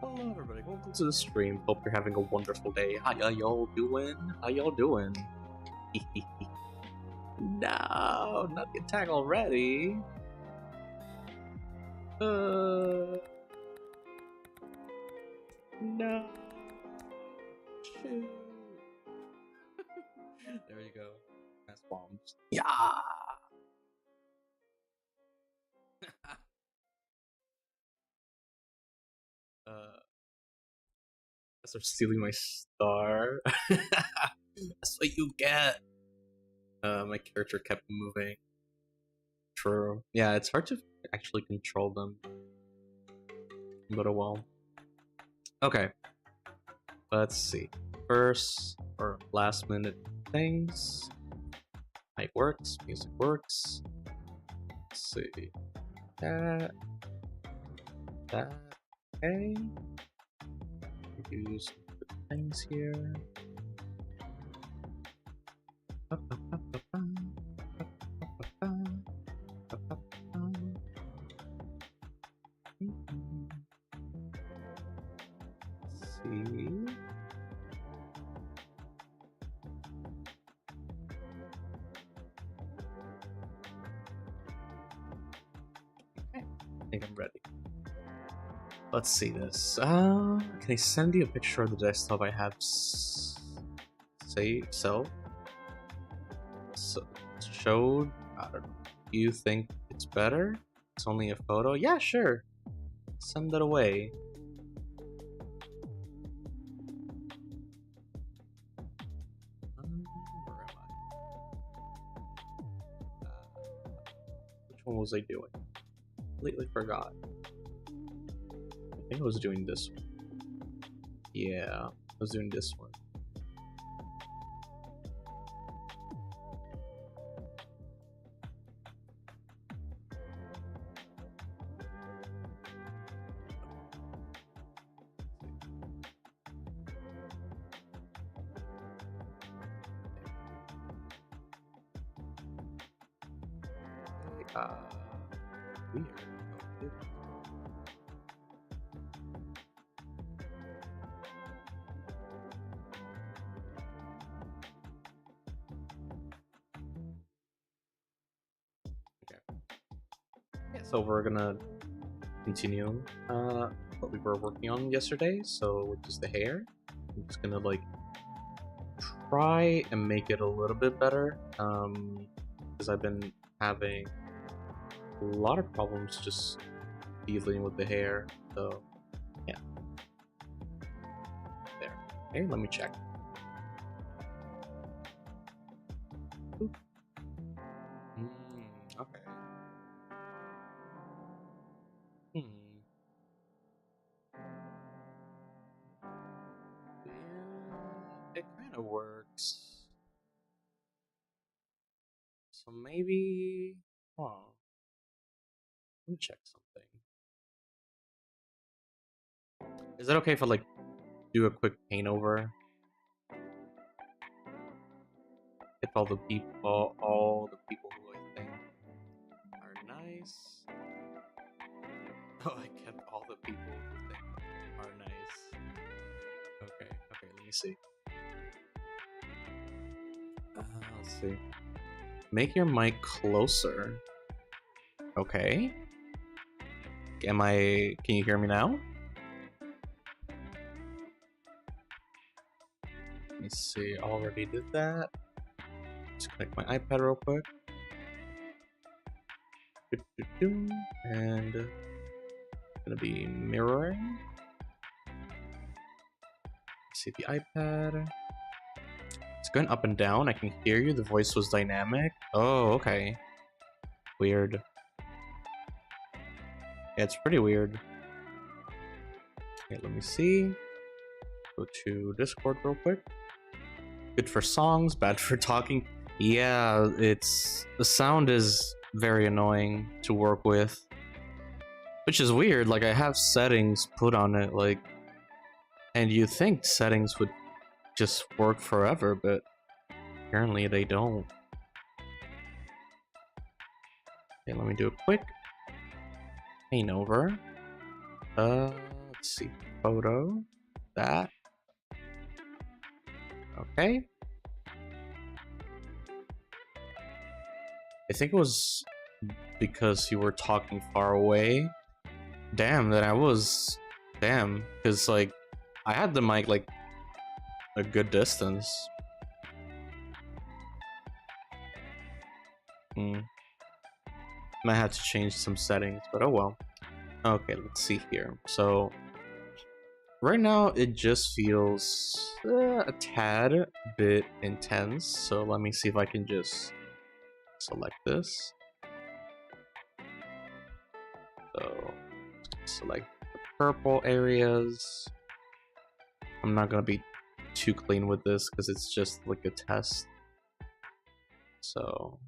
Hello everybody, welcome to the stream. Hope you're having a wonderful day. How y'all doing? How y'all doing? No, not the attack already. No. Shoot. There you go. Mass bombs. Yeah. They're stealing my star. That's what you get. My character kept moving. True. Yeah, it's hard to actually control them. But oh well. Okay. Let's see. First or last minute things. Mic works, music works. Let's see. That. Okay. Do some good things here. See. Okay, I think I'm ready. Let's see this. Can I send you a picture of the desktop I have? Say so. Showed. I don't know. Do you think it's better? It's only a photo. Yeah, sure. Send it away. Where am I? Which one was I doing? Completely forgot. I think I was doing this one. Yeah, I was doing this one. Weird. Okay. Yeah, so we're gonna continue what we were working on yesterday, so which is the hair. I'm just gonna like try and make it a little bit better, because I've been having a lot of problems just dealing with the hair, so yeah. There. Okay, let me check. Okay. Yeah, it kind of works. So maybe... Oh. Let me check something. Is it okay if I like do a quick paint over? If all the people who I think are nice. Oh, I kept all the people who think are nice. Okay, let me see. Let's see. Make your mic closer. Okay. Can you hear me now? Let me see, already did that. Just connect my iPad real quick. And gonna be mirroring. See the iPad. It's going up and down. I can hear you. The voice was dynamic. Oh, okay. Weird. Yeah, it's pretty weird. Okay, let me see. Go to Discord real quick. Good for songs, bad for talking. Yeah, the sound is very annoying to work with. Which is weird, like I have settings put on it, like, and you think settings would just work forever, but apparently they don't. Okay, let me do a quick paint over. Let's Let's see, photo, that. Okay. I think it was because you were talking far away. Damn, that I was... Damn, because, like, I had the mic, like, a good distance. Might have to change some settings, but oh well. Okay, let's see here. So, right now, it just feels a tad bit intense. So let me see if I can just select this. So, select the purple areas. I'm not gonna be too clean with this because it's just like a test. So,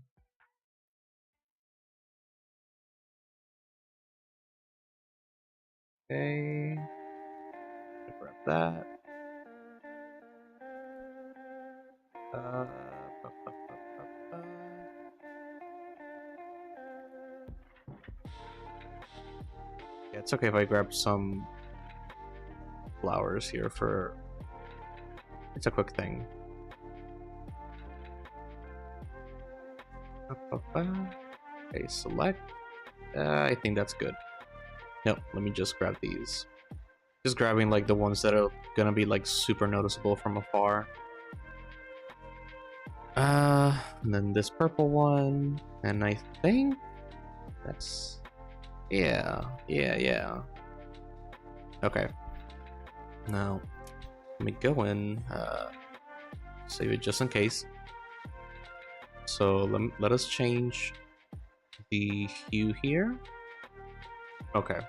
okay, grab that. Uh, ba, ba, ba, ba, ba. Yeah, it's okay if I grab some flowers here for... It's a quick thing. Okay, select. I think that's good. No, let me just grab these. Just grabbing like the ones that are gonna be like super noticeable from afar. And then this purple one, and I think that's... yeah. Okay. Now, let me go in, save it just in case. So let us change the hue here. Okay.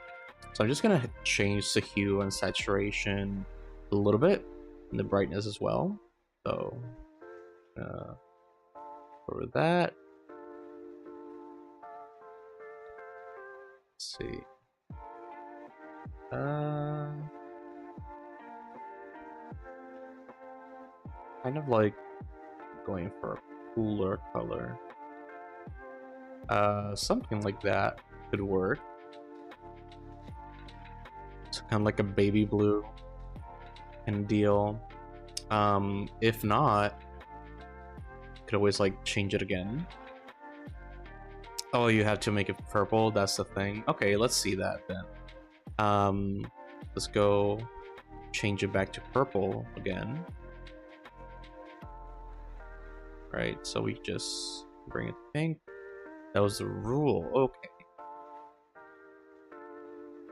So I'm just gonna change the hue and saturation a little bit, and the brightness as well. So, for that, let's see. Kind of like going for a cooler color. Something like that could work. It's kind of like a baby blue and deal. If not, could always like change it again. Oh, you have to make it purple, that's the thing. Okay, let's see that then. Let's go change it back to purple again. Right, so we just bring it pink. That was the rule, okay.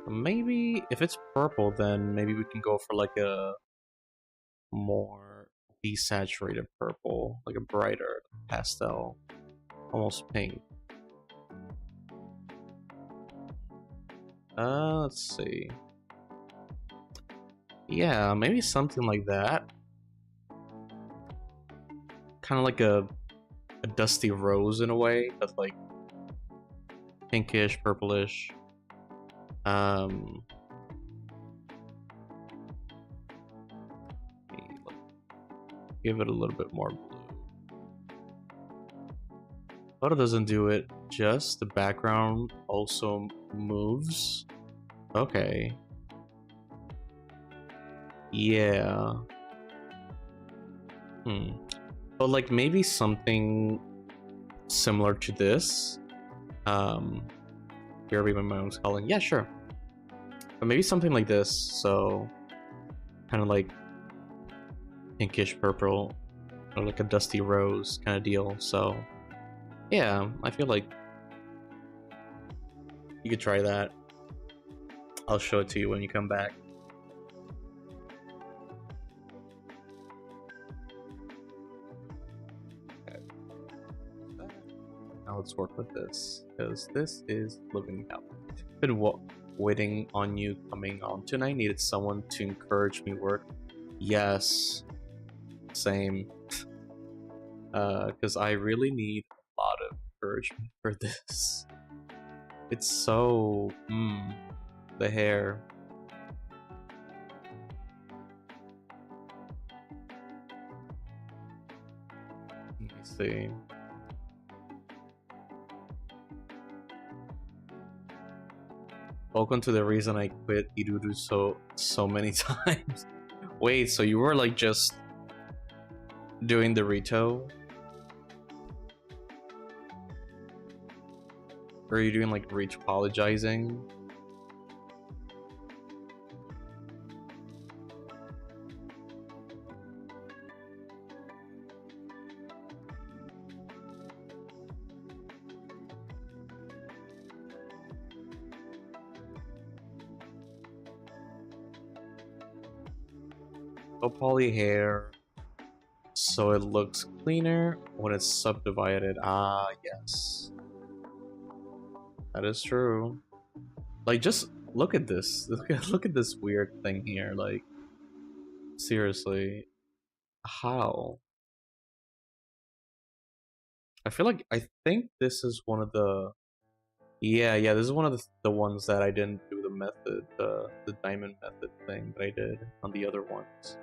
Maybe if it's purple, then maybe we can go for like a more desaturated purple, like a brighter pastel, almost pink. Let's see. Yeah, maybe something like that. Kind of like a dusty rose in a way, but like pinkish, purplish. Give it a little bit more blue. Photo doesn't do it, just the background also moves. Okay. Yeah. But like maybe something similar to this. Here even my mom's calling. Yeah, sure. But maybe something like this, so kind of like pinkish purple or like a dusty rose kind of deal. So yeah, I feel like you could try that. I'll show it to you when you come back. Okay. Now let's work with this, because this is living out. Been waiting on you coming on tonight. Needed someone to encourage me work. Yes, same. Because I really need a lot of encouragement for this. It's so the hair. Let me see. Welcome to the reason I quit Iruru so many times. Wait, so you were like just doing the Rito? Or are you doing like reach apologizing? Oh, poly hair, so it looks cleaner when it's subdivided. Ah, yes. That is true. Like, just look at this. Look at this weird thing here. Like, seriously, how? I think this is one of the. Yeah, this is one of the ones that I didn't do the method, the diamond method thing that I did on the other ones.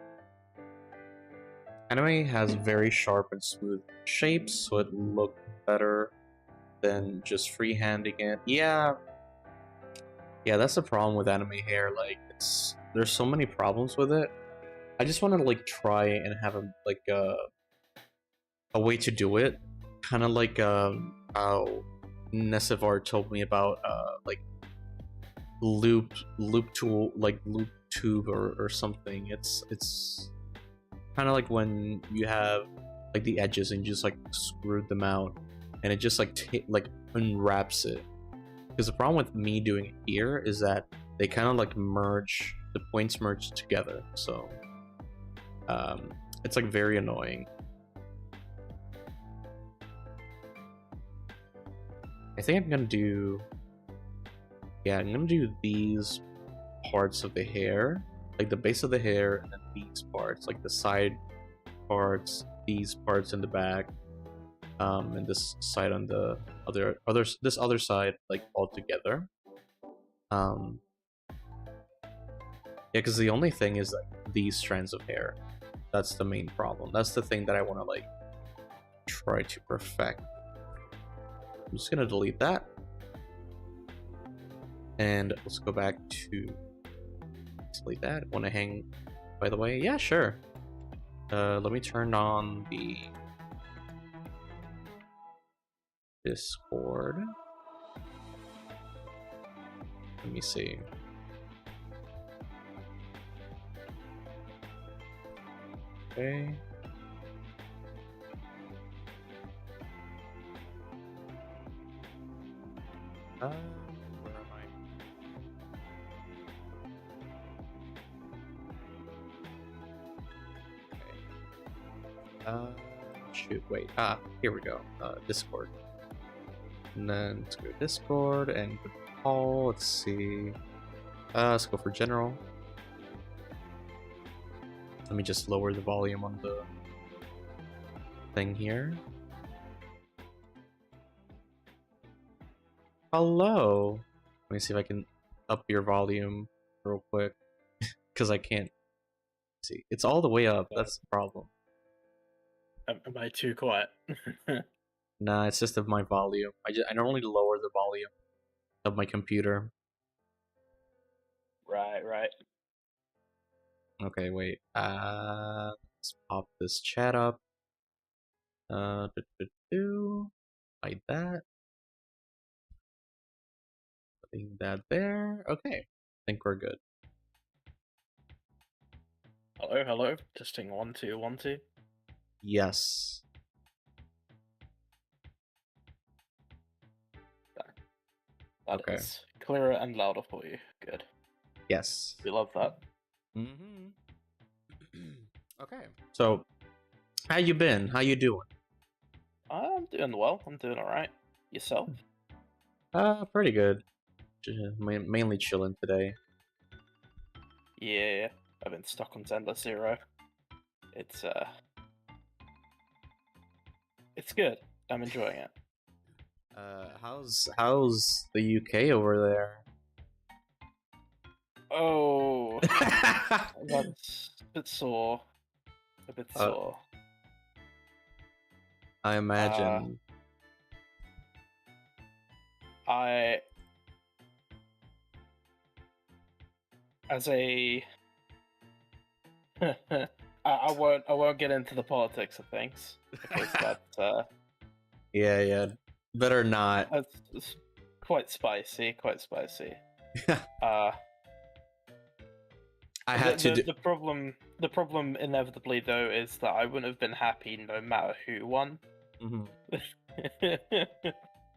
Anime has very sharp and smooth shapes, so it looked better than just freehanding it. Yeah, that's the problem with anime hair. Like, there's so many problems with it. I just want to like try and have a way to do it, kind of like how Nesivar told me about like loop tool, like loop tube or something. It's kind of like when you have like the edges and you just like screwed them out, and it just like unwraps it. Because the problem with me doing it here is that they kind of like merge, the points merge together, so it's like very annoying. I think I'm gonna do, yeah, I'm gonna do these parts of the hair, like the base of the hair, and then these parts, like the side parts, these parts in the back, and this side on the this other side, like all together. Yeah, because the only thing is like these strands of hair. That's the main problem. That's the thing that I want to like try to perfect. I'm just gonna delete that. And let's go back to delete that. Want to hang, by the way? Yeah, sure. Let me turn on the Discord. Let me see. Okay. Where am I? Okay. Shoot, wait. Here we go. Discord. And then let's go to Discord and go to call. Let's see. Let's go for general. Let me just lower the volume on the thing here. Hello. Let me see if I can up your volume real quick, because I can't see. It's all the way up. That's the problem. Am I too quiet? Nah, it's just of my volume. I normally lower the volume of my computer. Right. Okay, wait. Let's pop this chat up. Like that. Putting that there. Okay, I think we're good. Hello. Testing 1 2 1 2. Yes. That Okay. is clearer and louder for you. Good. Yes. We love that. Okay. So, how you been? How you doing? I'm doing well. I'm doing alright. Yourself? Pretty good. Mainly chilling today. Yeah. I've been stuck on Zendler Zero. It's good. I'm enjoying it. How's the UK over there? Oh, that's a bit sore. A bit sore. I imagine. as a I won't get into the politics of things because Yeah, better not. that's quite spicy, Uh, I had to do. the problem inevitably though is that I wouldn't have been happy no matter who won. Mhm.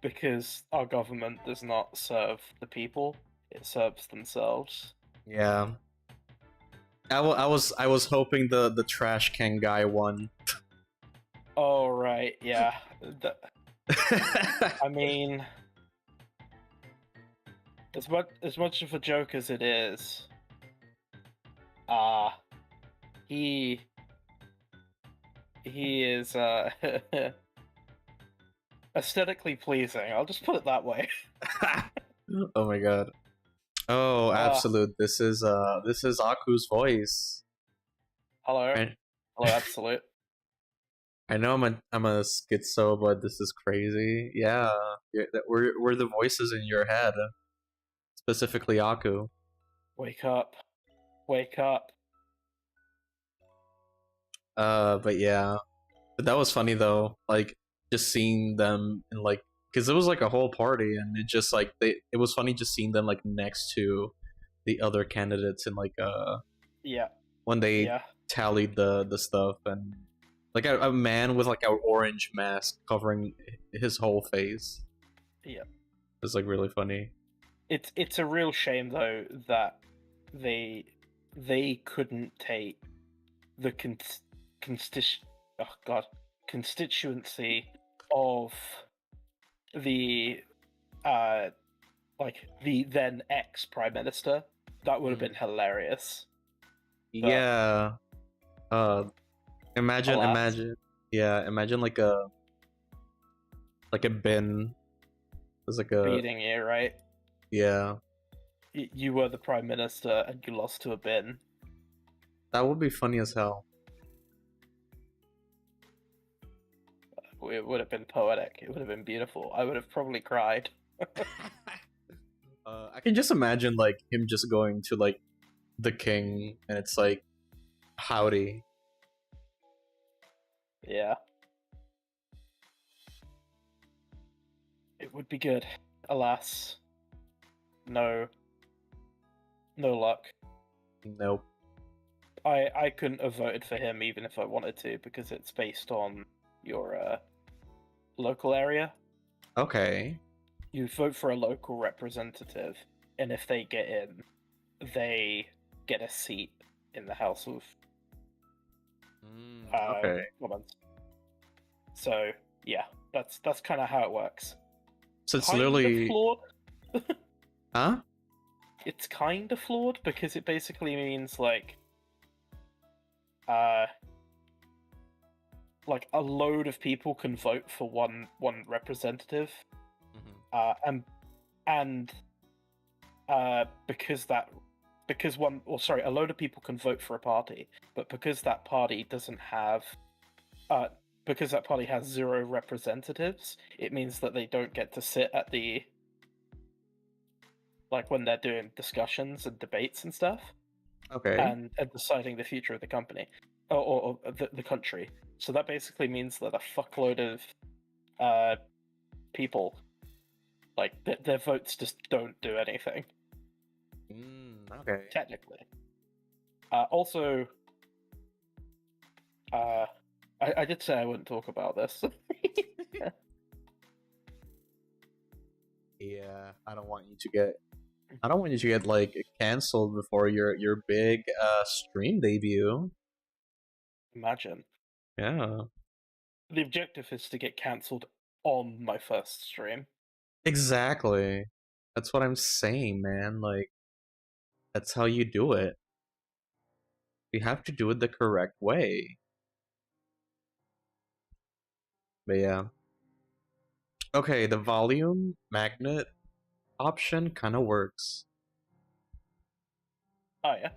Because our government does not serve the people, it serves themselves. Yeah. I was hoping the trash can guy won. Oh right, yeah. I mean, as much of a joke as it is, he is aesthetically pleasing. I'll just put it that way. Oh my god. Oh, absolute. This is Aku's voice. Hello. I, Hello, Absolute. I know I'm a schizo, but this is crazy. Yeah, we're the voices in your head, specifically Aku. Wake up. Wake up. But yeah, but that was funny though. Like just seeing them in like, because it was like a whole party, and it just like it was funny just seeing them like next to the other candidates and like Yeah. when they Yeah. tallied the stuff, and like a man with like an orange mask covering his whole face. Yeah. It's like really funny. It's a real shame though that they couldn't take the constituency of the like the then ex prime minister. That would have been hilarious. Yeah. Imagine like a bin. There's like a beating you, right? Yeah. You were the prime minister and you lost to a bin. That would be funny as hell. It would have been poetic. It would have been beautiful. I would have probably cried. I can just imagine like him just going to like the king, and it's like, howdy. Yeah. It would be good. Alas. No luck. Nope. I couldn't have voted for him even if I wanted to, because it's based on your local area. Okay. You vote for a local representative, and if they get in, they get a seat in the House of Okay. Commons. So yeah, that's kind of how it works. So it's kind literally of flawed. Huh? It's kind of flawed because it basically means like a load of people can vote for one representative, and a load of people can vote for a party, but because that party doesn't have because that party has 0 representatives, it means that they don't get to sit at the when they're doing discussions and debates and stuff. Okay. And deciding the future of the company or the country. So that basically means that a fuckload of people, their votes just don't do anything. Okay. Technically. Also, I did say I wouldn't talk about this. Yeah, I don't want you to get like canceled before your big stream debut. Imagine. Yeah. The objective is to get cancelled on my first stream. Exactly. That's what I'm saying, man. Like, that's how you do it. You have to do it the correct way. But yeah. Okay, the volume magnet option kind of works. Oh yeah.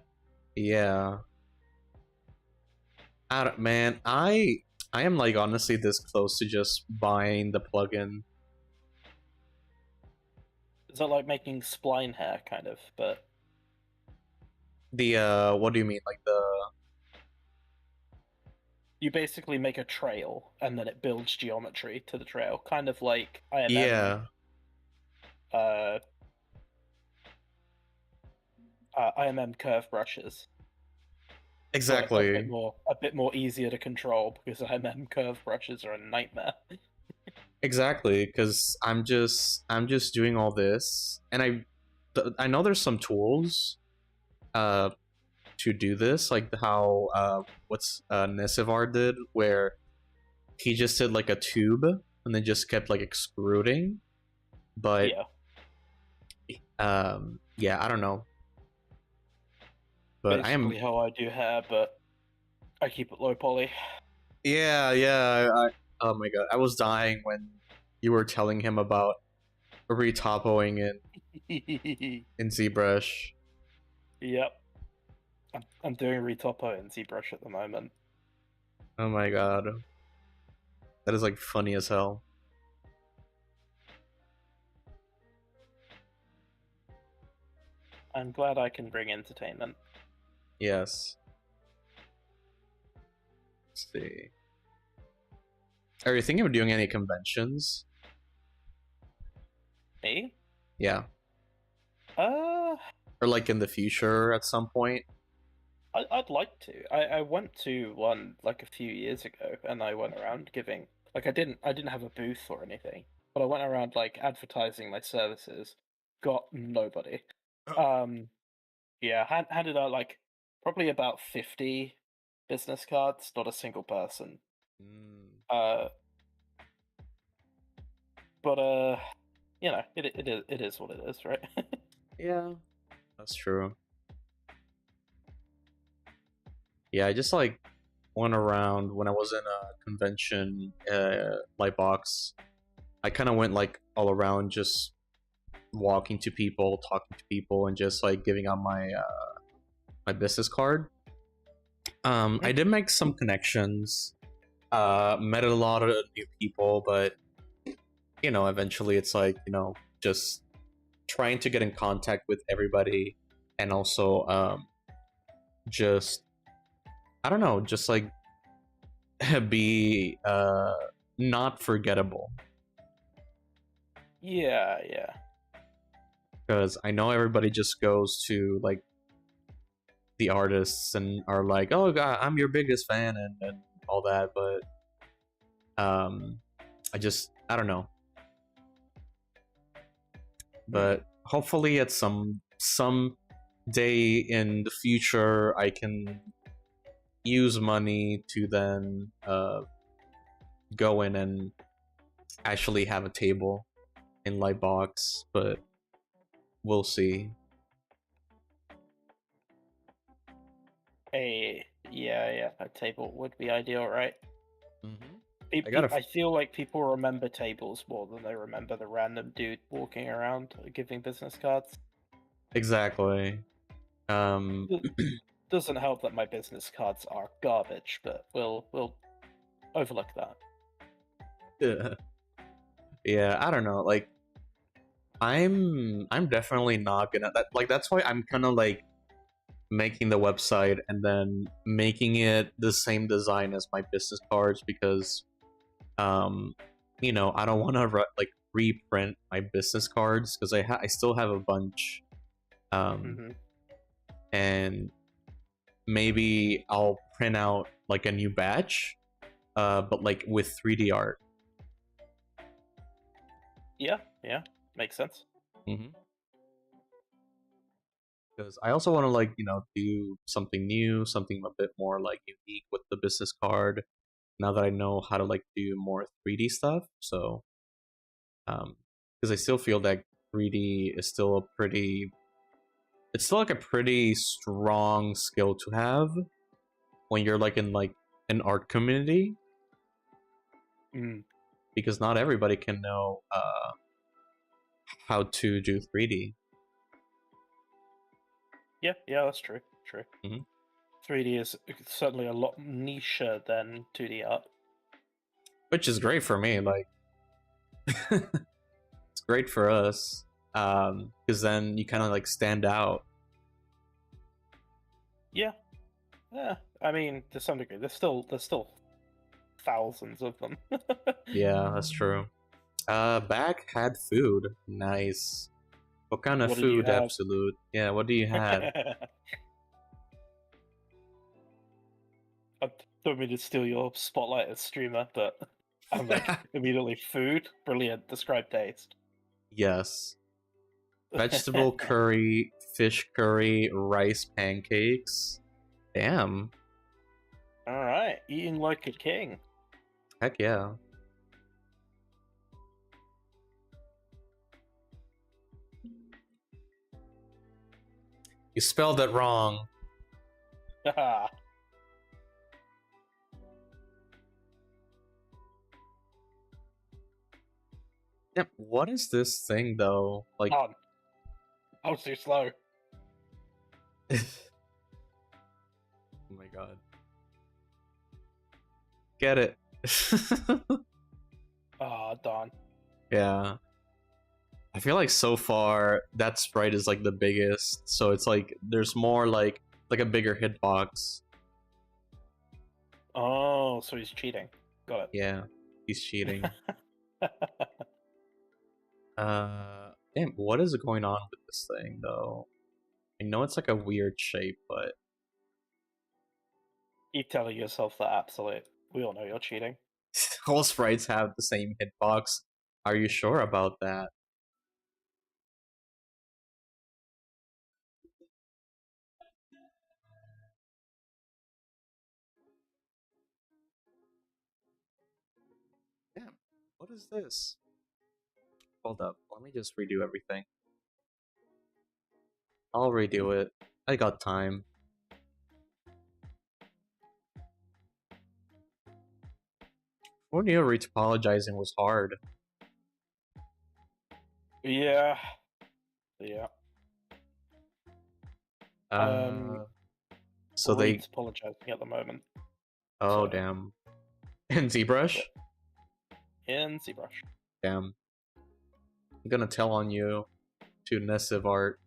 Yeah. Man, I am like honestly this close to just buying the plugin. Is that like making spline hair kind of, but The what do you mean? Like the You basically make a trail, and then it builds geometry to the trail, kind of like IMM. yeah, Uh, IMM curve brushes, but exactly. a bit more easier to control because IMM curve brushes are a nightmare. Exactly, because I'm just doing all this, and I know there's some tools uh to do this, like how what's Nesivar did, where he just did like a tube and then just kept like extruding. But Yeah, yeah, I don't know. But I am basically how I do hair, but I keep it low poly. yeah. Oh my god, I was dying when you were telling him about retopoing in ZBrush. Yep, I'm doing retopo in ZBrush at the moment. Oh my god, that is like funny as hell. I'm glad I can bring entertainment. Yes. Let's see. Are you thinking of doing any conventions? Me? Yeah. Uh, Or like in the future at some point? I'd like to. I went to one like a few years ago, and I went around giving like I didn't have a booth or anything, but I went around like advertising my services. Got nobody. Um, yeah, handed out like probably about 50 business cards, not a single person. Mm, Uh, but you know, it is what it is, right? yeah, that's true. Yeah, I just like went around when I was in a convention, Lightbox. I kind of went like all around, just walking to people, talking to people, and just like giving out my business card. I Mhm. did make some connections, met a lot of new people, but you know, eventually it's like, you know, just trying to get in contact with everybody, and also just I don't know, just like be not forgettable, Yeah, yeah. because I know everybody just goes to like the artists and are like, oh god, I'm your biggest fan, and all that, but um I don't know. Hmm. But hopefully at some day in the future I can use money to then go in and actually have a table in Lightbox, but we'll see. Yeah, yeah. A table would be ideal, right? Mm-hmm. I gotta I feel like people remember tables more than they remember the random dude walking around giving business cards. exactly. Um, It doesn't help that my business cards are garbage, but we'll overlook that. yeah, I don't know. Like, I'm definitely not gonna that. Like, that's why I'm kind of like making the website and then making it the same design as my business cards, because um you know, I don't want to like reprint my business cards, because I still have a bunch, um Hmm. and maybe I'll print out like a new batch, but like with 3D art. Yeah, yeah, makes sense. Mm-hmm. Because I also want to, like, you know, do something new, something a bit more like unique with the business card, now that I know how to like do more 3D stuff. So because I still feel that 3D is still a pretty, it's still like a pretty strong skill to have when you're like in like an art community, Mm. because not everybody can know how to do 3D. Yeah, yeah, that's true. True. Hmm. 3D is certainly a lot nicher than 2D art. Which is great for me. Like, it's great for us, because then you kind of like stand out. Yeah. Yeah. I mean, to some degree, there's still thousands of them. Yeah, that's true. Bag had food. Nice. What kind of What did you food, have? Absolute? Yeah, what do you had? I don't mean to steal your spotlight as streamer, but I'm like immediately food. Brilliant. Describe taste. Yes. Vegetable curry, fish curry, rice pancakes. Damn. All right, eating like a king. Heck yeah. You spelled it wrong. Haha. Yep. What is this thing though? Like, On. I was too slow. oh my god. Get it. Ah, darn. Yeah. I feel like so far that sprite is like the biggest, so it's like there's more like a bigger hitbox. Oh, so he's cheating. Got Yeah, he's cheating. it. Damn, what is going on with this thing though? I know it's like a weird shape, but Keep telling yourself that absolute. We all know you're cheating. all sprites have the same hitbox. Are you sure about that? Damn, what is this? Hold up, let me just redo everything. I'll redo it. I got time. Who knew retopologizing was hard? Yeah. Yeah. Uh, so they. Reed's apologizing at the moment. Oh So, damn. And ZBrush? in ZBrush. Damn. I'm gonna tell on you to Nessive Art.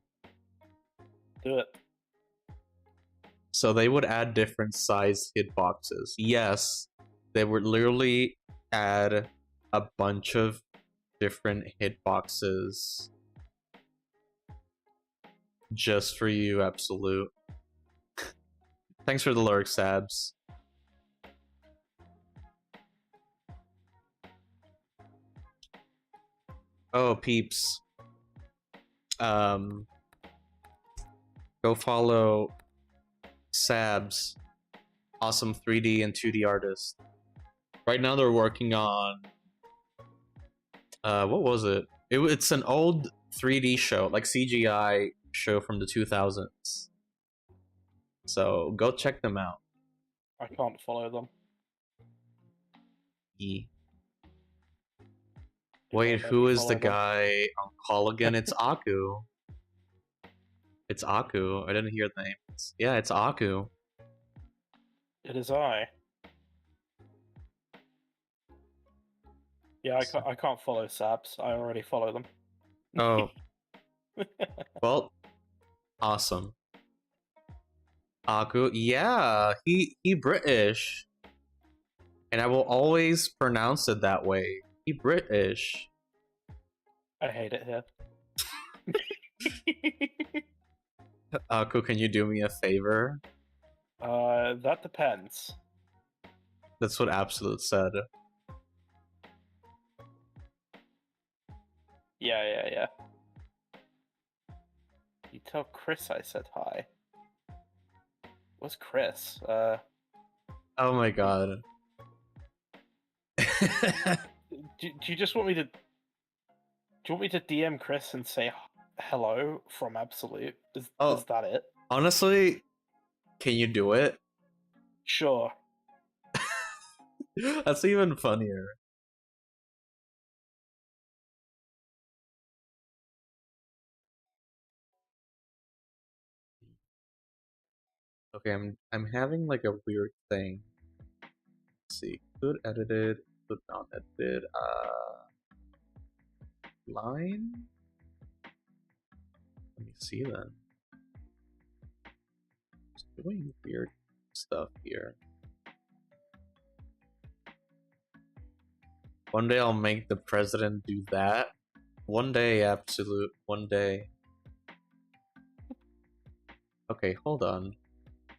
Do it. So they would add different size hitboxes. Yes, they would literally add a bunch of different hitboxes just for you, Absolute. Thanks for the lurk, Sabs. Oh, peeps. Go follow Sabs, awesome 3D and 2D artist. Right now they're working on what was it? It's an old 3D show, like CGI show from the 2000s. So go check them out. I can't follow them. Wait, who is the guy on call again? It's Aku. It's Aku. I didn't hear the name. Yeah, it's Aku. It is I. Yeah, I can't follow Sabs. I already follow them. Oh. Well, awesome. Aku, yeah, he British. And I will always pronounce it that way. He British. I hate it here. Aku, can you do me a favor? That depends. That's what Absolute said. Yeah. You tell Chris I said hi. What's Chris? Oh my god. Do you just want me to? Do you want me to DM Chris and say hello from Absolute? Is that it? Honestly, can you do it? Sure. That's even funnier. Okay, I'm having like a weird thing. Let's see, good edited, good not edited. Line. Let me see then. doing weird stuff here. One day I'll make the president do that. One day, absolute. One day. Okay, hold on.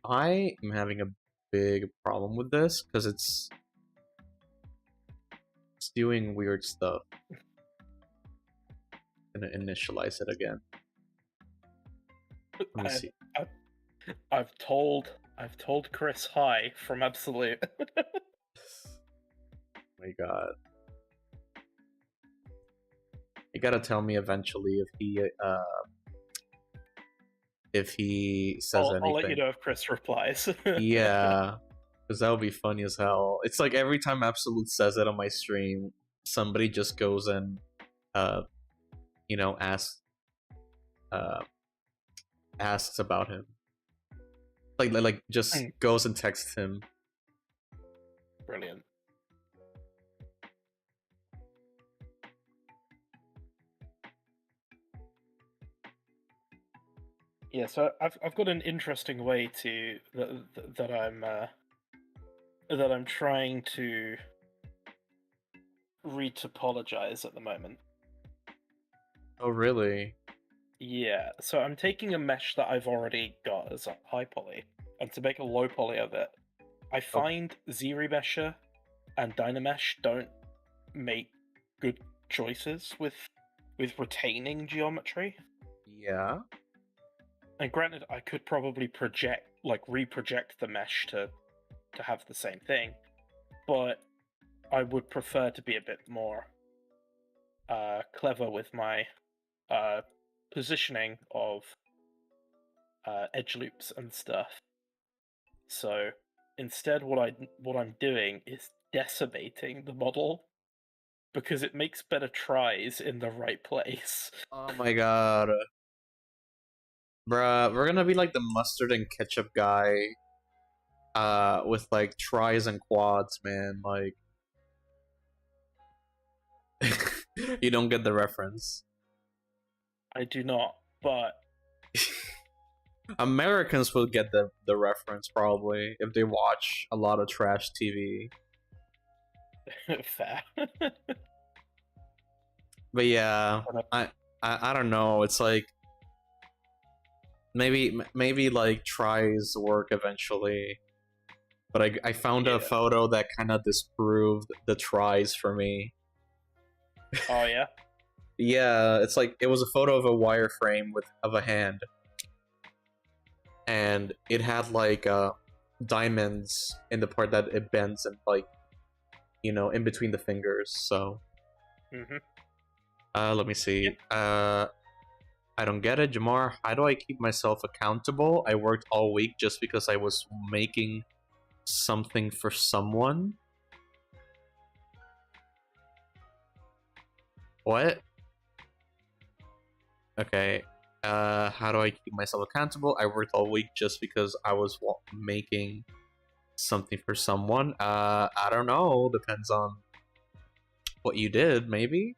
I am having a big problem with this because it's doing weird stuff. I'm gonna initialize it again. Let me see. I've told Chris hi from Absolute. Oh my god. You gotta tell me eventually if he says anything. I'll let you know if Chris replies. Yeah, because that would be funny as hell. It's like every time Absolute says it on my stream, somebody just goes and you know, asks about him. Like just goes and texts him. Brilliant. Yeah, so I've got an interesting way to that I'm trying to retopologize at the moment. Oh really? Yeah, so I'm taking a mesh that I've already got as a high poly, and to make a low poly of it, I find ZRemesher and Dynamesh don't make good choices with retaining geometry. Yeah. And granted, I could probably reproject the mesh to have the same thing, but I would prefer to be a bit more clever with my positioning of edge loops and stuff. So instead, what I'm doing is decimating the model because it makes better tries in the right place. Oh my god. Bruh, we're gonna be like the mustard and ketchup guy with like tries and quads, man. Like you don't get the reference. I do not, but Americans will get the reference probably if they watch a lot of trash TV. fair. But yeah, I don't know. It's like maybe like tries work eventually. But I found a photo that kind of disproved the tries for me. Oh yeah? Yeah, it's like it was a photo of a wireframe of a hand. And it had like diamonds in the part that it bends and like, you know, in between the fingers, so let me see. I don't get it, Jamar. How do I keep myself accountable? I worked all week just because I was making something for someone. What? Okay. How do I keep myself accountable? I worked all week just because I was making something for someone. I don't know. Depends on what you did, maybe.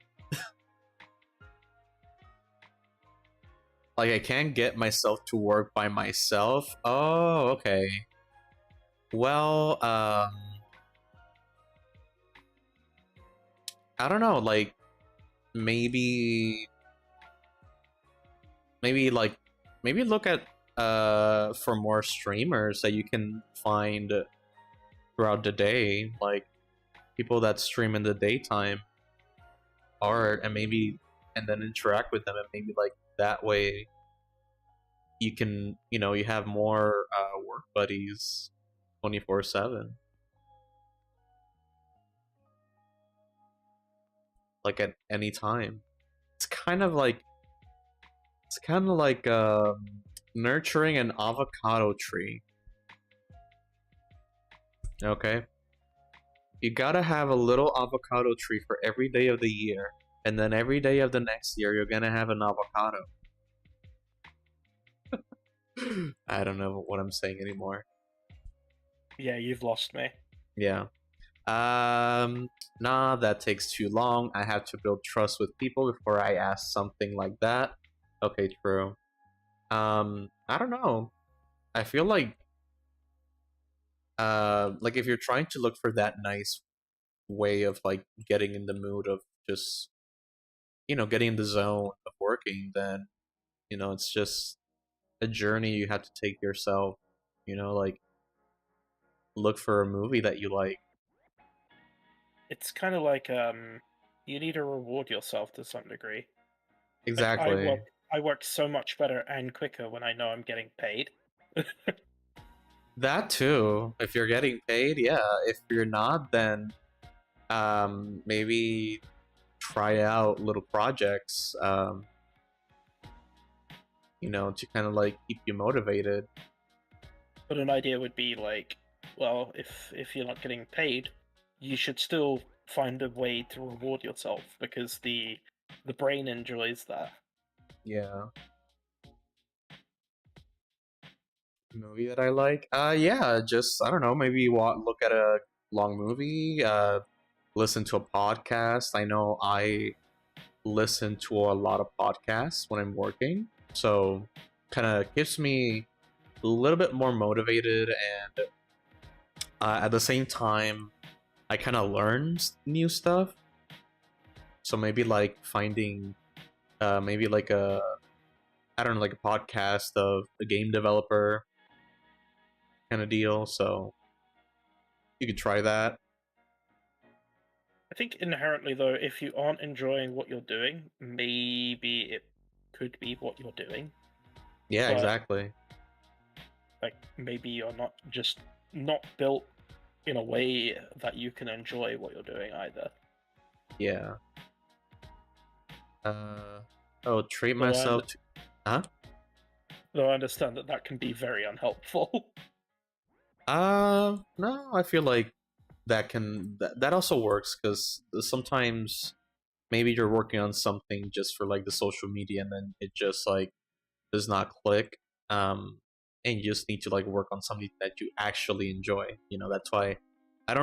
Like, I can't get myself to work by myself. Oh, okay. Well, I don't know, like, maybe look at, for more streamers that you can find throughout the day, like, people that stream in the daytime art, and then interact with them, and maybe, like, that way you can, you know, you have more work buddies 24/7, like at any time. It's kind of like nurturing an avocado tree. Okay, you gotta have a little avocado tree for every day of the year, and then every day of the next year you're gonna have an avocado. I don't know what I'm saying anymore. Yeah, you've lost me. Yeah. Nah, that takes too long. I have to build trust with people before I ask something like that. Okay, true. I don't know. I feel like like if you're trying to look for that nice way of like getting in the mood of just getting in the zone of working, then it's just a journey you have to take yourself. Like look for a movie that you like. It's kind of like you need to reward yourself to some degree. Like Exactly. I work so much better and quicker when I know I'm getting paid. That too. If you're getting paid, yeah. If you're not, then maybe try out little projects, to kind of like keep you motivated. But an idea would be like, well, if you're not getting paid, you should still find a way to reward yourself because the brain enjoys that. Yeah. Movie that I like? Yeah, just I don't know, maybe look at a long movie, listen to a podcast. I know I listen to a lot of podcasts when I'm working, so kind of keeps me a little bit more motivated, and at the same time, I kind of learn new stuff. So maybe like finding, maybe like a, I don't know, like a podcast of a game developer kind of deal. So you could try that. I think inherently though, if you aren't enjoying what you're doing, maybe it could be what you're doing. Yeah, But exactly. like maybe you're not built in a way that you can enjoy what you're doing either. Yeah. Uh, oh, treat Though I, myself to, huh? though I understand that that can be very unhelpful. No, I feel like that also works because sometimes maybe you're working on something just for like the social media and then it just like does not click. And you just need to like work on something that you actually enjoy. That's why Yeah. I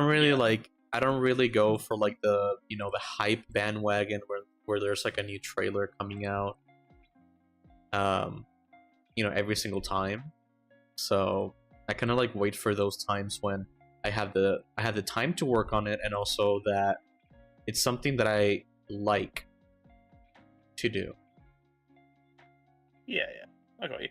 don't really go for like the hype bandwagon where there's like a new trailer coming out um every single time. So I kind of like wait for those times when I have the time to work on it, and also that it's something that I like to do. Yeah, yeah. I got you.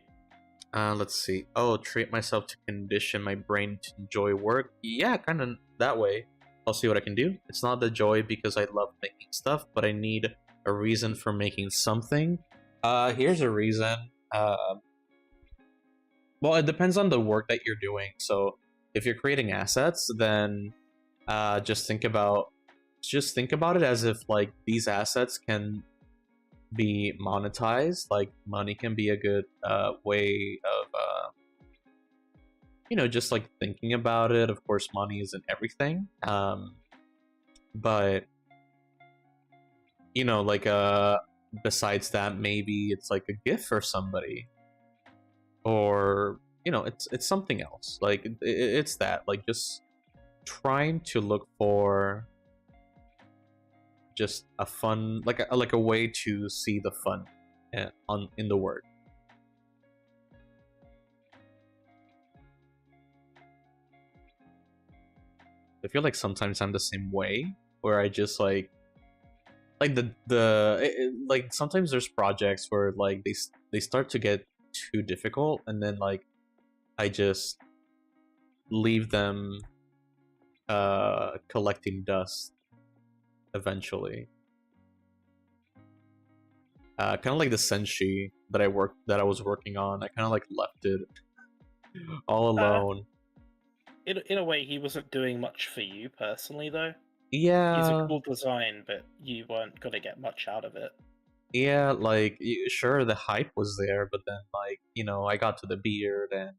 Let's see. Oh, treat myself to condition my brain to enjoy work. Yeah, kind of that way. I'll see what I can do. It's not the joy because I love making stuff, but I need a reason for making something. Here's a reason. Well, it depends on the work that you're doing. So if you're creating assets, then just think about it as if like these assets can be monetized. Like money can be a good way of just like thinking about it. Of course, money isn't everything, but like besides that, maybe it's like a gift for somebody, or it's something else. Like it's that, like just trying to look for just a fun, like a way to see the fun in the work. I feel like sometimes I'm the same way, where I just like like sometimes there's projects where like they start to get too difficult, and then like I just leave them collecting dust eventually. Kind of like the senshi that I was working on. I kind of like left it all Uh, alone. in a way, he wasn't doing much for you personally, though. He's a Yeah, cool design, but you weren't gonna get much out of it. yeah, like sure the hype was there, but then like I got to the beard, and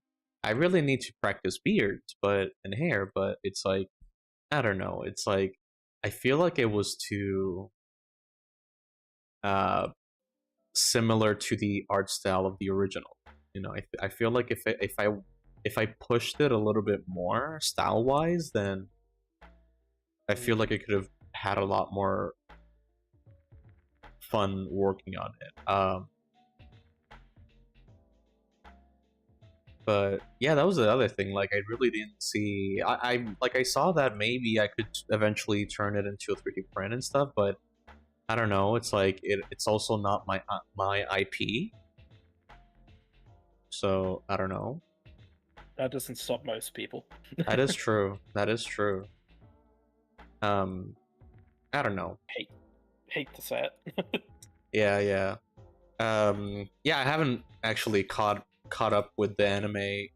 I really need to practice beards, but and hair, but it's like I don't know. It's like I feel like it was too uh similar to the art style of the original. I feel like if I pushed it a little bit more style wise, then I feel like I could have had a lot more fun working on it. But yeah, that was the other thing. Like, I really didn't see. I saw that maybe I could eventually turn it into a 3D print and stuff, but I don't know. It's like it's also not my IP, so I don't know. That doesn't stop most people. That is true. That is true. I don't know. Hate to say it. Yeah, yeah. Yeah, I haven't actually caught up with the anime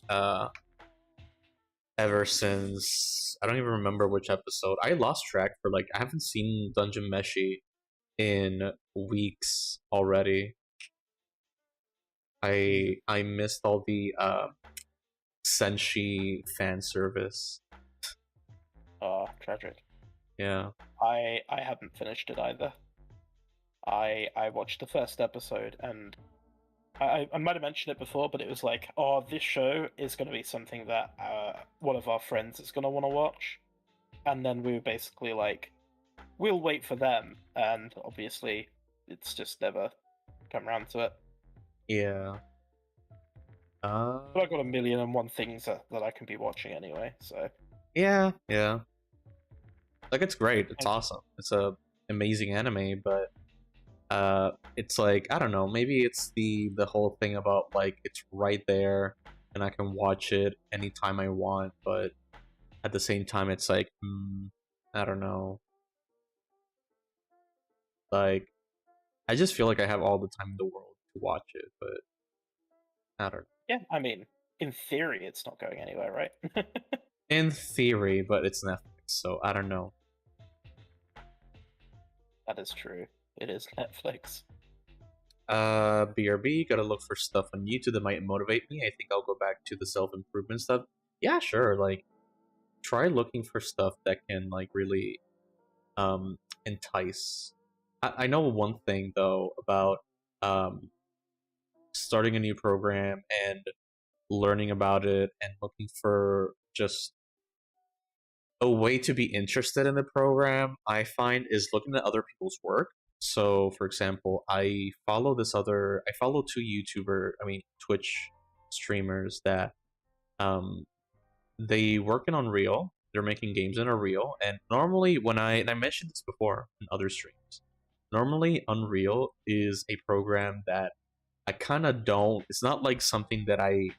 ever since I don't even remember which episode. I lost track for like I haven't seen Dungeon Meshi in weeks already. I missed all the Senshi fan service. Oh, tragic. Yeah. I haven't finished it either. I watched the first episode and I might have mentioned it before, but it was like, oh, this show is going to be something that one of our friends is going to want to watch. And then we were basically like, we'll wait for them. And obviously, it's just never come around to it. Yeah. But I've got a million and one things that I can be watching anyway, so. Yeah, yeah. Like, it's great. It's awesome. It's a amazing anime, but it's like, I don't know, maybe it's the whole thing about like it's right there and I can watch it anytime I want, but at the same time it's like, I don't know. Like, I just feel like I have all the time in the world to watch it, but I don't know. Yeah, I mean, in theory, it's not going anywhere, right? In theory, but it's Netflix, so I don't know. That is true. It is Netflix. BRB, gotta look for stuff on YouTube that might motivate me. I think I'll go back to the self-improvement stuff. Yeah, sure, like, try looking for stuff that can, like, really, entice. I know one thing, though, about, starting a new program and learning about it and looking for just a way to be interested in the program, I find, is looking at other people's work. So, for example, I follow two Twitch streamers that they work in Unreal. They're making games in Unreal, and normally and I mentioned this before in other streams, normally Unreal is a program that I kind of don't. It's not like something that I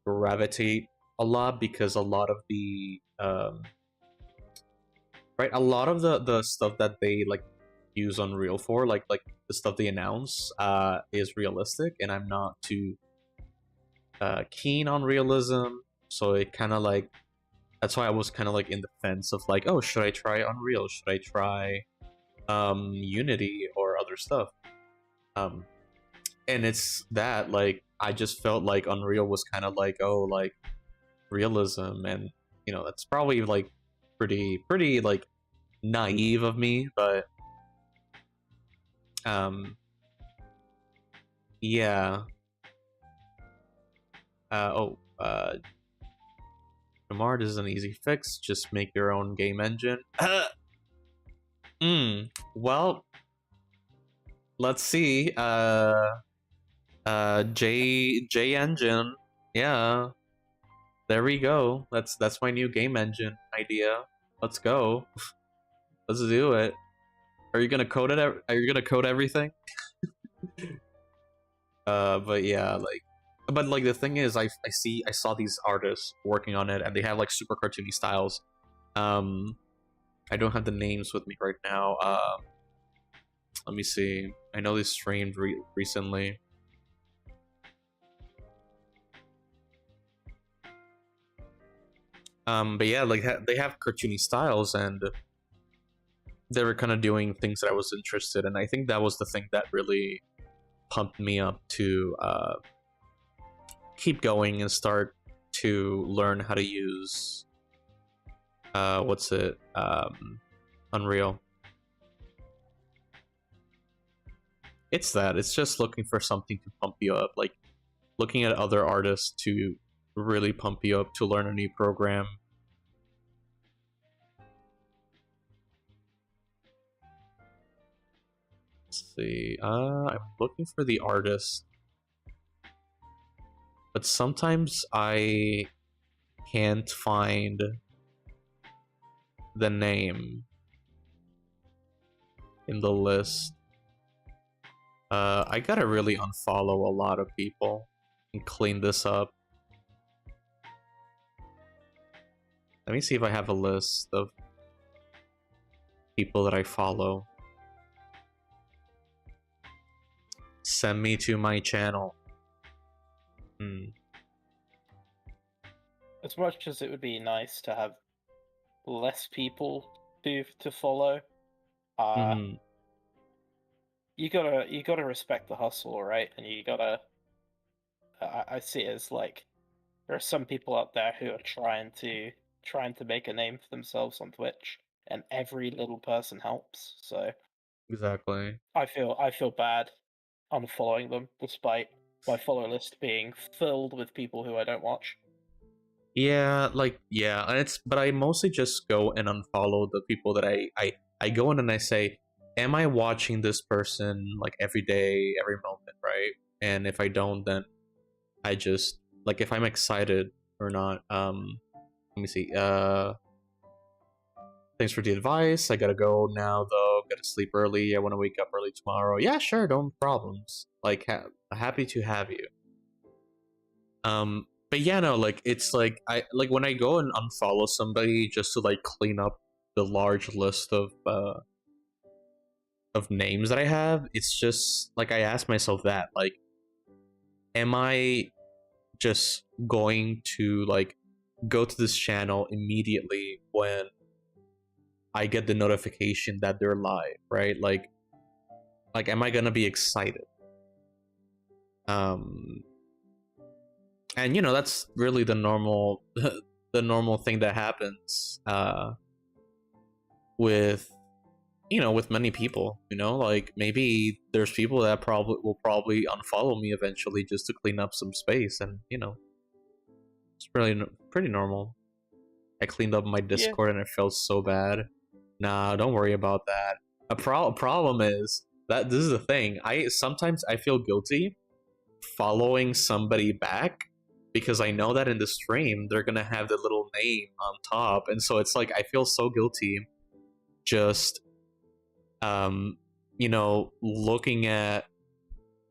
gravitate a lot because a lot of the a lot of the stuff that they like use Unreal for, like the stuff they announce, is realistic, and I'm not too keen on realism. So it kind of like that's why I was kind of like in the fence of like, oh, should I try Unreal? Should I try Unity or other stuff? And it's that like I just felt like Unreal was kind of like, oh, like realism, and that's probably like pretty like naive of me, but yeah. Jamar, this is an easy fix. Just make your own game engine. Well, let's see. J engine. Yeah. There we go. That's my new game engine idea. Let's go. Let's do it. Are you gonna code it? Are you gonna code everything? But yeah, like the thing is, I saw these artists working on it, and they have like super cartoony styles. I don't have the names with me right now. Let me see. I know they streamed recently. But yeah, like they have cartoony styles, and they were kind of doing things that I was interested in. I think that was the thing that really pumped me up to keep going and start to learn how to use Unreal. It's just looking for something to pump you up, like looking at other artists to really pump you up to learn a new program. Let's see. I'm looking for the artist. but sometimes I can't find the name in the list. I gotta really unfollow a lot of people and clean this up. Let me see if I have a list of people that I follow. Send me to my channel. As much as it would be nice to have less people to follow, you gotta respect the hustle, right? And you gotta. I see it as like there are some people out there who are trying to make a name for themselves on Twitch, and every little person helps. So Exactly. I feel bad unfollowing them, despite my follow list being filled with people who I don't watch. Yeah, and but I mostly just go and unfollow the people that I go in and I say, am I watching this person like every day, every moment, right? And if I don't, then I just like if I'm excited or not. Let me see. Thanks for the advice. I gotta go now though. Gotta sleep early. I want to wake up early tomorrow. Yeah, sure, no problems. Like happy to have you. But yeah, no, like it's like I like when I go and unfollow somebody just to like clean up the large list of names that I have. It's just like I ask myself that like, am I just going to like go to this channel immediately when I get the notification that they're live, right? Like am I gonna be excited? And you know that's really the normal the normal thing that happens with with many people, like maybe there's people that probably unfollow me eventually just to clean up some space, and it's really pretty normal. I cleaned up my Discord and it felt so bad. Nah, don't worry about that. A problem is that this is the thing. Sometimes I feel guilty following somebody back because I know that in the stream they're gonna have the little name on top, and so it's like I feel so guilty just looking at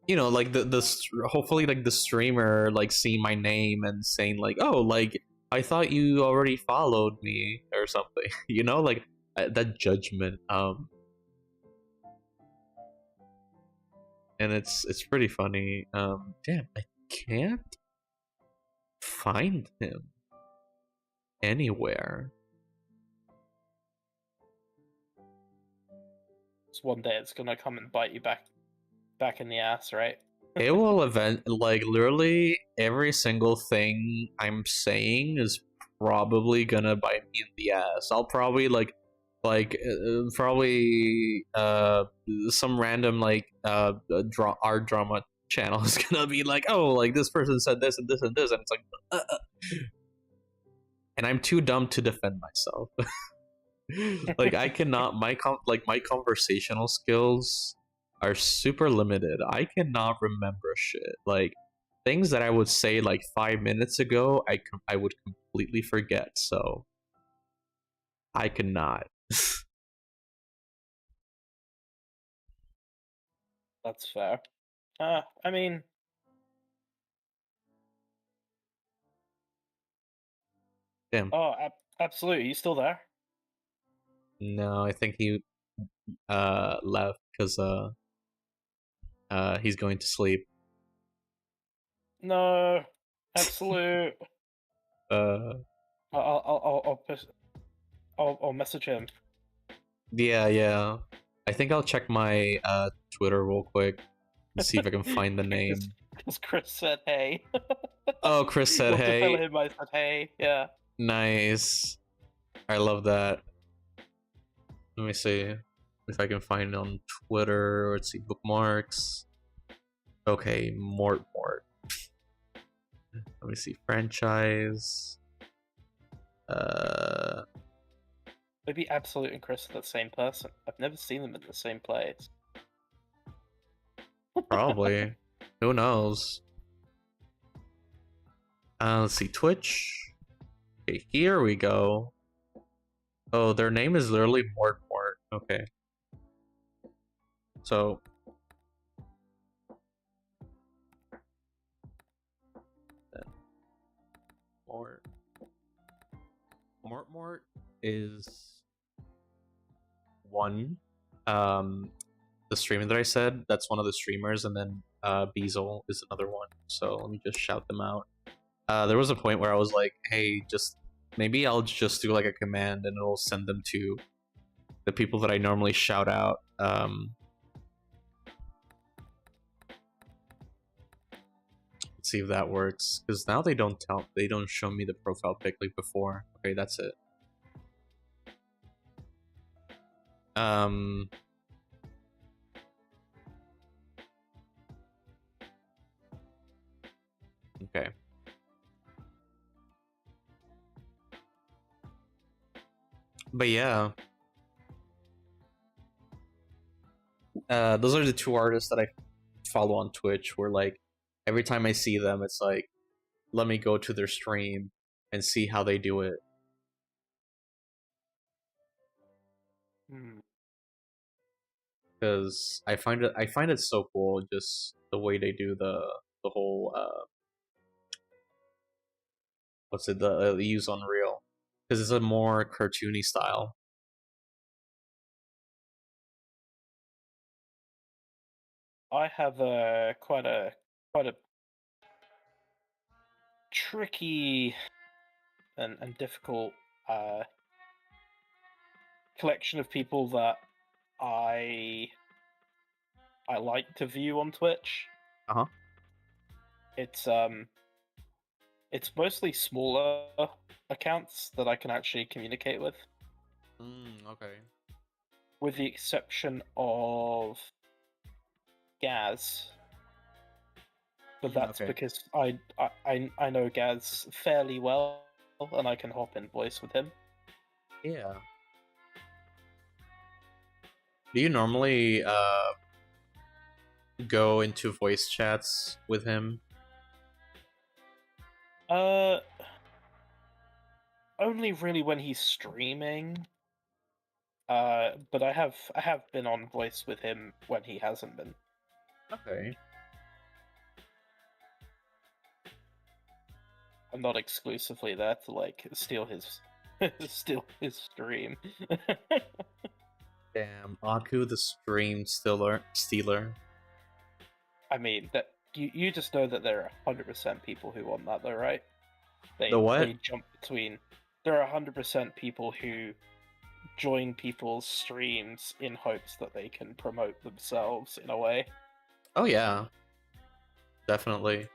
like the hopefully like the streamer like seeing my name and saying like, oh, like I thought you already followed me or something. Like that judgment. And it's pretty funny. Damn, I can't find him anywhere. One day it's gonna come and bite you back in the ass, right? It will like literally every single thing I'm saying is probably gonna bite me in the ass. I'll probably probably some random like art drama channel is gonna be like, oh, like this person said this and this and this, and it's like and I'm too dumb to defend myself. Like I cannot my conversational skills are super limited. I cannot remember shit. Like things that I would say like 5 minutes ago, I would completely forget. So I cannot. That's fair. I mean, Damn. oh, absolutely. You still there? No, I think he left because he's going to sleep. No, absolute. I'll message him. Yeah. I think I'll check my Twitter real quick and see if I can find the name. Because Chris said hey. Oh, Chris said hey. To tell him I said hey. Yeah. Nice. I love that. Let me see if I can find it on Twitter. Let's see, bookmarks. Okay, Mort. Let me see, franchise. Maybe Absolute and Chris are the same person. I've never seen them in the same place. Probably. Who knows? Let's see, Twitch. Okay, here we go. Oh, their name is literally Mort Mort. Okay. So Mort Mort is one. The streamer that I said, that's one of the streamers, and then Beazle is another one. So let me just shout them out. There was a point where I was like, hey, just maybe I'll just do like a command and it'll send them to the people that I normally shout out. Let's see if that works, because now they don't show me the profile pic like before. Okay, that's it. Okay. But yeah, those are the two artists that I follow on Twitch, where like every time I see them, it's like, let me go to their stream and see how they do it. Because I find it so cool, just the way they do the whole what's it, the use Unreal, because it's a more cartoony style. I have quite a tricky and difficult collection of people that I like to view on Twitch. Uh-huh. It's mostly smaller accounts that I can actually communicate with. Okay. With the exception of Gaz. But that's okay. because I know Gaz fairly well, and I can hop in voice with him. Yeah. Do you normally go into voice chats with him? Only really when he's streaming. But I have been on voice with him when he hasn't been. Okay. I'm not exclusively there to like steal his stream. Damn, Aku the stream stealer. I mean that you just know that there are 100% people who want that though, right? The what? They jump between. There are 100% people who join people's streams in hopes that they can promote themselves in a way. Oh yeah, definitely.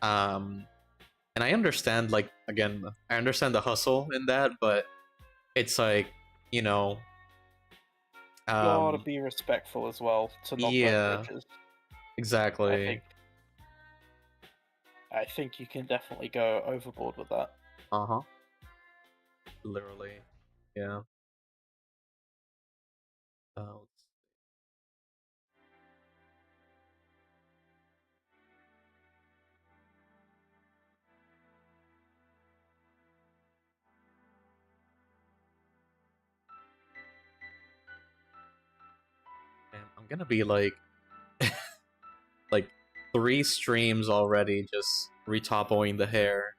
And I understand, like, again, I understand the hustle in that, but it's like, you know, Gotta be respectful as well to not burn bridges. Exactly. I think you can definitely go overboard with that. Uh-huh. Literally. Yeah. Oh. Damn, I'm gonna be like like 3 streams already just retopoing the hair.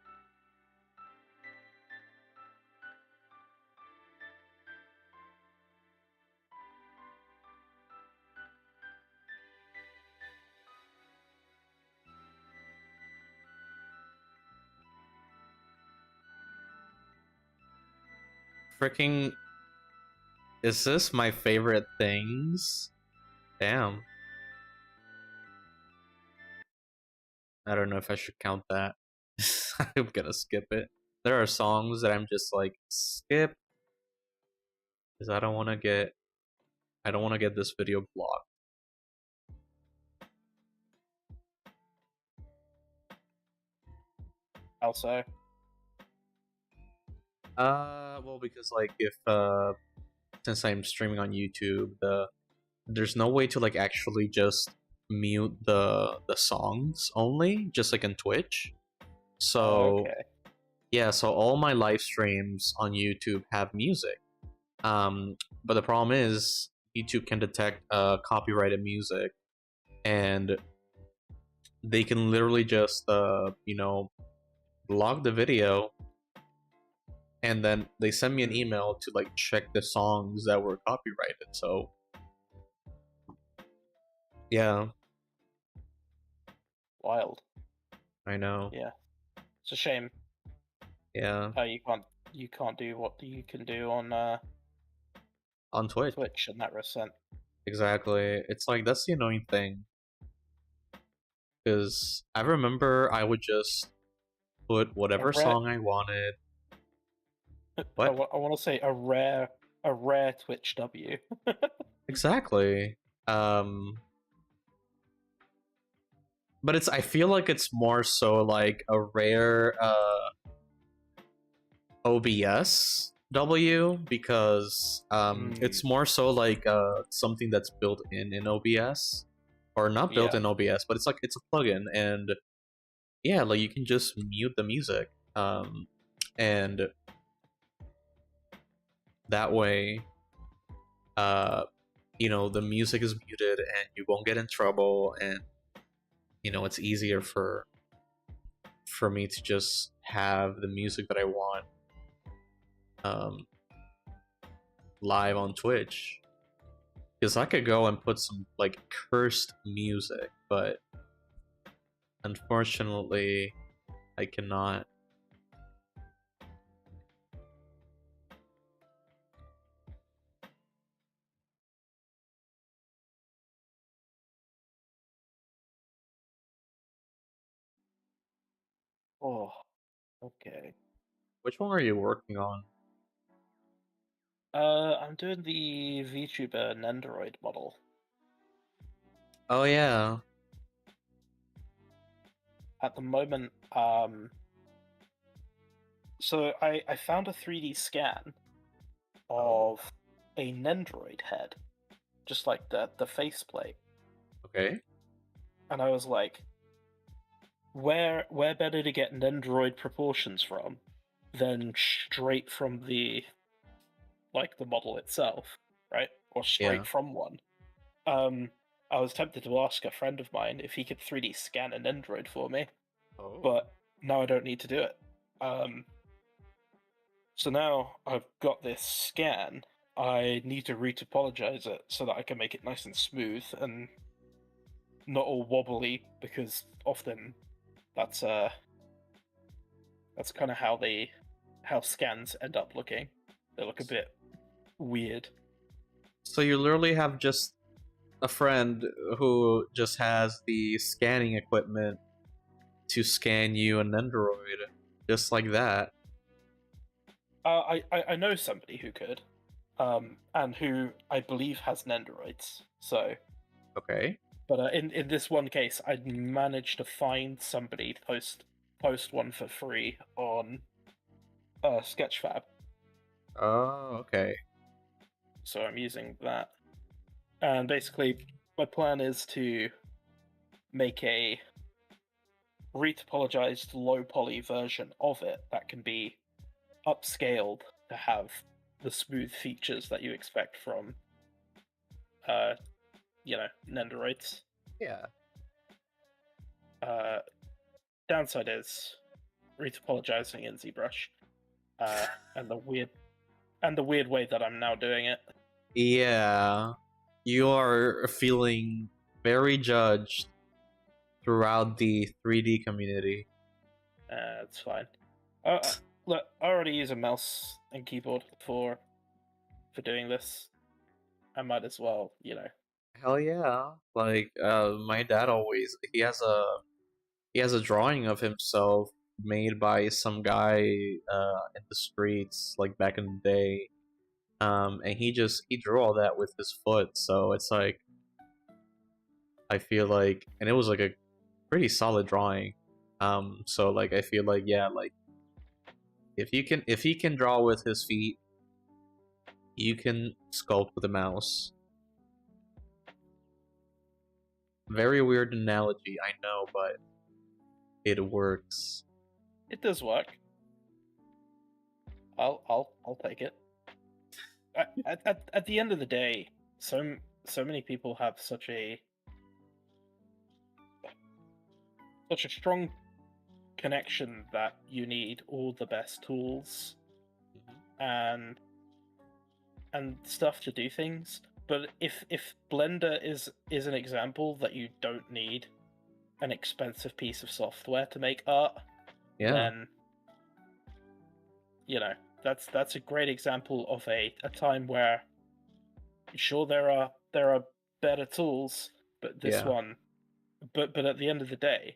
Freaking, is this my favorite things? Damn. I don't know if I should count that. I'm gonna skip it. There are songs that I'm just like, skip, because I don't want to get this video blocked. Also, well, because like if since I'm streaming on YouTube, there's no way to like actually just mute the songs only, just like in Twitch. So Okay. yeah, so all my live streams on YouTube have music. But the problem is YouTube can detect copyrighted music, and they can literally just log the video, and then they send me an email to like check the songs that were copyrighted. So yeah, Wild. I know. Yeah. It's a shame Yeah, how you can't do what you can do on on Twitch. Twitch in that resent. Exactly. It's like that's the annoying thing, because I remember I would just put A whatever rare, song I wanted. I What? want to say a rare Twitch W. Exactly. Um, but I feel like it's more so like a rare OBS W, because it's more so like something that's built in OBS, or not built Yeah. in OBS, but it's like it's a plugin, and yeah, like you can just mute the music, and that way the music is muted and you won't get in trouble, and it's easier for me to just have the music that I want um live on Twitch, because I could go and put some like cursed music, but unfortunately I cannot. Oh, okay. Which one are you working on? I'm doing the VTuber Nendoroid model. Oh yeah. At the moment, so I found a 3D scan Oh, of a Nendoroid head, just like the faceplate, okay. and I was like, where better to get Nendoroid proportions from than straight from the model itself, right? Or Yeah. straight from one. Um, I was tempted to ask a friend of mine if he could 3D scan an Nendoroid for me, Oh. but now I don't need to do it. So now I've got this scan. I need to retopologize it so that I can make it nice and smooth and not all wobbly, because often that's kind of how scans end up looking. They look a bit weird. So you literally have just a friend who just has the scanning equipment to scan you an Android, just like that. I know somebody who could, and who I believe has Nendoroids. So, Okay. but in this one case, I managed to find somebody post one for free on Sketchfab. Oh, okay. So I'm using that, and basically my plan is to make a retopologized low poly version of it that can be upscaled to have the smooth features that you expect from uh Nendoroids. Yeah. Downside is retopologizing in ZBrush, and the weird way that I'm now doing it. Yeah. You are feeling very judged throughout the 3D community. It's fine. Look, I already use a mouse and keyboard for doing this. I might as well, Hell yeah. Like my dad always he has a drawing of himself made by some guy in the streets like back in the day. And he drew all that with his foot, so it's like I feel like, and it was like a pretty solid drawing. So like I feel like, yeah, like if he can draw with his feet, you can sculpt with a mouse Very weird analogy, I know, but it works. It does work. I'll take it. At the end of the day, so many people have such a strong connection that you need all the best tools and stuff to do things. But if Blender is an example that you don't need an expensive piece of software to make art, Yeah, then you know that's a great example of a time where sure there are better tools, but this yeah, one, but at the end of the day,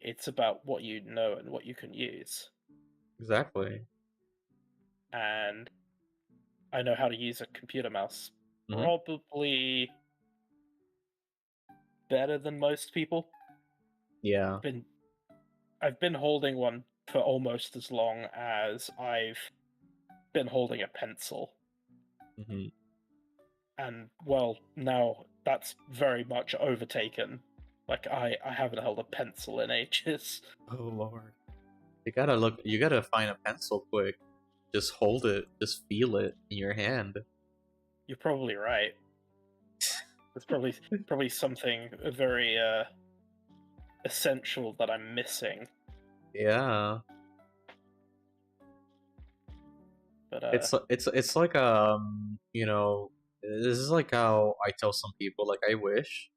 it's about what you know and what you can use. exactly. And I know how to use a computer mouse Hmm. probably better than most people. Yeah. Been I've been holding one for almost as long as I've been holding a pencil. Hmm. And well, now that's very much overtaken. Like I haven't held a pencil in ages. Oh Lord. You gotta find a pencil quick. Just hold it, just feel it in your hand. You're probably right. There's probably something very essential that I'm missing. Yeah. But It's like this is like how I tell some people, like, I wish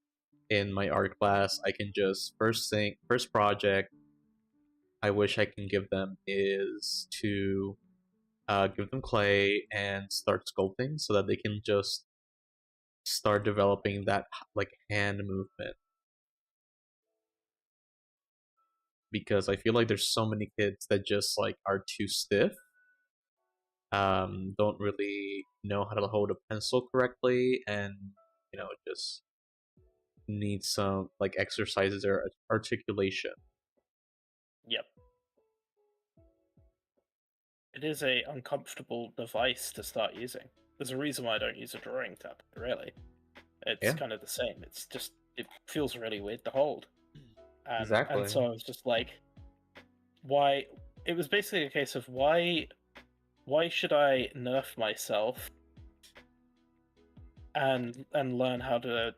in my art class I can just first project I wish I can give them is to give them clay and start sculpting so that they can just start developing that like hand movement, because I feel like there's so many kids that just like are too stiff, don't really know how to hold a pencil correctly, and just need some like exercises or articulation. yep, it is a uncomfortable device to start using. There's a reason why I don't use a drawing tab. Really, it's Yeah, kind of the same. It's just it feels really weird to hold, and exactly. so I was just like, why? It was basically a case of why should I nerf myself and learn how to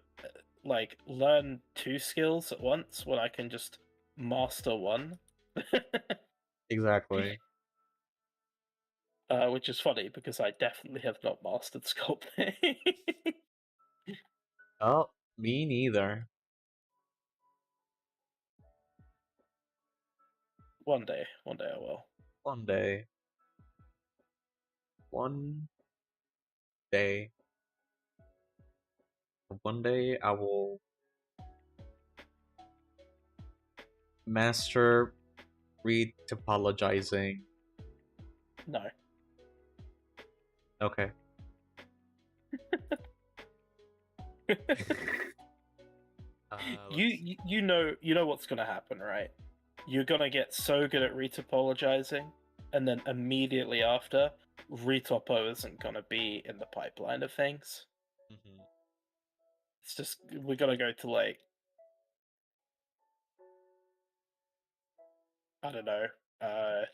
like learn two skills at once when I can just master one? Exactly. Which is funny because I definitely have not mastered sculpting. Oh, me neither. One day I will. One day, one day, one day I will master retopologizing. No, Okay. uh, let's you know what's gonna happen, right? You're gonna get so good at retopologizing, and then immediately after, retopo isn't gonna be in the pipeline of things. Mhm. It's just we're gonna go to like I don't know. Uh,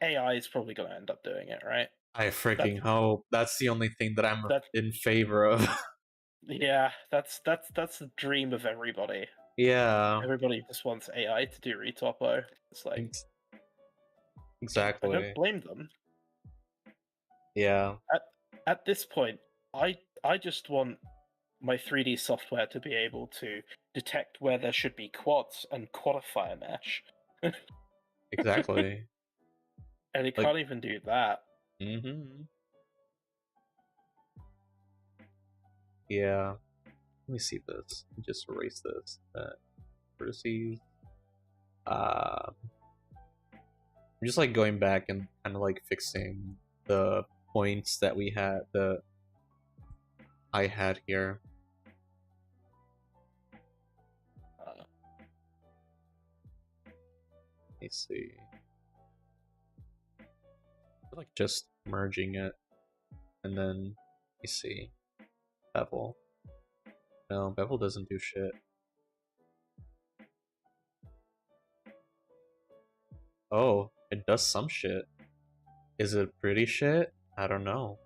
AI is probably gonna end up doing it, right? I That's freaking hope that's the only thing that I'm that. in favor of. Yeah, that's the dream of everybody. Yeah, Everybody just wants AI to do retopo. It's like ex- I don't exactly. blame them. Yeah, At this point, I just want my 3D software to be able to detect where there should be quads and quadify a mesh, exactly. and it Like, can't even do that. hmm yeah. Let me see this. Just erase this. Vertices. I'm just like going back and kind of like fixing the points that we had. The I had here. Uh, Let me see. Like just merging it, and then let me see. Bevel. No, bevel doesn't do shit. Oh, it does some shit. Is it pretty shit? I don't know.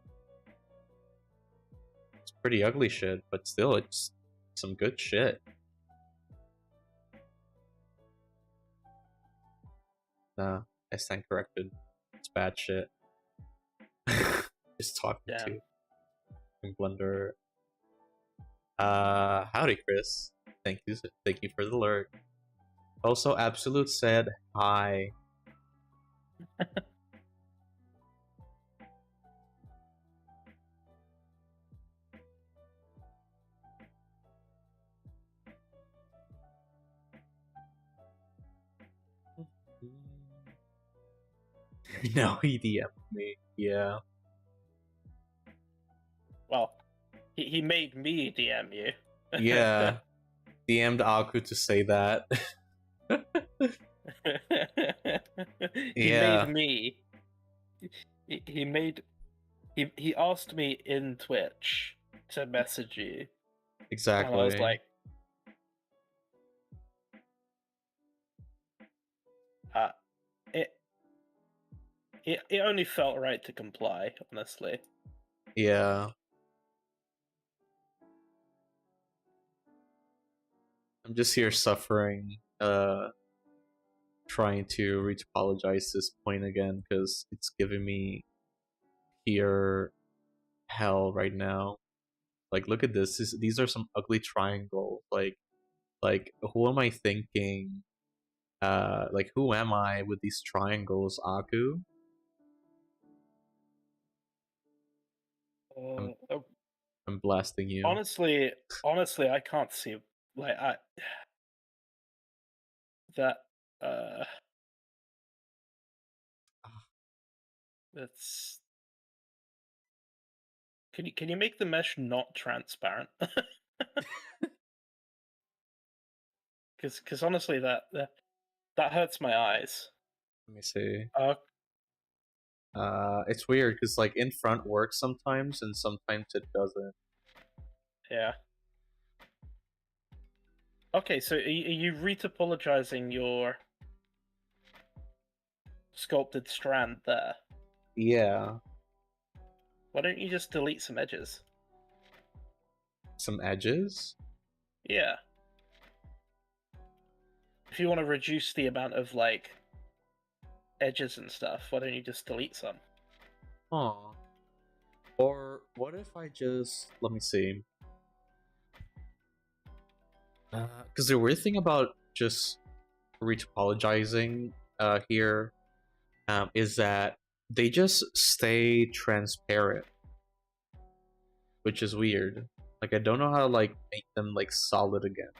It's pretty ugly shit, but still, it's some good shit. Nah, I stand corrected. It's bad shit. Just talking Damn. to Blender. Howdy, Chris. Thank you for the alert. Also, Absolute said hi. No, he DM'd me. Yeah. Well, he made me DM you. Yeah. DM'd Aku to say that. He Yeah. made me. He made. He asked me in Twitch to message you, and I was Exactly. like, it. It only felt right to comply, honestly. Yeah. I'm just here suffering, trying to reach apologize this point again because it's giving me pure hell right now. Like, look at this. These are some ugly triangles. Like, who am I thinking? Like, who am I with these triangles, Aku? I'm, I'm blasting you. Honestly, I can't see like that. That's. Can you make the mesh not transparent? Because honestly, that hurts my eyes. Let me see. Uh, It's weird because like in front works sometimes and sometimes it doesn't. yeah. Okay, so are you retopologizing your sculpted strand there? Yeah, Why don't you just delete some edges? some edges. Yeah. If you want to reduce the amount of like edges and stuff, why don't you just delete some? Huh. Or what if I just let me see. Because the weird thing about just retopologizing here is that they just stay transparent, which is weird. Like I don't know how to like make them like solid again.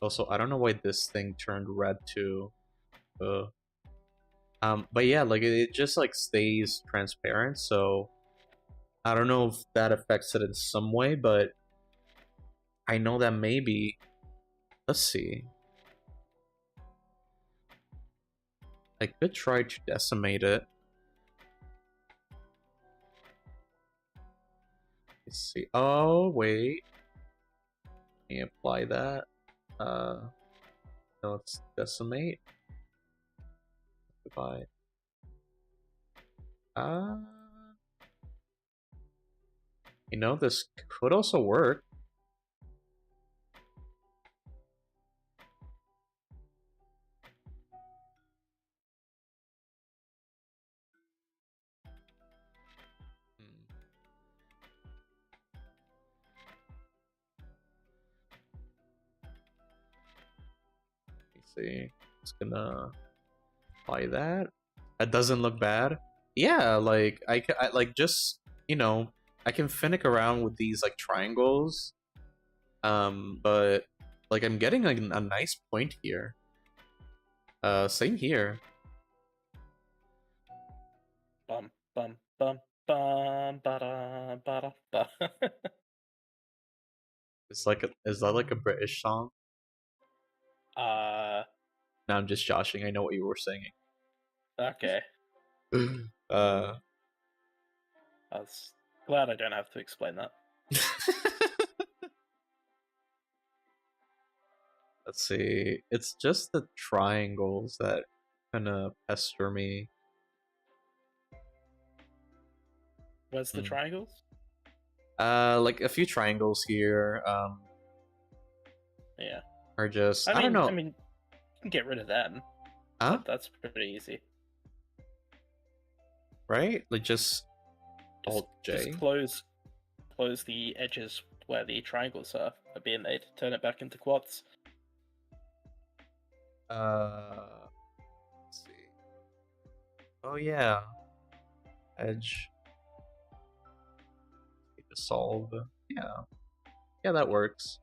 Also, I don't know why this thing turned red too. But yeah, like it just like stays transparent. So I don't know if that affects it in some way, but I know that maybe. Let's see. I could try to decimate it. Let's see. Oh wait. Let me apply that. No, let's decimate. Goodbye. You know, this could also work. Let me see. Just gonna apply that. That doesn't look bad. Yeah, like I like just I can finick around with these like triangles, but like I'm getting like a nice point here. Same here. Bum bum bum bum ba da ba da ba. Is that like a British song? Uh, No, I'm just joshing. I know what you were singing. okay. uh, That's Glad I don't have to explain that. Let's see. It's just the triangles that kind of pester me. Where's the triangles? Like a few triangles here. Yeah. Are just I don't know. I mean, you can get rid of them. Huh? That's pretty easy. Right? Like just Alt J. Just close the edges where the triangles are being made. Turn it back into quads. Let's see. Oh yeah. Edge. To solve. Yeah. Yeah, that works.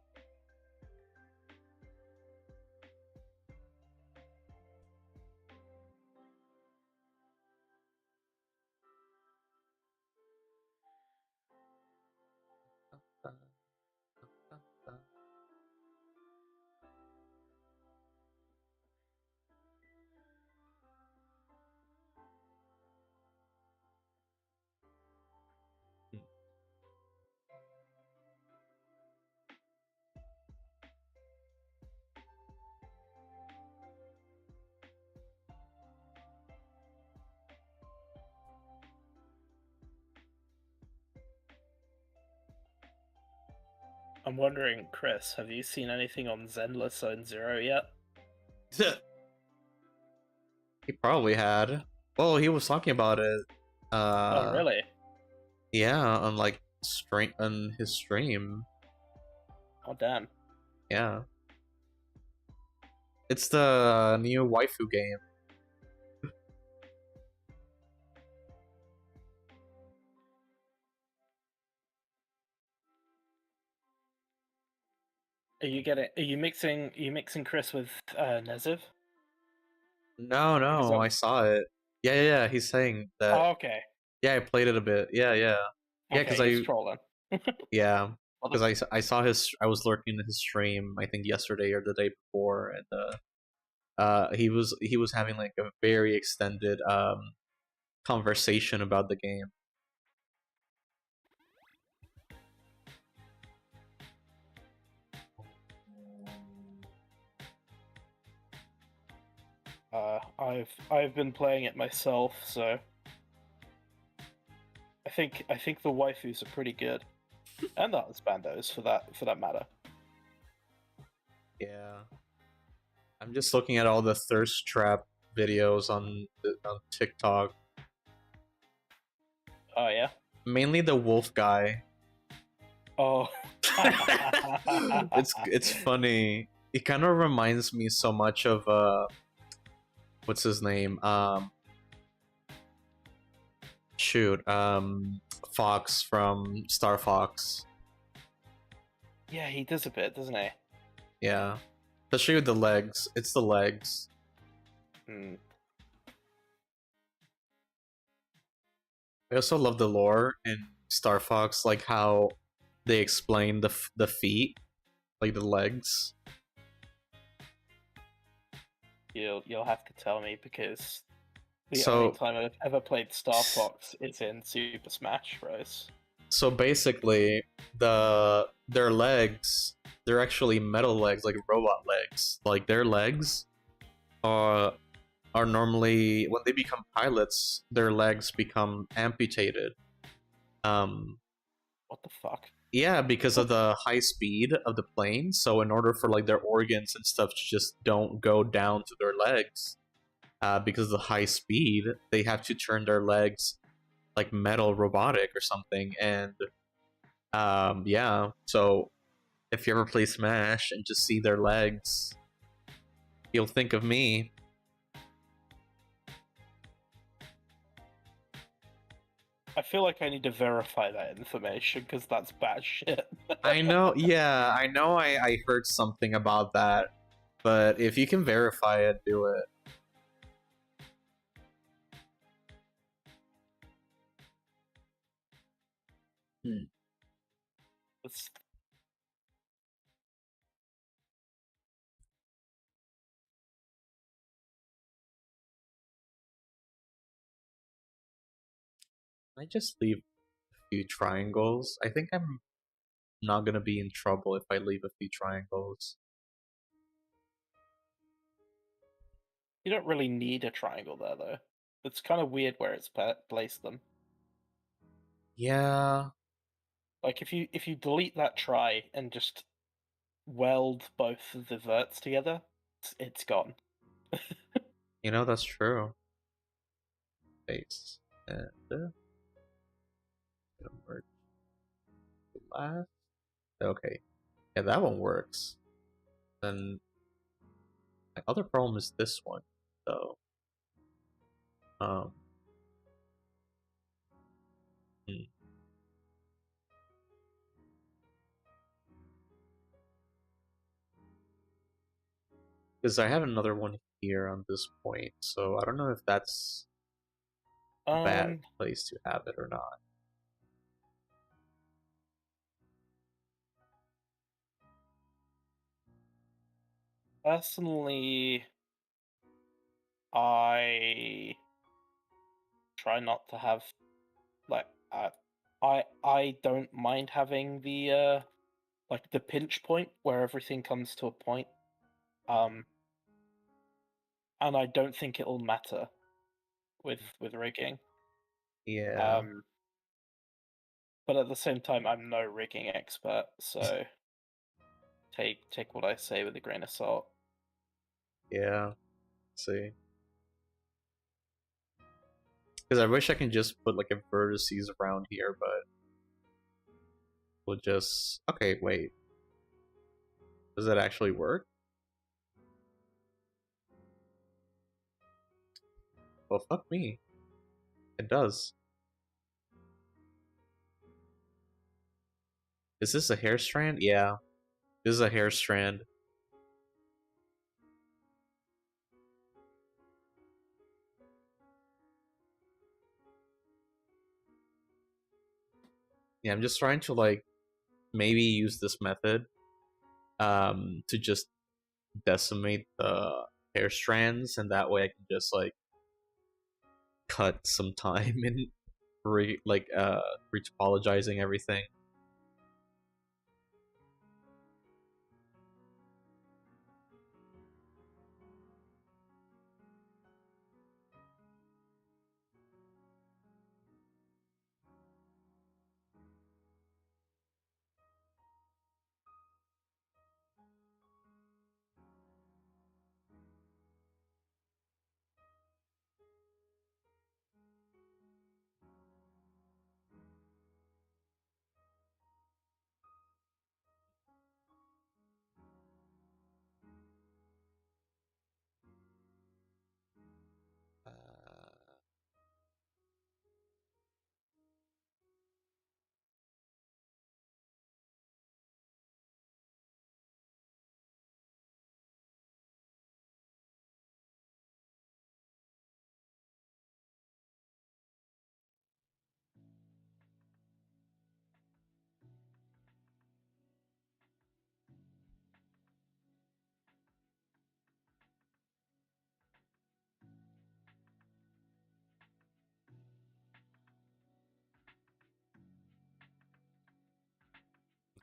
I'm wondering, Chris, have you seen anything on Zenless Zone Zero yet? He probably had. Oh, he was talking about it. Oh, really? Yeah, on like on his stream. Oh, damn. Yeah. It's the new waifu game. Are you mixing Chris with Neziv? No, I saw it. Yeah, he's saying that. Oh, okay. Yeah, I played it a bit. Yeah. Yeah, because Okay, he's trolling. yeah, because I saw I was lurking in his stream, I think yesterday or the day before, and he was having like a very extended conversation about the game. I've been playing it myself, so I think the waifus are pretty good, and the husbandos for that matter. Yeah, I'm just looking at all the thirst trap videos on TikTok. Oh yeah. Mainly the wolf guy. Oh. It's funny. It kind of reminds me so much of what's his name? Fox from Star Fox. Yeah, he does a bit, doesn't he? Yeah. Especially with the legs. It's the legs. Hmm. I also love the lore in Star Fox, like how they explain the feet, like the legs. You'll have to tell me, because the So only time I've ever played Star Fox is in Super Smash Bros. so basically their legs, they're actually metal legs, like robot legs. Like their legs are normally, when they become pilots, their legs become amputated. What the fuck? Yeah, because of the high speed of the plane. So in order for like their organs and stuff to just don't go down to their legs, because of the high speed, they have to turn their legs like metal robotic or something. And yeah, so if you ever play Smash and just see their legs, you'll think of me. I feel like I need to verify that information, because that's bad shit. I know, yeah, I heard something about that, but if you can verify it, do it. It's... I just leave few triangles. I think I'm not gonna be in trouble if I leave a few triangles. You don't really need a triangle there, though. It's kind of weird where it's placed them. Yeah. Like if you delete that try and just weld both of the verts together, it's gone. You know, that's true. Base. And it'll merge last. Okay. Yeah, that one works. Then my other problem is this one, though. Because I have another one here on this point, so I don't know if that's a bad place to have it or not. Personally, I try not to have like I don't mind having the like the pinch point where everything comes to a point. And I don't think it'll matter with rigging. Yeah. But at the same time, I'm no rigging expert, so take what I say with a grain of salt. Yeah. Let's see. Because I wish I can just put like a vertices around here, but we'll just... Okay, wait. Does that actually work? Well, fuck me. It does. Is this a hair strand? Yeah. This is a hair strand. Yeah, I'm just trying to like maybe use this method to just decimate the hair strands, and that way I can just like cut some time in retopologizing everything.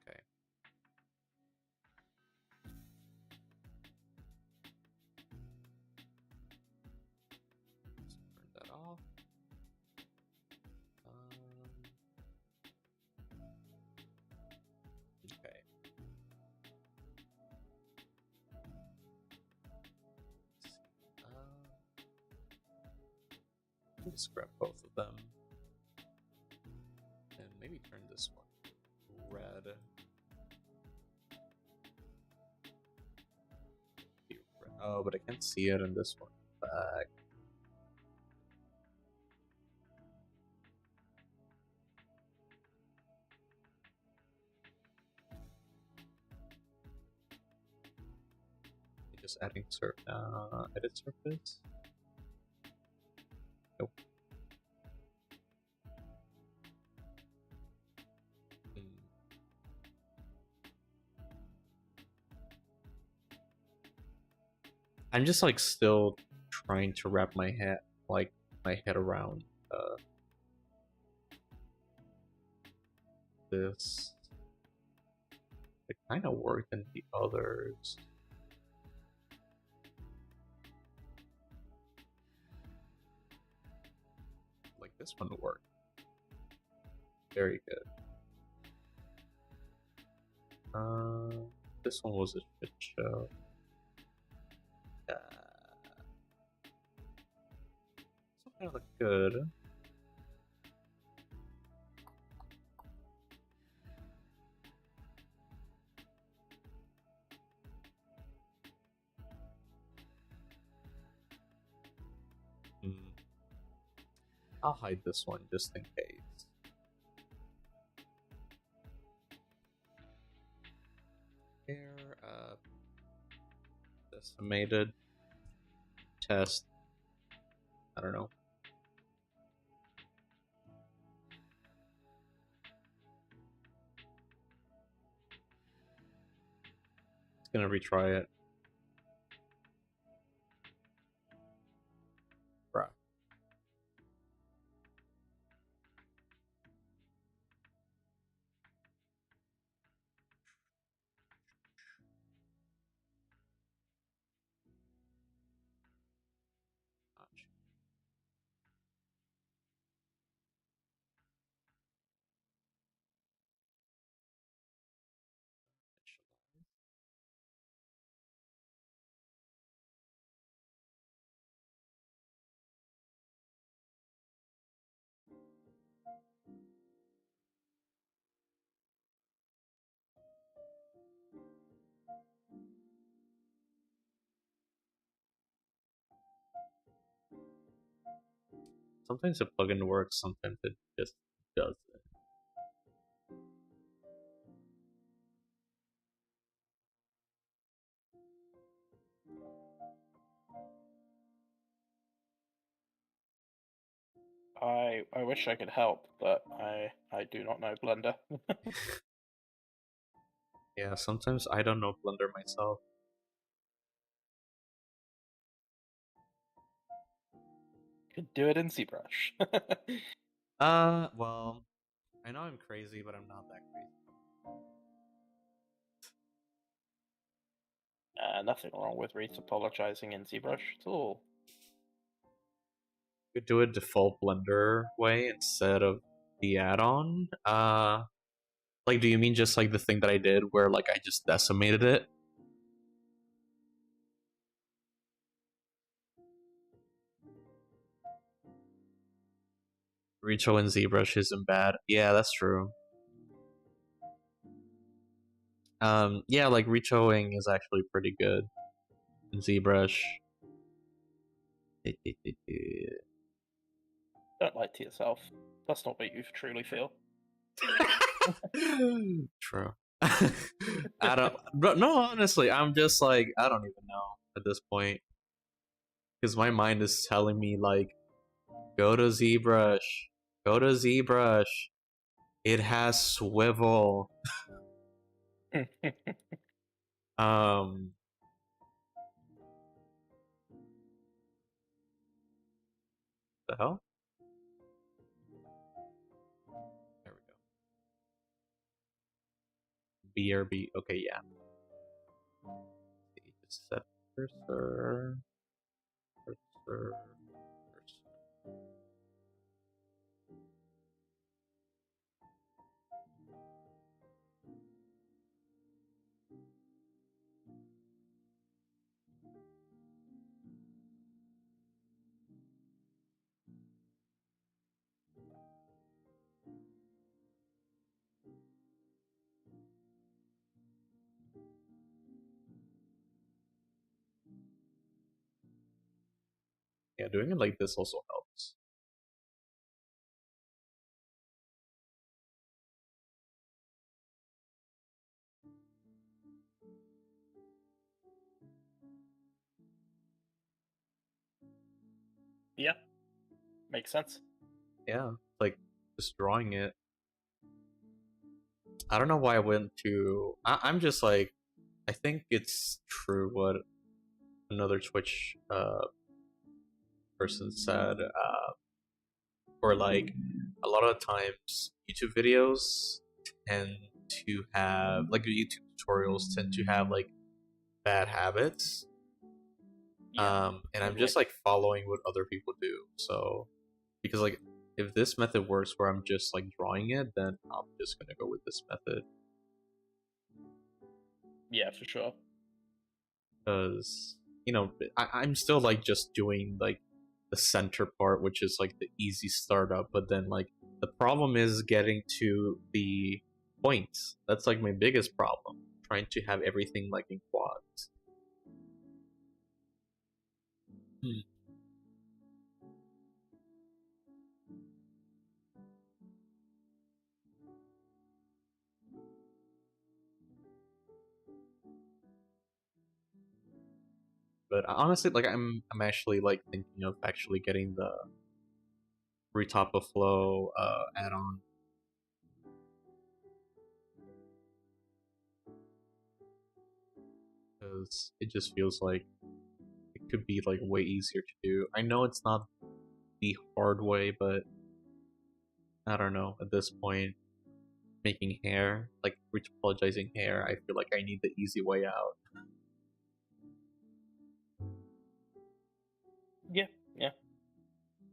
Okay. Let's turn that off. Okay. Just grab both of them. And maybe turn this one red. Oh, but I can't see it in this one. Back. Just adding edit surface. Nope. I'm just like still trying to wrap my head around this. It kind of worked in the others. Like this one worked. Very good. This one was a shit show. This one kind of looked good. I'll hide this one just in case. Here, decimated test. I don't know. It's gonna retry it. Bruh. Sometimes a plugin works, sometimes it just doesn't. I wish I could help, but I do not know Blender. Yeah, sometimes I don't know Blender myself. Could do it in ZBrush. Well, I know I'm crazy, but I'm not that crazy. Nothing wrong with Reese apologizing in ZBrush at all. Could do a default Blender way instead of the add-on. Like, do you mean just like the thing that I did where like I just decimated it? Retro and ZBrush isn't bad. Yeah, that's true. Yeah, like retroing is actually pretty good in ZBrush. Don't lie to yourself. That's not what you truly feel. True. I don't. But no, honestly, I'm just like I don't even know at this point because my mind is telling me like, go to ZBrush, go to ZBrush. It has swivel. Um. The hell? There we go. BRB. Okay, yeah. Set cursor. Cursor. Yeah, doing it like this also helps. Yeah, makes sense. Yeah, like just drawing it. I don't know why I went to. I'm just like, I think it's true what another Twitch person said, or like a lot of times YouTube videos tend to have like YouTube tutorials tend to have like bad habits. Yeah, And I'm totally. just like following what other people do. So because like if this method works where I'm just like drawing it, then I'm just gonna go with this method. Yeah, for sure. Because I'm still like just doing like the center part, which is like the easy startup, but then like the problem is getting to the points. That's like my biggest problem, trying to have everything like in quads. Hmm. But honestly, like I'm actually like thinking of actually getting the Retop of Flow add-on. Because it just feels like it could be like way easier to do. I know it's not the hard way, but I don't know. At this point, making hair, like retopologizing hair, I feel like I need the easy way out. Yeah, yeah.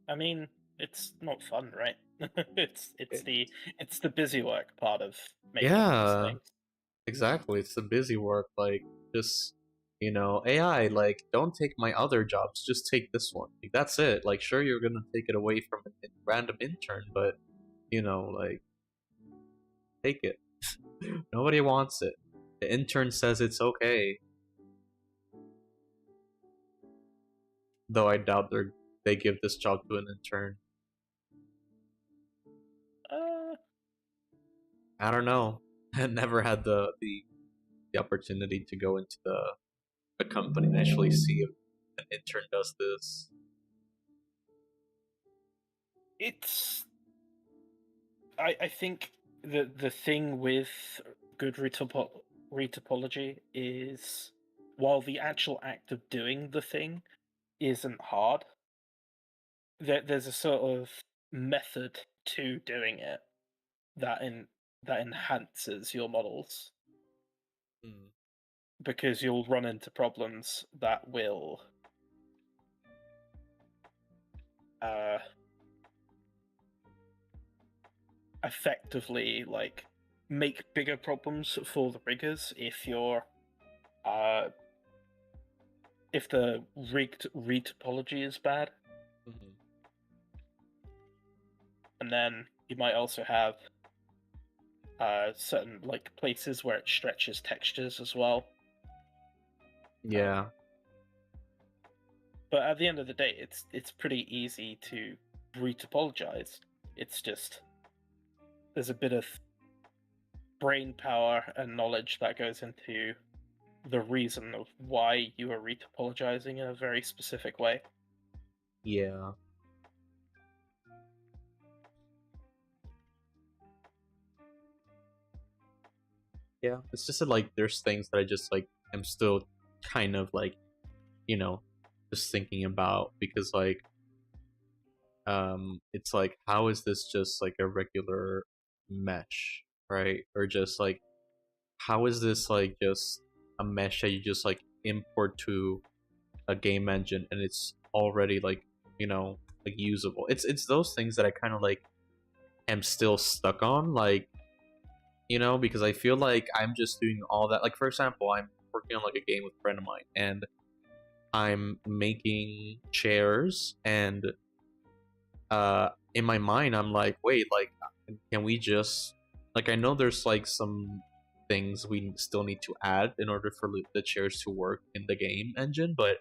I mean, it's not fun, right? it's It- the busy work part of making these yeah, things. exactly. It's the busy work. Like, just, AI, like, don't take my other jobs. Just take this one. Like, that's it. Like, sure, you're gonna take it away from a random intern, but, like, take it. Nobody wants it. The intern says it's okay. Though I doubt they give this job to an intern. Uh, I don't know. I never had the opportunity to go into the company and actually see if an intern does this. it's I think the thing with good retopology is while the actual act of doing the thing isn't hard, there's a sort of method to doing it that enhances your models Hmm. because you'll run into problems that will uh, effectively like make bigger problems for the riggers uh, if the rigged retopology is bad, Mhm. and then you might also have certain like places where it stretches textures as well. Um, Yeah, but at the end of the day, it's pretty easy to retopologize. It's just there's a bit of brain power and knowledge that goes into the reason of why you are retopologizing in a very specific way. yeah, yeah. It's just that like there's things that I just like am still kind of like you know just thinking about because like it's like how is this just like a regular mesh, right? Or just like how is this like just a mesh that you just like import to a game engine and it's already like like usable. It's those things that I kind of like am still stuck on, like because I feel like I'm just doing all that. Like for example, I'm working on like a game with a friend of mine and I'm making chairs and in my mind I'm like, wait, like can we just like I know there's like some things we still need to add in order for the chairs to work in the game engine, but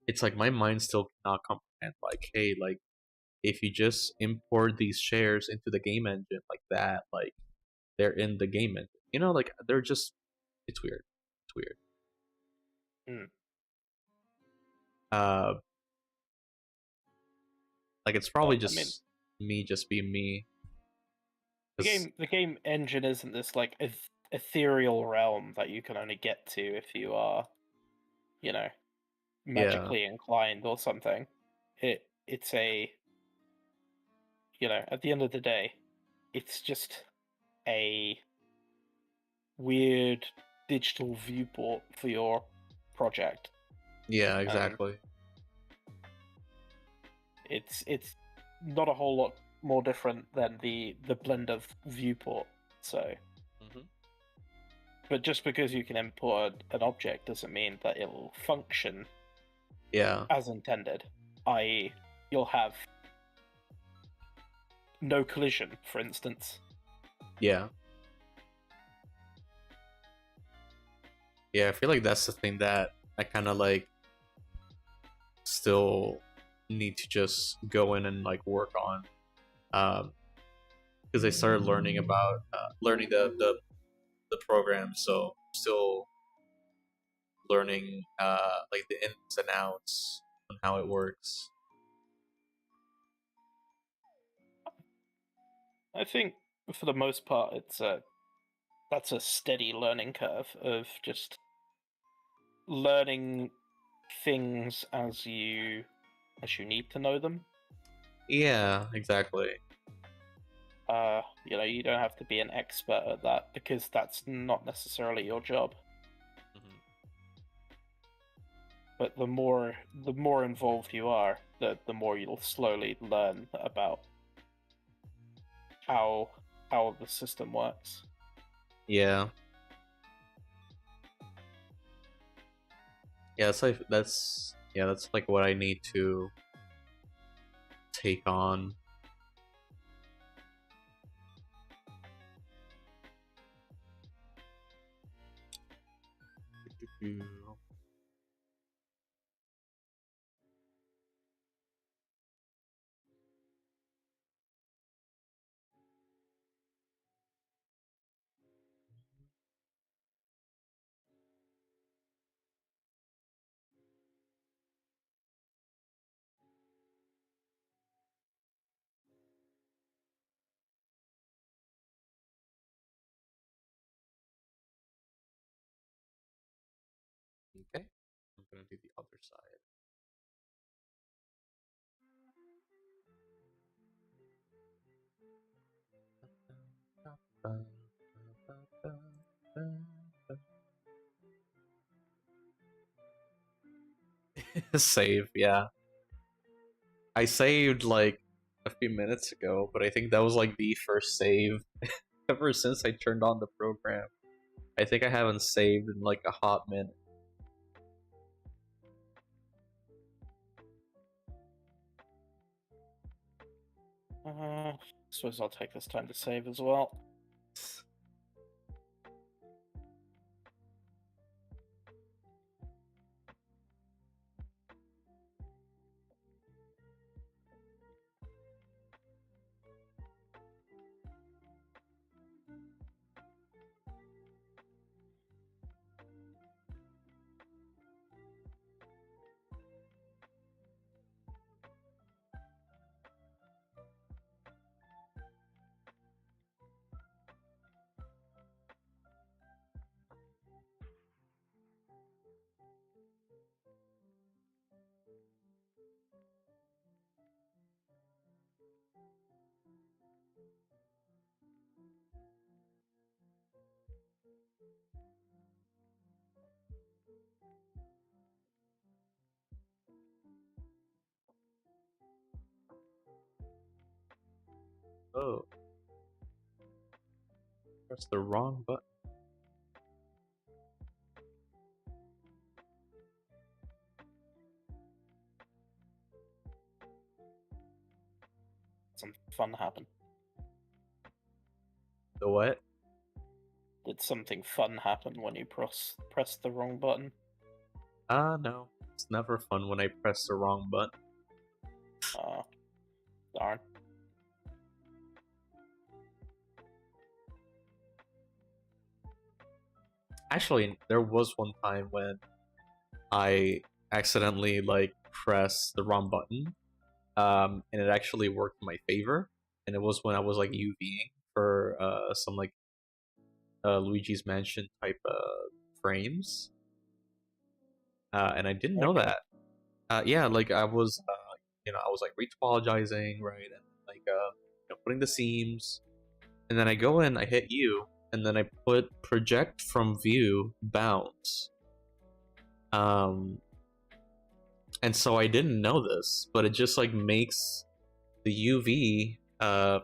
it's like my mind still cannot comprehend like, hey, like if you just import these shares into the game engine like that, like they're in the game engine. Like they're just it's weird. It's weird. Mm. Uh like it's probably Well, I mean, just me just being me. 'Cause the game engine isn't this like ethereal realm that you can only get to if you are, you know, yeah. magically inclined or something. It's a at the end of the day, it's just a weird digital viewport for your project. Yeah, exactly. It's not a whole lot more different than the Blender viewport. So, but just because you can import an object doesn't mean that it will function Yeah. as intended. I.e., you'll have no collision, for instance. Yeah. Yeah, I feel like that's the thing that I kind of like still need to just go in and like work on, because I started learning about learning the program, so still learning like the ins and outs on how it works. I think for the most part, that's a steady learning curve of just learning things as you need to know them. Yeah, exactly. You don't have to be an expert at that because that's not necessarily your job. But the more involved you are, the more you'll slowly learn about how the system works. Yeah. Yeah, that's like what I need to take on. Okay, I'm gonna do the other side. Save, yeah. I saved like a few minutes ago, but I think that was like the first save ever since I turned on the program. I think I haven't saved in like a hot minute. Suppose I'll take this time to save as well. Oh, press the wrong button. Some fun happen. The what? Did something fun happen when you press the wrong button? No. It's never fun when I press the wrong button. Darn. Actually, there was one time when I accidentally like pressed the wrong button, and it actually worked in my favor. And it was when I was like UVing for some like Luigi's Mansion type frames, and I didn't know Okay. that. Yeah, like I was, I was like retopologizing, right, and like putting the seams, and then I go in, I hit U, and then I put project from view bounce. And so I didn't know this, but it just like makes the UV of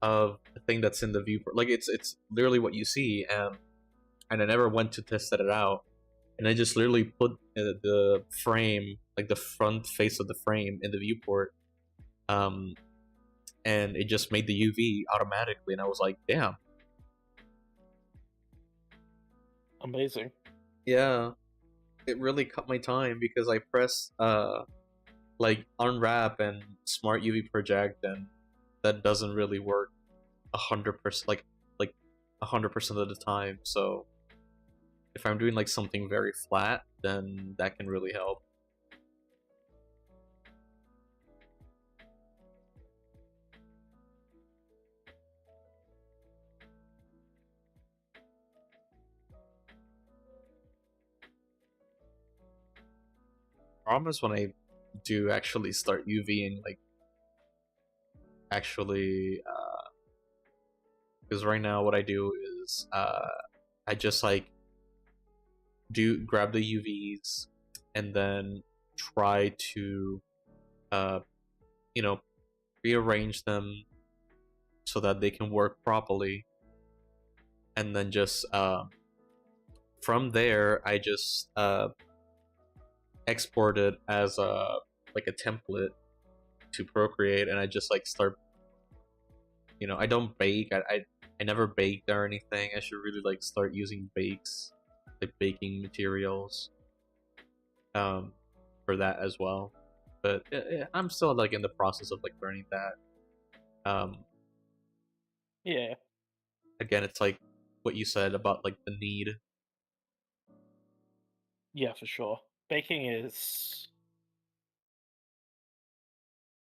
the thing that's in the viewport, like it's literally what you see. And I never went to test it out, and I just literally put the frame, like the front face of the frame, in the viewport, and it just made the UV automatically, and I was like, damn. Amazing. Yeah, it really cut my time because I pressed like unwrap and smart UV project, and that doesn't really work 100%, like 100% of the time. So if I'm doing like something very flat, then that can really help. Problem is when I do actually start UVing, like actually, because right now what I do is I just like grab the UVs and then try to you know, rearrange them so that they can work properly, and then just from there I just export it as a like a template to Procreate, and I just like start, I don't bake. I never baked or anything. I should really like start using bakes, like baking materials, for that as well. But I'm still like in the process of like learning that. Yeah. Again, it's like what you said about like the need. Yeah, for sure. Baking is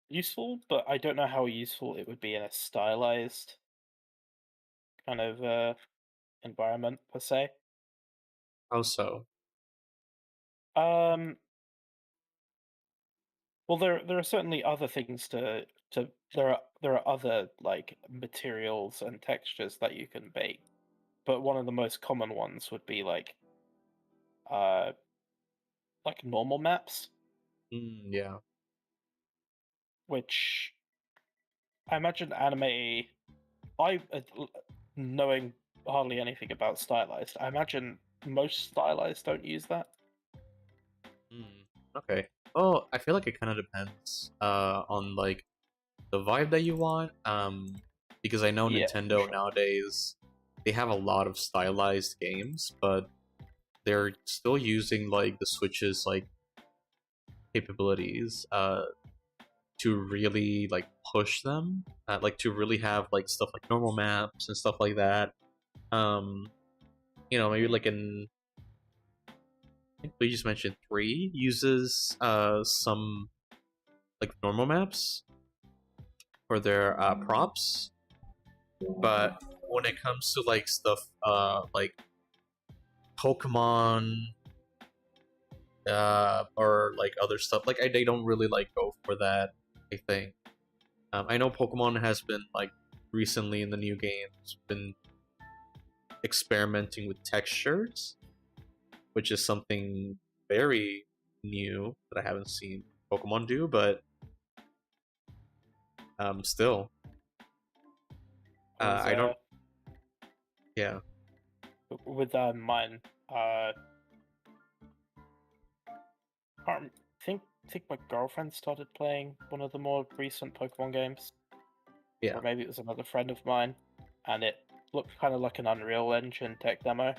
useful, but I don't know how useful it would be in a stylized kind of environment per se. How so? Um, well, there are certainly other things there are other like materials and textures that you can bake, but one of the most common ones would be uh like normal maps, Yeah. which I imagine anime. I knowing hardly anything about stylized, I imagine most stylized don't use that. Okay. Oh, I feel like it kind of depends on like the vibe that you want. Because I know Yeah, for Nintendo sure. nowadays, they have a lot of stylized games, but they're still using like the Switch's like capabilities to really like push them, like to really have like stuff like normal maps and stuff like that. Um, maybe like in, I think we just mentioned 3 uses some like normal maps for their props, but when it comes to like stuff like Pokemon or like other stuff, like they don't really like go for that, I think. I know Pokemon has been like recently in the new games been experimenting with textures, which is something very new that I haven't seen Pokemon do, but still, Was I don't. Yeah. with mine. Can't think my girlfriend started playing one of the more recent Pokemon games, Yeah. or maybe it was another friend of mine, and it looked kind of like an Unreal Engine tech demo.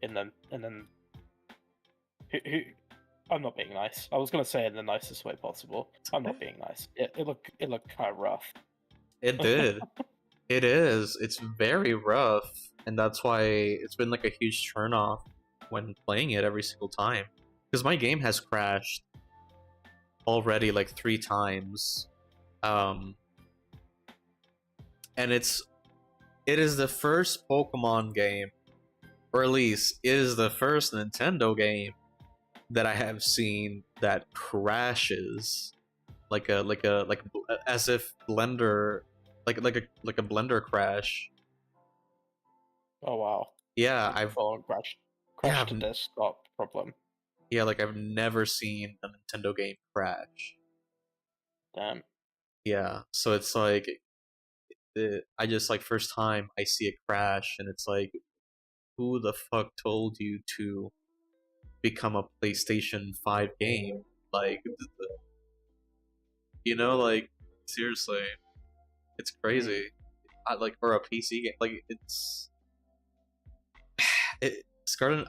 And then who I'm not being nice. I was gonna say it in the nicest way possible. I'm not being nice. It looked kind of rough. It did. It is. It's very rough, and that's why it's been like a huge turn off when playing it every single time. Because my game has crashed already like 3 times, um, and it is the first Pokemon game, or at least it is the first Nintendo game that I have seen that crashes like as if Blender, like a Blender crash, Oh wow. Yeah, Like a full yeah, crash to desktop problem. yeah, like I've never seen a Nintendo game crash. Damn. Yeah, so it's like I just like first time I see it crash, and it's like, who the fuck told you to become a PlayStation 5 game? Like, like seriously, it's Mm. crazy. Like, or a PC game, like Scarlet.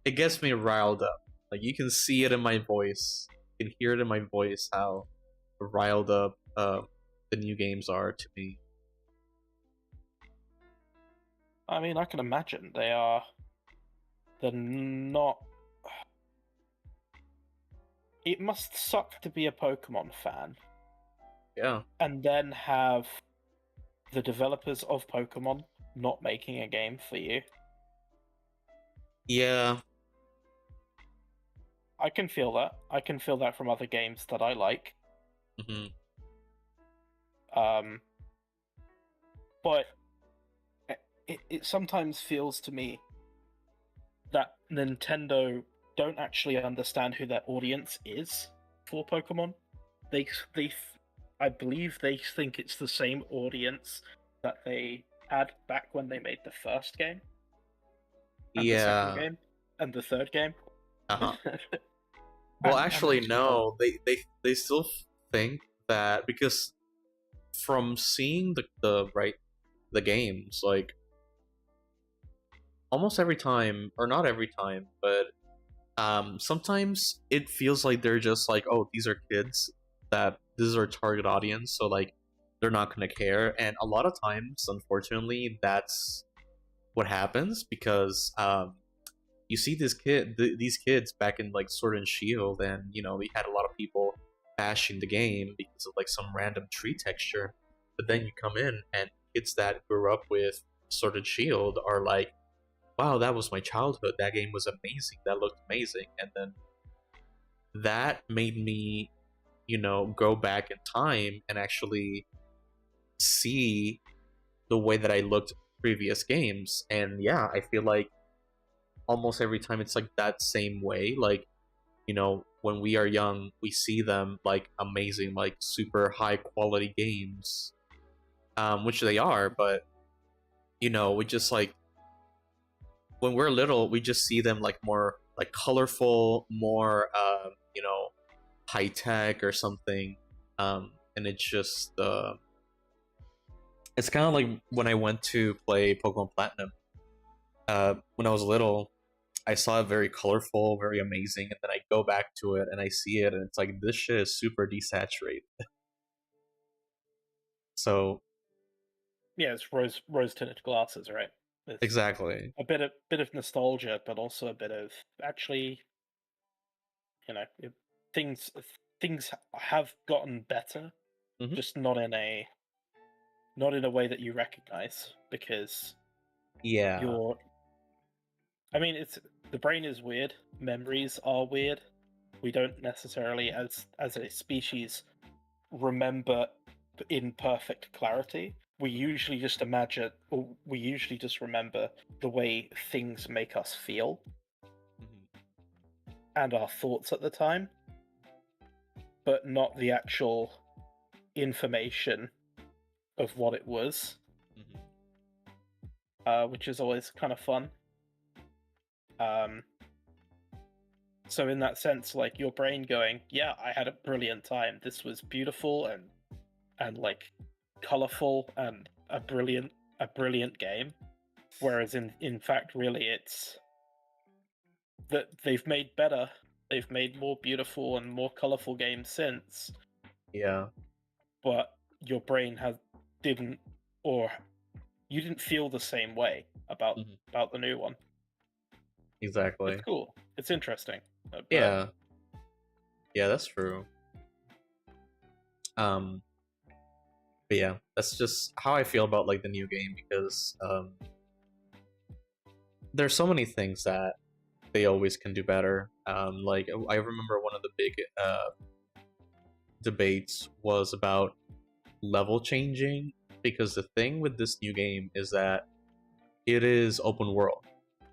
It gets me riled up. Like you can see it in my voice, you can hear it in my voice how riled up the new games are to me. I mean, I can imagine they're not. It must suck to be a Pokemon fan Yeah, and then have the developers of Pokemon not making a game for you. yeah, I can feel that. I can feel that from other games that I like. hmm Um, but it sometimes feels to me that Nintendo don't actually understand who their audience is for Pokemon. They I believe they think it's the same audience that they had back when they made the first game and the second yeah. game and the third game. Uh-huh. Well, and actually, it's become no. They still think that because from seeing the games, like almost every time, or not every time, but sometimes it feels like they're just like, oh, these are kids, that this is our target audience, so like they're not gonna care. And a lot of times, unfortunately, that's what happens because you see these kids back in like Sword and Shield, and we had a lot of people bashing the game because of like some random tree texture. But then you come in, and kids that grew up with Sword and Shield are like, wow, that was my childhood. That game was amazing. That looked amazing. And then that made me, go back in time and actually see the way that I looked previous games. And yeah, I feel like almost every time it's like that same way. Like, when we are young, we see them like amazing, like super high quality games, which they are, but we just like when we're little, we just see them like more like colorful, more high tech or something, and it's just it's kind of like when I went to play Pokemon Platinum. When I was little, I saw it very colorful, very amazing, and then I go back to it and I see it, and it's like this shit is super desaturated. So yeah, it's rose tinted glasses, right? It's exactly. a bit of nostalgia, but also a bit of actually, you know, things things have gotten better, hmm just not in a way that you recognize because Yeah. you're. I mean, it's the brain is weird. Memories are weird. We don't necessarily, as a species, remember in perfect clarity. We usually just imagine, or we usually just remember the way things make us feel hmm and our thoughts at the time, but not the actual information of what it was, hmm which is always kind of fun. Um, so in that sense, like your brain going, "Yeah, I had a brilliant time. This was beautiful and like colorful and a brilliant game." Whereas in fact, really, it's that they've made more beautiful and more colorful games since, Yeah. but your brain has didn't or you didn't feel the same way hmm about the new one. It's Exactly. cool. It's interesting, but Yeah. Yeah, that's true. Um, but yeah, that's just how I feel about like the new game because there's so many things that they always can do better. Like I remember one of the big debates was about level changing. because the thing with this new game is that it is open world,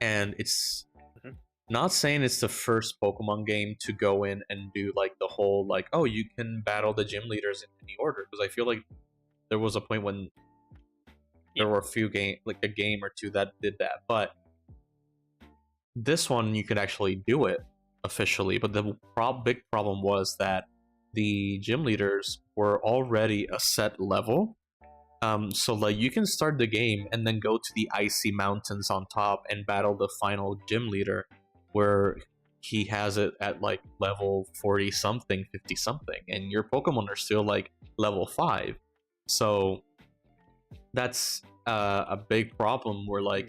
and it's Mhm. not saying it's the first Pokemon game to go in and do like the whole like, oh, you can battle the gym leaders in any order, because I feel like there was a point when there were a few a game or two that did that, but this one you could actually do it officially. But the big problem was that the gym leaders were already a set level. So like you can start the game and then go to the icy mountains on top and battle the final gym leader, where he has it at like level 40 something, 50 something, and your Pokemon are still like level 5. So that's a big problem where like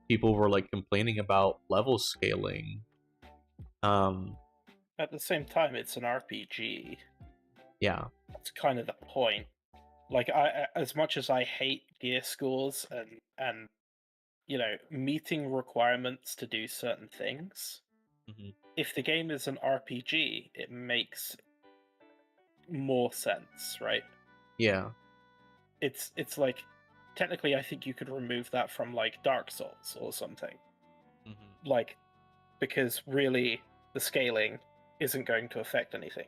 people were like complaining about level scaling. At the same time, it's an RPG. Yeah. That's kind of the point. Like, as much as I hate gear scores and you know, meeting requirements to do certain things, if the game is an RPG, it makes more sense, right? Yeah. It's like, technically, I think you could remove that from like Dark Souls or something, like, because really the scaling isn't going to affect anything.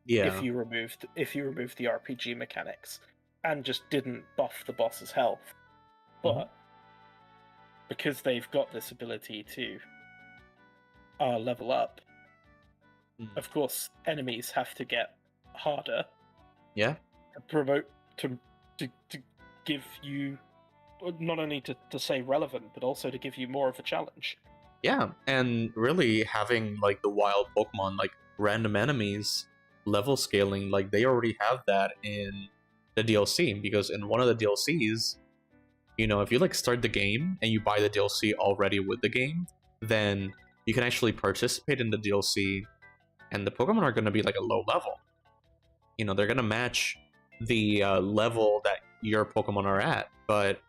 Yeah. If you removed the RPG mechanics and just didn't buff the boss's health, but because they've got this ability to level up, of course, enemies have to get harder. Yeah. To promote to give you not only to stay relevant, but also to give you more of a challenge. Yeah, and really having like the wild Pokemon, like random enemies, level scaling, like they already have that in the DLC, because in one of the DLCs, you know, if you like start the game and you buy the DLC already with the game, then you can actually participate in the DLC, and the Pokemon are going to be like a low level. You know, they're going to match the level that your Pokemon are at, but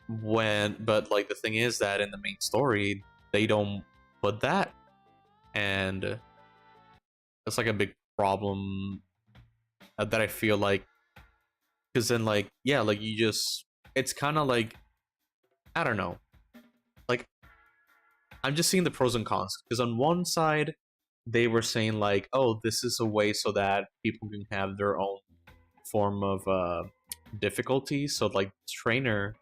like the thing is that in the main story they don't put that, and that's like a big problem that I feel like, because then like, yeah, like you just, it's kind of like, I don't know, like I'm just seeing the pros and cons, because on one side they were saying like, oh, this is a way so that people can have their own form of difficulty, so like trainer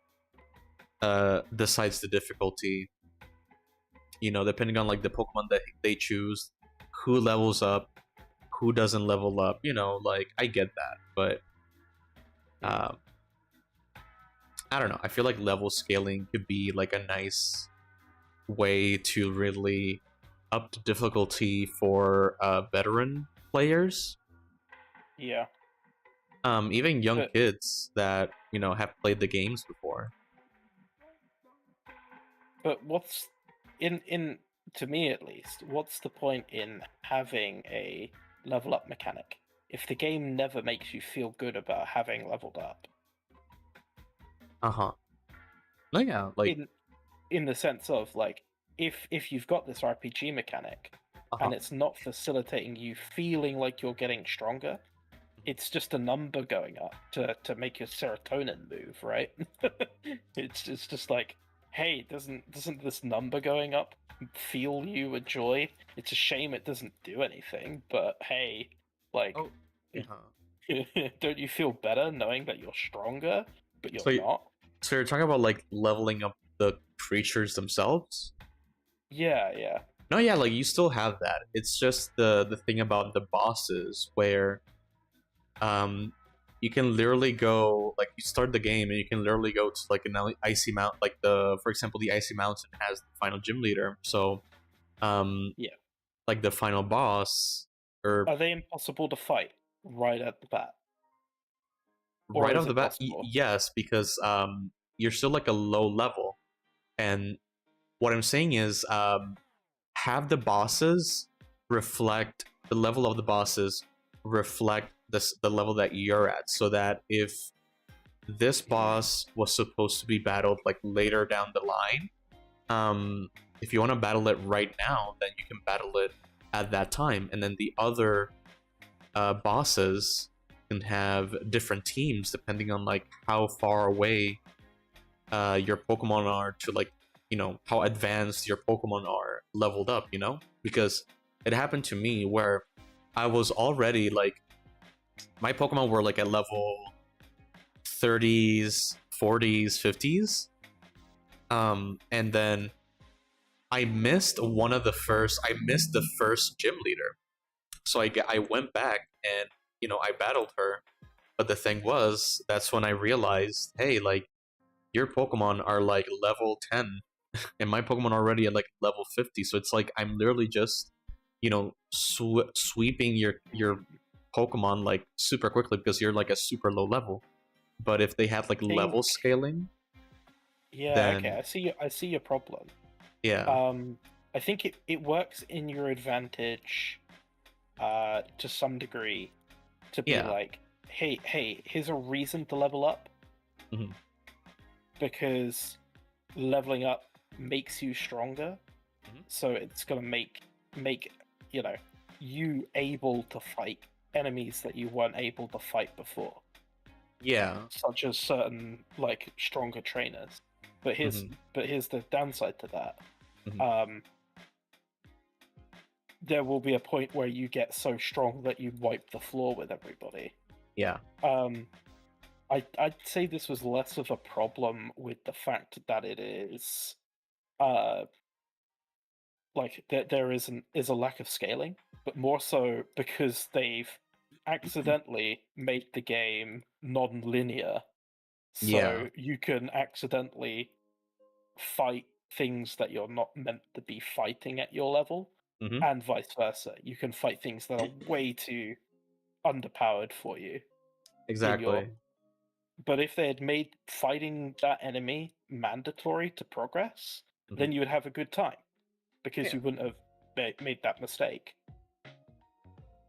decides the difficulty, you know, depending on like the Pokemon that they choose, who levels up, who doesn't level up, you know, like I get that, but I don't know, I feel like level scaling could be like a nice way to really up the difficulty for veteran players. Yeah. Even young kids that, you know, have played the games before. But what's in to me at least, what's the point in having a level up mechanic if the game never makes you feel good about having leveled up? No, yeah, like in the sense of like, if you've got this RPG mechanic and it's not facilitating you feeling like you're getting stronger, it's just a number going up to make your serotonin move, right? it's just like, hey, doesn't this number going up feel you a joy? It's a shame it doesn't do anything, but hey, like, don't you feel better knowing that you're stronger, but you're not? So you're talking about like leveling up the creatures themselves? Yeah. No, yeah, like you still have that. It's just the thing about the bosses where you can literally go, like, you start the game and you can literally go to like an icy mount, like for example, the icy mountain has the final gym leader, so like the final boss, or are they impossible to fight right at the bat? Right off the bat, yes, because you're still like a low level, and what I'm saying is have the bosses reflect the level of the bosses reflect the level that you're at, so that if this boss was supposed to be battled like later down the line, if you want to battle it right now, then you can battle it at that time, and then the other bosses can have different teams depending on like how far away your Pokemon are to like, you know, how advanced your Pokemon are leveled up, you know? Because it happened to me where I was already like, my Pokemon were like at level 30s, 40s, 50s. And then I missed the first gym leader. So I went back and, you know, I battled her. But the thing was, that's when I realized, hey, like, your Pokemon are like level 10 and my Pokemon are already at like level 50. So it's like I'm literally just, you know, sweeping your Pokemon like super quickly because you're like a super low level. But if they had like think level scaling, yeah, okay, then I see your problem. yeah, I think it works in your advantage to some degree to be yeah, like, hey, here's a reason to level up mhm, because leveling up makes you stronger. mhm, So it's gonna make you know you able to fight enemies that you weren't able to fight before, yeah, such as certain like stronger trainers. But mhm, here's the downside to that. mhm, Um, there will be a point where you get so strong that you wipe the floor with everybody. yeah, Um, I'd say this was less of a problem with the fact that it is uh like there is a lack of scaling, but more so because they've accidentally made the game non-linear, yeah, so you can accidentally fight things that you're not meant to be fighting at your level, mhm, and vice versa. You can fight things that are way too underpowered for you in your. exactly. But if they had made fighting that enemy mandatory to progress, Mhm. then you would have a good time because Yeah, you wouldn't have made that mistake.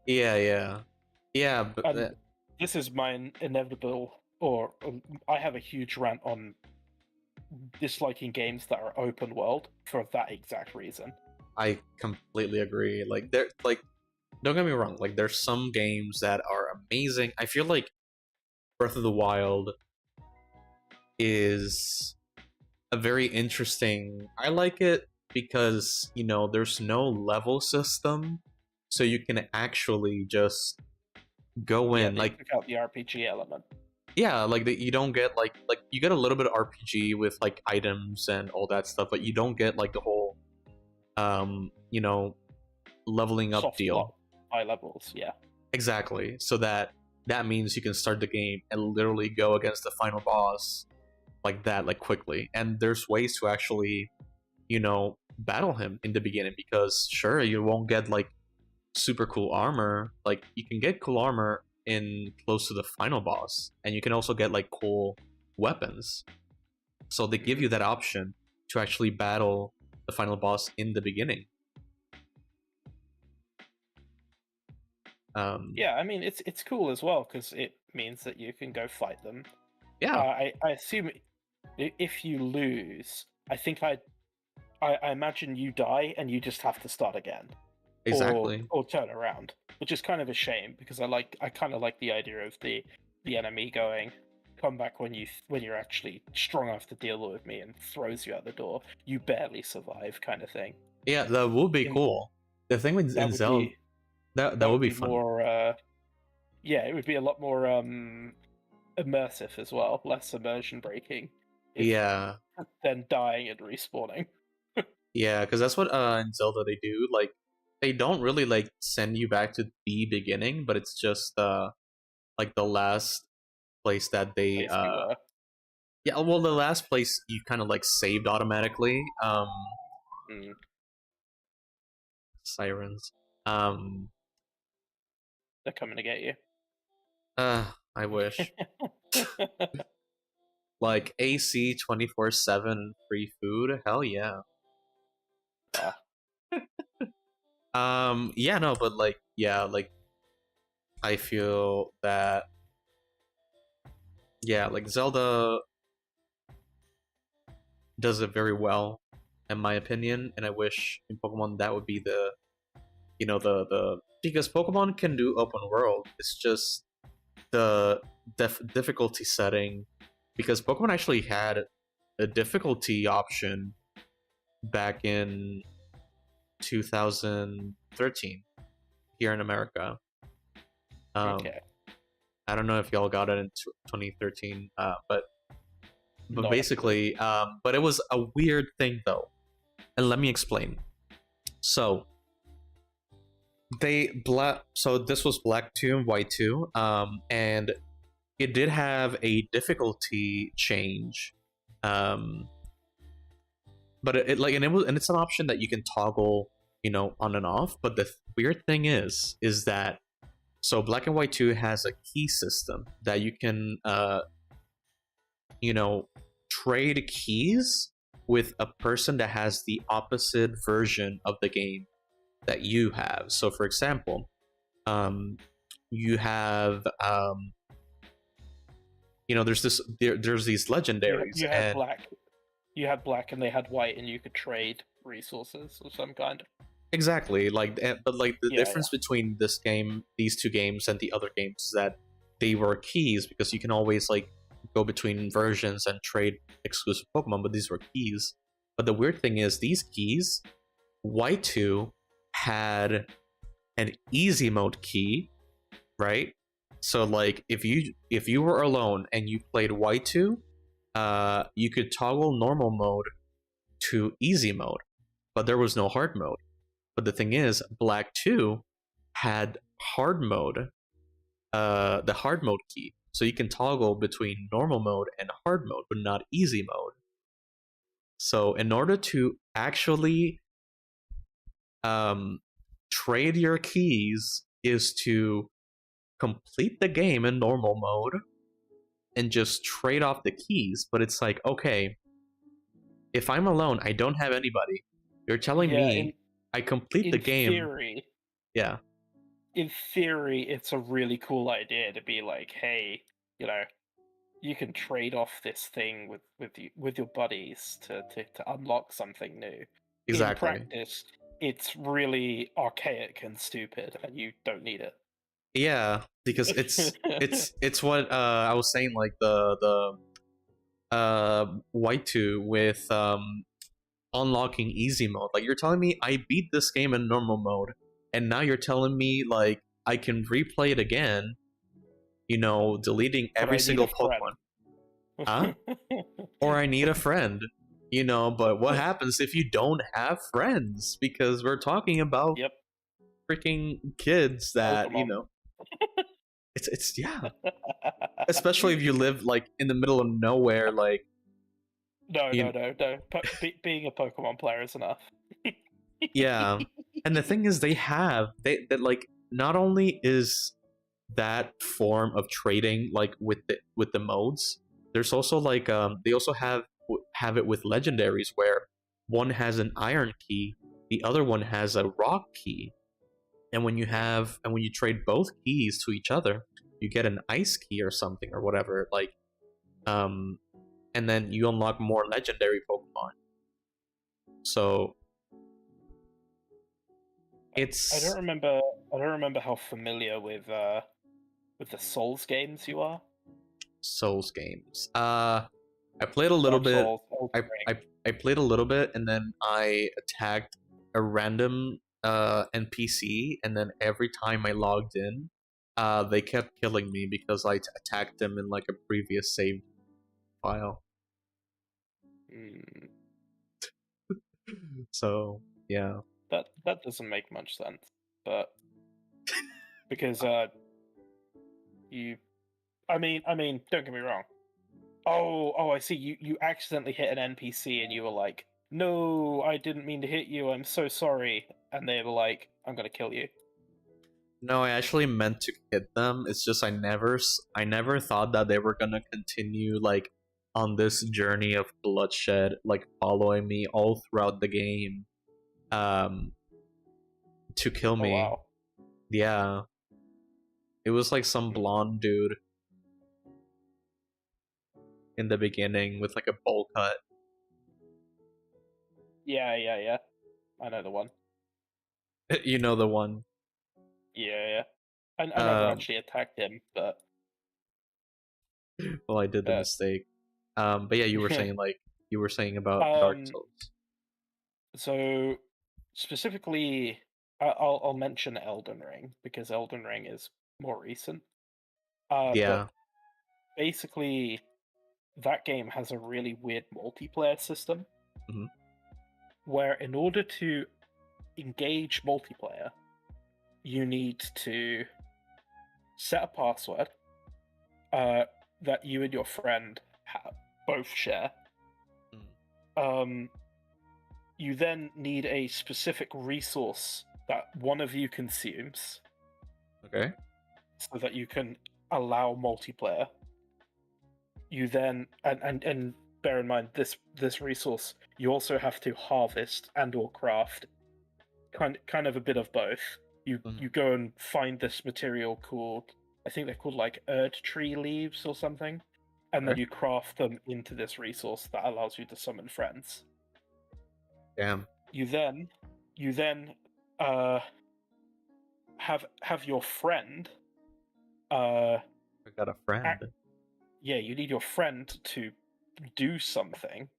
yeah, yeah, yeah, but And this is my inevitable, or I have a huge rant on disliking games that are open world for that exact reason. I completely agree. Like there, like don't get me wrong, like there's some games that are amazing. I feel like Breath of the Wild is a very interesting. I like it because, you know, there's no level system, so you can actually just go Yeah, in they like took out the RPG element. yeah, like that you don't get like you get a little bit of RPG with like items and all that stuff, but you don't get like the whole you know, leveling up Soft deal. lock, high levels, yeah. Exactly. So that means you can start the game and literally go against the final boss like that, like quickly. And there's ways to actually, you know, battle him in the beginning because sure, you won't get like super cool armor. Like you can get cool armor in close to the final boss, and you can also get like cool weapons. So they give Mhm. you that option to actually battle the final boss in the beginning. Um, Yeah, I mean it's cool as well because it means that you can go fight them. yeah, I assume if you lose, I think I imagine you die and you just have to start again, exactly. or turn around, which is kind of a shame because I kind of like the idea of the enemy going, come back when you're actually strong enough to deal with me and throws you out the door. You barely survive, kind of thing. Yeah, that would be In, cool. The thing with that in would Zelda, be that that would would be be fun. more. Yeah, it would be a lot more immersive as well, less immersion breaking. If Yeah, then dying and respawning. yeah, because that's what in Zelda they do. Like they don't really like send you back to the beginning, but it's just like the last place that they Place you were. yeah, well the last place you kind of like saved automatically. Mm. Sirens. They're coming to get you. I wish. Like AC 24/7 free food. Hell yeah. Ah, Yeah, no, but like yeah, like I feel that yeah, like Zelda does it very well in my opinion, and I wish in Pokemon that would be the, you know, the because Pokemon can do open world. It's just the difficulty setting, because Pokemon actually had a difficulty option back in 2013 here in America. Okay. I don't know if y'all got it in 2013, but Not a clue. basically, but it was a weird thing though, and let me explain. So so this was Black 2 and White 2, and it did have a difficulty change, but it's an option that you can toggle, on and off. But the weird thing is that, so Black and White 2 has a key system that you can trade keys with a person that has the opposite version of the game that you have. So for example, you have there's these legendaries, You had and black. You had black, and they had white, and you could trade resources of some kind. exactly, but like the Yeah, difference between these two games, and the other games is that they were keys, because you can always like go between versions and trade exclusive Pokemon, but these were keys. But the weird thing is, these keys, White 2 had an easy mode key, right? So like if you were alone and you played White 2, you could toggle normal mode to easy mode, but there was no hard mode. But the thing is, Black 2 had hard mode, the hard mode key. So you can toggle between normal mode and hard mode, but not easy mode. So in order to actually trade your keys is to complete the game in normal mode and just trade off the keys. But it's like, okay, if I'm alone, I don't have anybody. You're telling me I complete the game. Theory, yeah. In theory, it's a really cool idea to be like, hey, you can trade off this thing with your buddies to unlock something new. Exactly. In practice, it's really archaic and stupid, and you don't need it. Yeah, because it's what I was saying, like the White 2 with unlocking easy mode. Like, you're telling me I beat this game in normal mode, and now you're telling me like I can replay it again, deleting every single Pokemon. Huh? Or I need a friend. But what happens if you don't have friends? Because we're talking about freaking kids that, Pokemon. It's yeah. Especially if you live like in the middle of nowhere, like no. Being a Pokemon player is enough. Yeah, and the thing is, that like, not only is that form of trading like with the modes, there's also like they also have it with legendaries, where one has an iron key, the other one has a rock key, and when you trade both keys to each other, you get an ice key or something or whatever, like and then you unlock more legendary Pokemon. So it's I don't remember how familiar with the Souls games you are. Souls games. I played a little bit. Souls, I played a little bit, and then I attacked a random NPC, and then every time I logged in, they kept killing me because I attacked them in like a previous saved file. So yeah, that doesn't make much sense, but because I mean, don't get me wrong. Oh, I see. You accidentally hit an NPC, and you were like, "No, I didn't mean to hit you. I'm so sorry." And they were like, "I'm gonna kill you." no, I actually meant to hit them. It's just I never thought that they were gonna continue like on this journey of bloodshed, like following me all throughout the game, to kill me. Oh, wow. Yeah, it was like some blonde dude in the beginning with like a bowl cut. Yeah. I know the one. You know the one. Yeah. I never actually attacked him, but Well, I did the Uh, mistake. But yeah, you were saying about Dark um, Souls. so specifically, I'll mention Elden Ring because Elden Ring is more recent. But Yeah. basically, that game has a really weird multiplayer system Hmm. where, in order to engage multiplayer, you need to set a password uh, that you and your friend both share. Um, you then need a specific resource that one of you consumes Okay. so that you can allow multiplayer. You then and bear in mind this resource you also have to harvest and or craft, kind of a bit of both. You Hmm. go and find this material called, I think they're called like Erd tree leaves or something, and then Okay. you craft them into this resource that allows you to summon friends. Damn. You then uh have your friend uh I got a friend. act, yeah, you need your friend to do something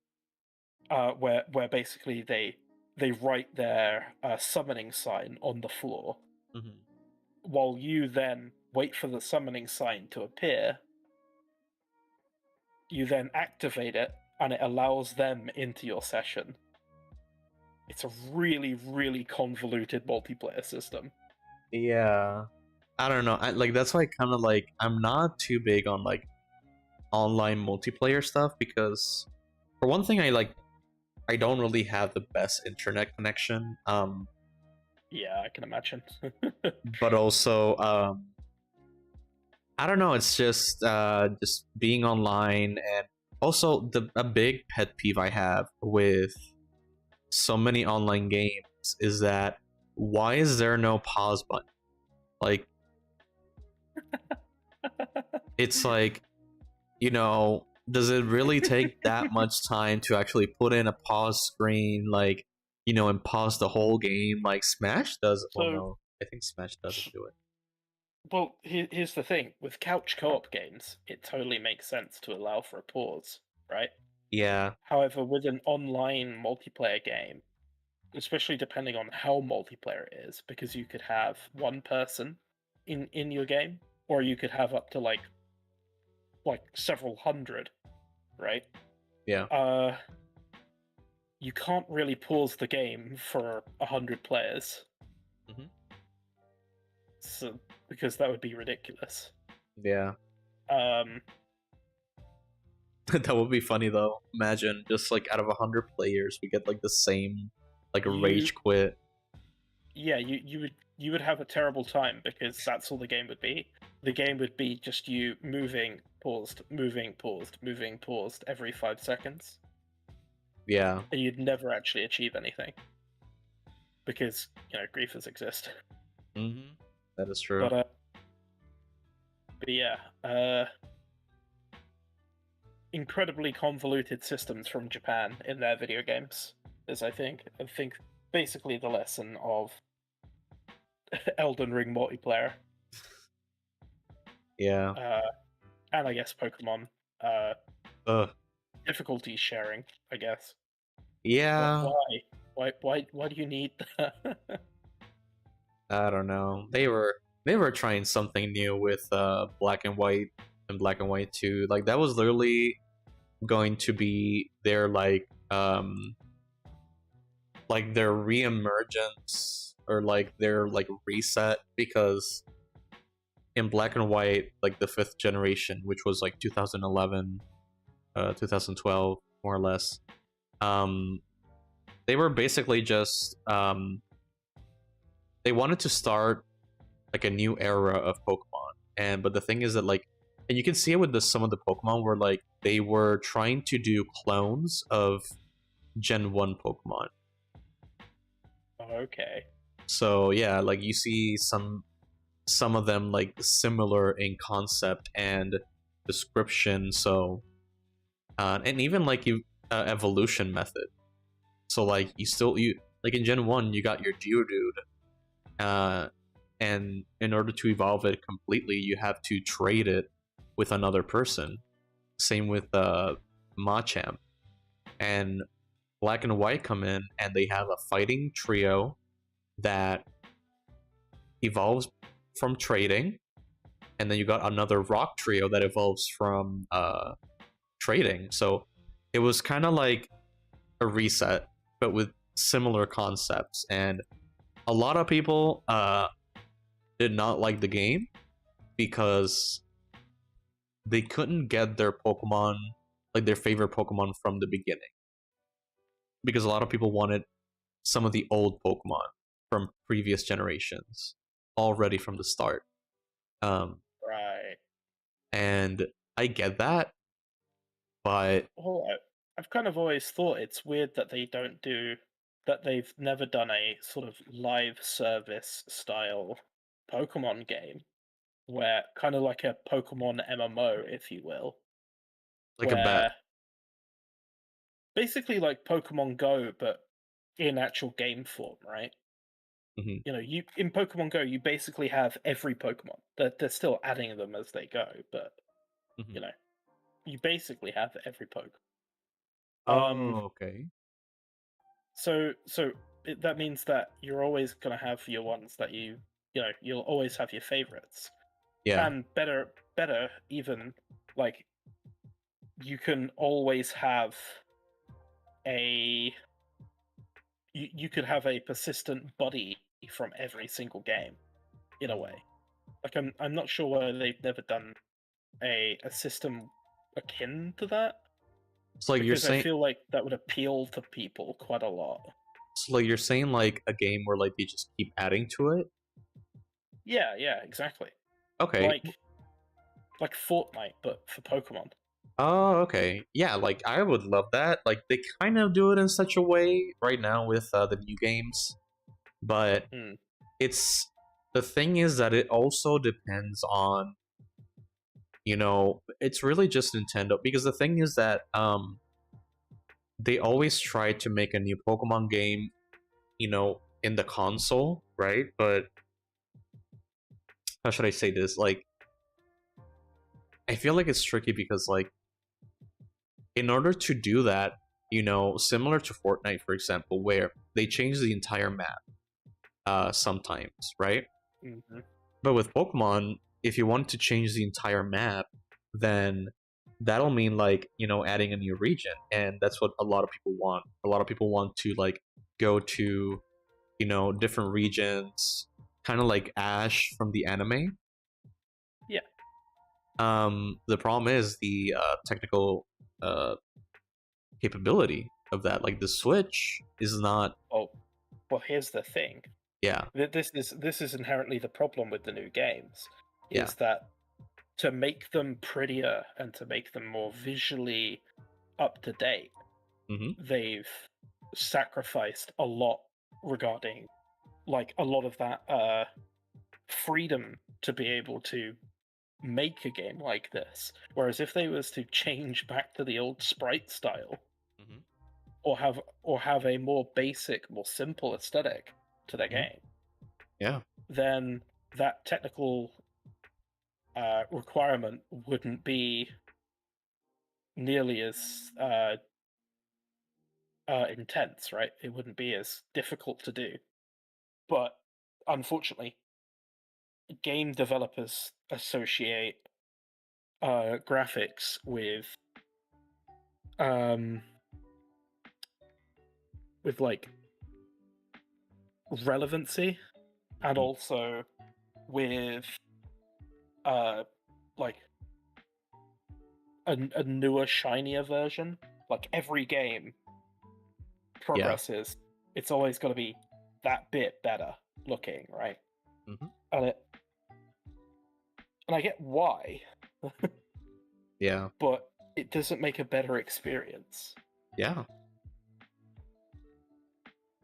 where basically they write their summoning sign on the floor, Hmm. while you then wait for the summoning sign to appear. You then activate it, and it allows them into your session. It's a really, really convoluted multiplayer system. Yeah. I don't know. Like that's why kind of like I'm not too big on like online multiplayer stuff because for one thing I don't really have the best internet connection. Yeah, I can imagine. But also I don't know, it's just being online and also the a big pet peeve I have with so many online games is that why is there no pause button? Like it's like, does it really take that much time to actually put in a pause screen, like, and pause the whole game? Like Smash does. Well, So, no, I think Smash doesn't do it. well, here's the thing: with couch co-op games, it totally makes sense to allow for a pause, right? Yeah, However, with an online multiplayer game, especially depending on how multiplayer it is, because you could have one person in your game, or you could have up to like several hundred, right? yeah. Uh, you can't really pause the game for 100 players, Hmm. so because that would be ridiculous. Yeah. Um, That would be funny though. Imagine just like out of 100 players, we get like the same, like a you rage quit. yeah, you would have a terrible time because that's all the game would be. The game would be just you moving, paused, moving, paused, moving, paused every 5 seconds, Yeah. and you'd never actually achieve anything because griefers exist. Hmm. That is true. But uh, but yeah, incredibly convoluted systems from Japan in their video games is I think basically the lesson of Elden Ring multiplayer, Yeah. uh, and I guess Pokemon. Uh, Ugh. Difficulty sharing, I guess. What? Yeah. Why? Why do you need that? I don't know. They were trying something new with Black and White and Black and White 2. Like that was literally going to be their like their reemergence or like their like reset because in Black and White, like the fifth generation, which was like 2011, 2012, more or less, um, they were basically just they wanted to start like a new era of Pokemon. And but the thing is that like, and you can see it with some of the Pokemon where like they were trying to do clones of Gen 1 Pokemon. Okay. So yeah, like you see some of them like similar in concept and description. So and even like you evolution method. So like you like in Gen 1 you got your Geodude, and in order to evolve it completely you have to trade it with another person. Same with Machamp. And Black and White come in and they have a fighting trio that evolves from trading, and then you got another rock trio that evolves from trading. So it was kind of like a reset, but with similar concepts. And a lot of people did not like the game because they couldn't get their Pokemon, like their favorite Pokemon from the beginning. Because a lot of people wanted some of the old Pokemon from previous generations already from the start. Right. And I get that, but Well, I've kind of always thought it's weird that they've never done a sort of live service style Pokemon game where kind of like a Pokemon MMO, if you will, like a bet. where basically like Pokemon Go, but in actual game form, right? Mhm. You know, you in Pokemon Go, you basically have every Pokemon. They're still adding them as they go, but Mhm. you know, you basically have every Pokemon. Oh, okay. That means that you're always gonna have your ones that you'll always have your favorites, Yeah. and better even, like you can always have a you could have a persistent buddy from every single game in a way. Like I'm not sure why they've never done a system akin to that, So like you're because I saying, feel like that would appeal to people quite a lot. like a game where like they just keep adding to it. Yeah, exactly. Okay. Like like Fortnite, but for Pokemon. Oh, okay. Yeah, like I would love that. Like they kind of do it in such a way right now with the new games, but Hmm. it's the thing is that it also depends on, it's really just Nintendo, because the thing is that they always try to make a new Pokemon game, in the console, right? But how should I say this? Like I feel like it's tricky because like in order to do that, similar to Fortnite, for example, where they change the entire map sometimes, right? Hmm. But with Pokemon, if you want to change the entire map, then that'll mean like, adding a new region. And that's what a lot of people want. A lot of people want to like go to, different regions, kind of like Ash from the anime. Yeah. The problem is the technical uh, capability of that. Like the Switch is not. Oh, well, here's the thing. Yeah, This is inherently the problem with the new games, yeah. is that to make them prettier and to make them more visually up to date, Hmm. they've sacrificed a lot regarding like a lot of that freedom to be able to make a game like this. Whereas if they was to change back to the old sprite style, Hmm. or have a more basic, more simple aesthetic to their Hmm. game, Yeah. then that technical requirement wouldn't be nearly as intense, right? It wouldn't be as difficult to do. But unfortunately, game developers associate graphics um, with like relevancy, and Mhm. also with uh, like a newer, shinier version. Like every game Yeah. progresses, it's always got to be that bit better looking, right? Hmm. And it, and I get why, Yeah. but it doesn't make a better experience. Yeah.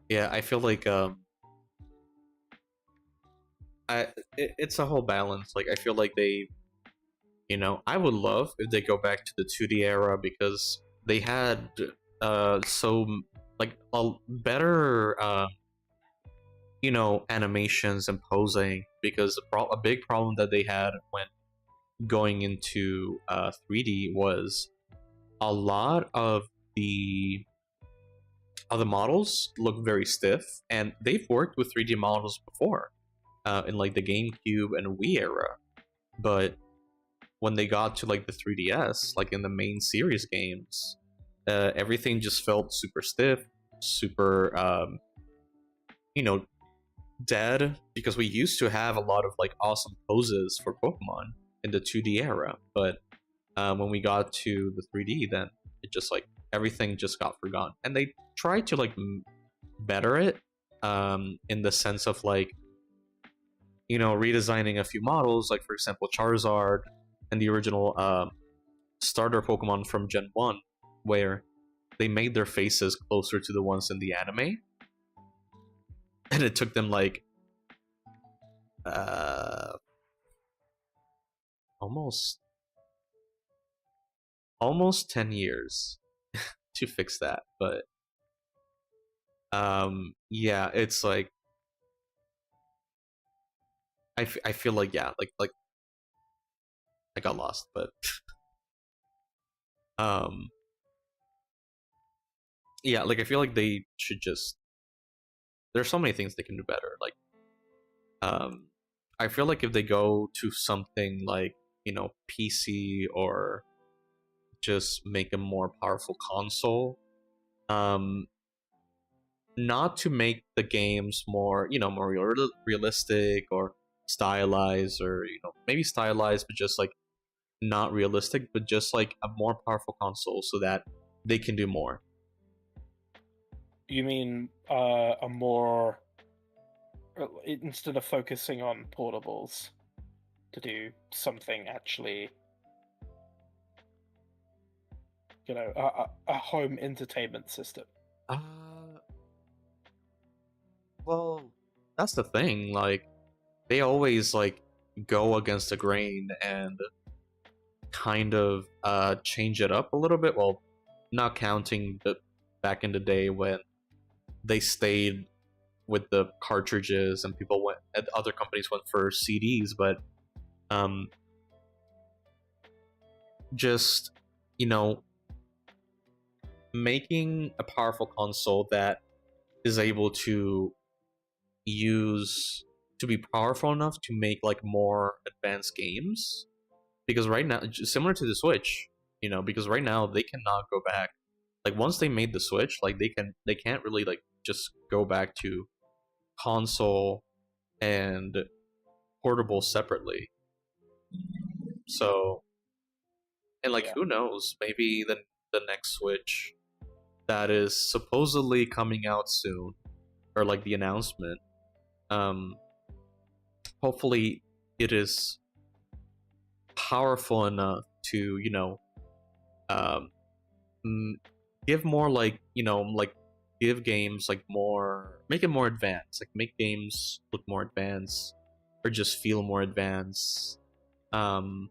Yeah. I feel like it's a whole balance. Like I feel like they, I would love if they go back to the 2D era because they had so like a better animations and posing, because a big problem that they had when going into 3D was a lot of the models look very stiff, and they've worked with 3D models before in like the GameCube and Wii era, but when they got to like the 3DS, like in the main series games, everything just felt super stiff, super you know, dead, because we used to have a lot of like awesome poses for Pokemon in the 2D era, but when we got to the 3D, then it just like everything just got forgotten, and they tried to like better it in the sense of like, you know, redesigning a few models, like for example Charizard and the original starter Pokemon from Gen 1, where they made their faces closer to the ones in the anime, and it took them like almost 10 years to fix that. But yeah, it's like I feel like, yeah, like I got lost, but um yeah, like I feel like they should just, there's so many things they can do better. Like I feel like if they go to something like, you know, PC, or just make a more powerful console, um not to make the games more, you know, more realistic or stylized, or you know, maybe stylized but just like not realistic, but just like a more powerful console so that they can do more. You mean a more instead of focusing on portables, to do something actually, you know, a home entertainment system. uh well, that's the thing, like they always like go against the grain and kind of change it up a little bit. Well, not counting the back in the day when they stayed with the cartridges and people went, and other companies went for CDs, but um just, you know, making a powerful console that is able to be powerful enough to make like more advanced games, because right now, similar to the Switch, you know, because right now they cannot go back, like once they made the Switch, like they can't really like just go back to console and portable separately. So, and like Yeah. who knows, maybe the next Switch that is supposedly coming out soon, or like the announcement, um hopefully it is powerful enough to, you know, um give more, like, you know, like give games like more, make it more advanced, like make games look more advanced or just feel more advanced. um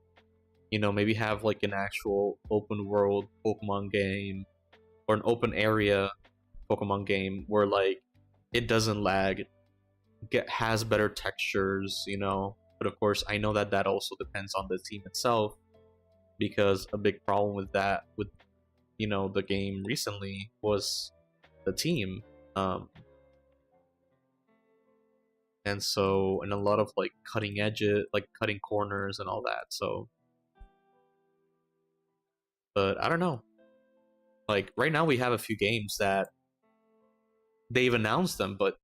you know, maybe have like an actual open world Pokemon game, or an open area Pokemon game where like it doesn't lag, has better textures, you know. But of course, I know that that also depends on the team itself, because a big problem with that, with, you know, the game recently was the team. um and so, and a lot of like cutting edges, like cutting corners and all that. So, but I don't know, like right now we have a few games that they've announced them, but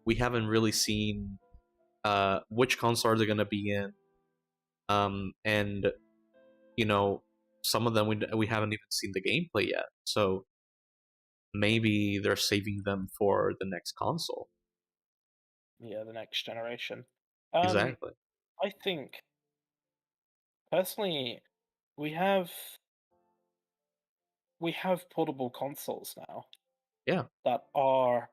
we haven't really seen which consoles they're going to be in. And you know, some of them we haven't even seen the gameplay yet. So maybe they're saving them for the next console. Yeah, the next generation. Um, Exactly. I think personally, we have we have portable consoles now Yeah. that are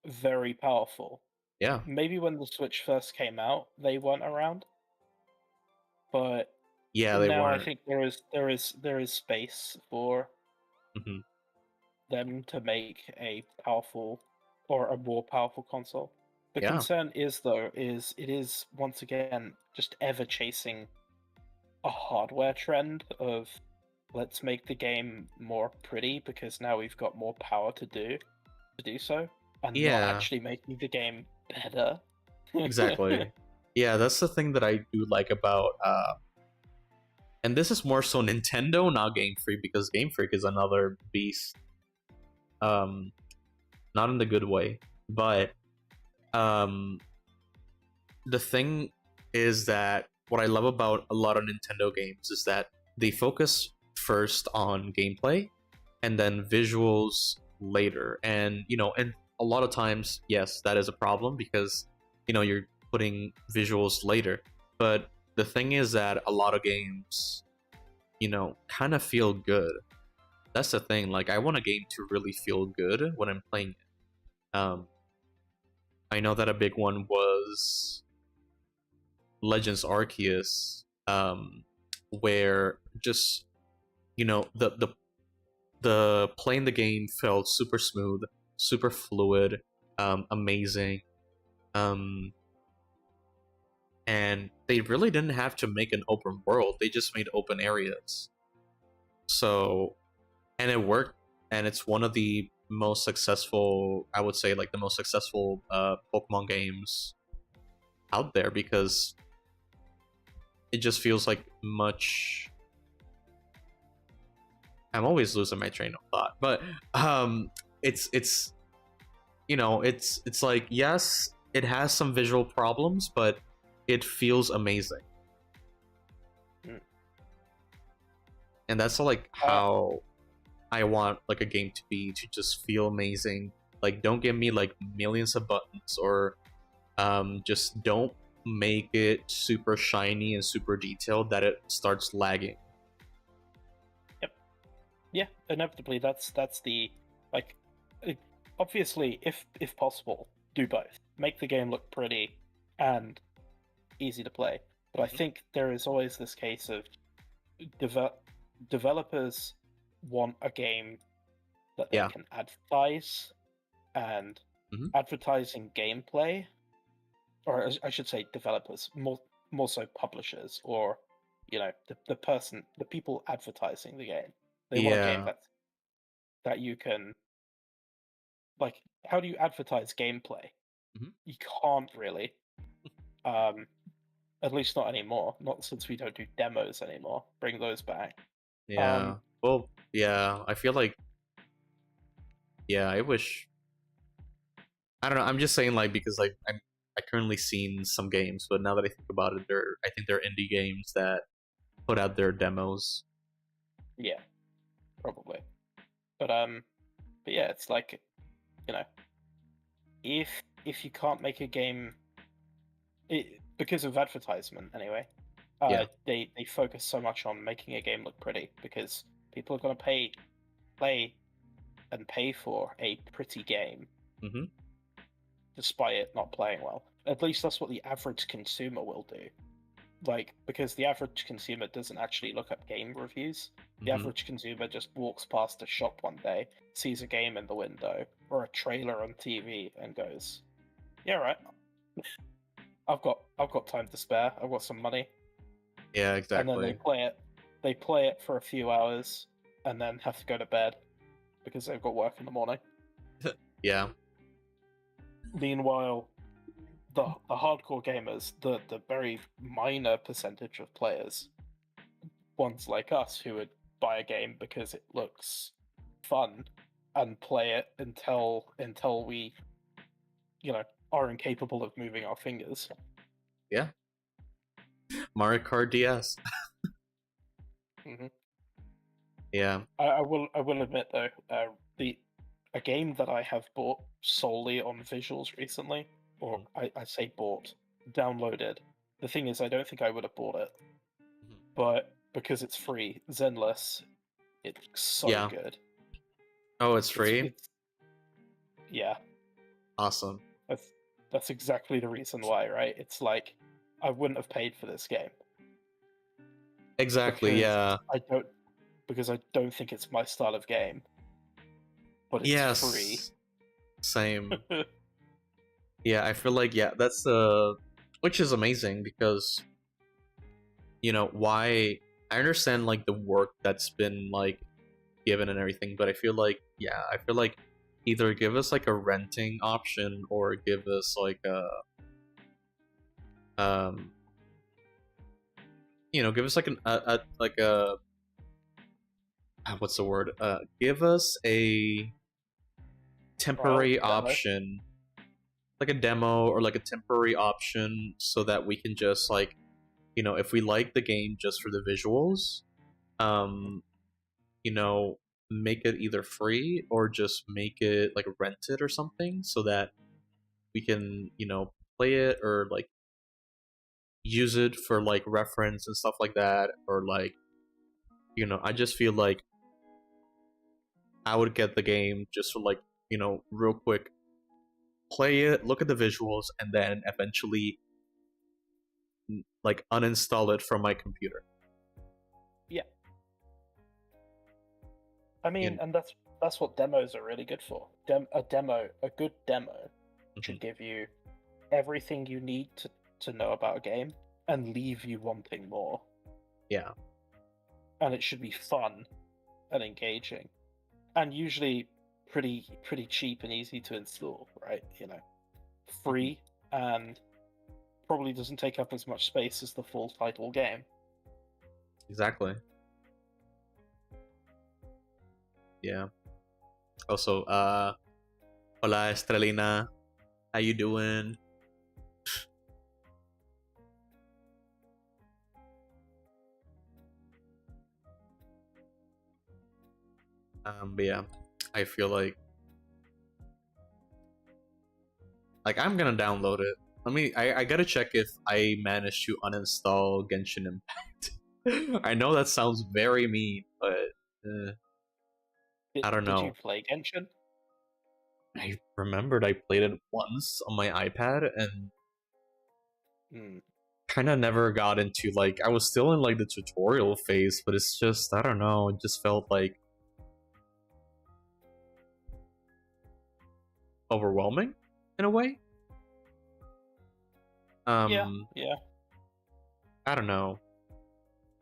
very powerful. Yeah. Maybe when the Switch first came out, they weren't around, but Yeah, they now I weren't. think there is space for Hmm. them to make a powerful or a more powerful console. The Yeah. concern is though is it is once again just ever chasing a hardware trend of let's make the game more pretty because now we've got more power to do so, and not Yeah, actually making the game better. exactly. Yeah, that's the thing that I do like about and this is more so Nintendo, not Game Freak, because Game Freak is another beast. Um, not in the good way, but um, the thing is that what I love about a lot of Nintendo games is that they focus first on gameplay and then visuals later. And and a lot of times, yes, that is a problem because you're putting visuals later. But the thing is that a lot of games, kind of feel good. That's the thing. Like, I want a game to really feel good when I'm playing it. I know that a big one was Legends Arceus, where just the playing the game felt super smooth, super fluid, amazing, um, and they really didn't have to make an open world. They just made open areas. So, and it worked, and it's one of the most successful, I would say, like the most successful Pokemon games out there because it just feels like much. I'm always losing my train of thought, but it's it's like, yes, it has some visual problems, but it feels amazing. Mm. And that's like how I want like a game to be, to just feel amazing. Like, don't give me like millions of buttons, or just don't make it super shiny and super detailed that it starts lagging. Yeah, inevitably that's the like obviously if possible, do both. Make the game look pretty and easy to play. But I think there is always this case of developers want a game that they Yeah. can advertise, and advertising gameplay, or I should say developers, more so publishers, or the people advertising the game. They want a game Yeah. that you can, like, how do you advertise gameplay? You can't really. At least not anymore. Not since we don't do demos anymore. Bring those back. Yeah. Well, yeah, I feel like, yeah, I wish, I don't know, I'm just saying, like, because like I currently seen some games, but now that I think about it, I think they're indie games that put out their demos. Yeah, probably. But yeah, it's like, you know, if you can't make a game, because of advertisement anyway, Yeah. they focus so much on making a game look pretty because people are gonna play and pay for a pretty game, despite it not playing well. At least that's what the average consumer will do. Like, because the average consumer doesn't actually look up game reviews. The average consumer just walks past a shop one day, sees a game in the window or a trailer on TV, and goes, "Yeah, right. I've got time to spare. I've got some money." Yeah, And then exactly. They play it for a few hours, and then have to go to bed because they've got work in the morning. Yeah. Meanwhile, the hardcore gamers, the very minor percentage of players, ones like us who would buy a game because it looks fun and play it until we, are incapable of moving our fingers. Yeah. Mario Kart DS. Hmm. Yeah. I will admit though, a game that I have bought solely on visuals recently, or I say bought, downloaded. The thing is, I don't think I would have bought it, but because it's free, Zenless, it's so Yeah. good. Oh, it's free? It's yeah, Awesome. that's exactly the reason why, right? It's like I wouldn't have paid for this game Exactly, because yeah. I don't think it's my style of game, but it's free. Yes. Same. Yeah, I feel like, yeah, that's which is amazing because why I understand like the work that's been like given and everything, but I feel like either give us like a renting option or give us like a um give us like a what's the word, give us a temporary Demo. option, like a demo or like a temporary option, so that we can just like, if we like the game just for the visuals, um make it either free or just make it like rented or something, so that we can play it or like use it for like reference and stuff like that, or like I just feel like I would get the game just for like real quick, play it, look at the visuals, and then eventually like uninstall it from my computer. Yeah. I mean, You and that's what demos are really good for. A good demo should give you everything you need to know about a game and leave you wanting more. Yeah. And it should be fun and engaging, and usually pretty cheap and easy to install, right? Free, and probably doesn't take up as much space as the full title game. Exactly. Yeah. Also, hola Estrelina, how you doing? But yeah, I feel like I'm gonna download it. I gotta check if I managed to uninstall Genshin Impact. I know that sounds very mean, but I don't Did you know. play Genshin? I remembered I played it once on my iPad and kind of never got into like, I was still in like the tutorial phase, but it's just, I don't know, it just felt like overwhelming in a way. Yeah. I don't know,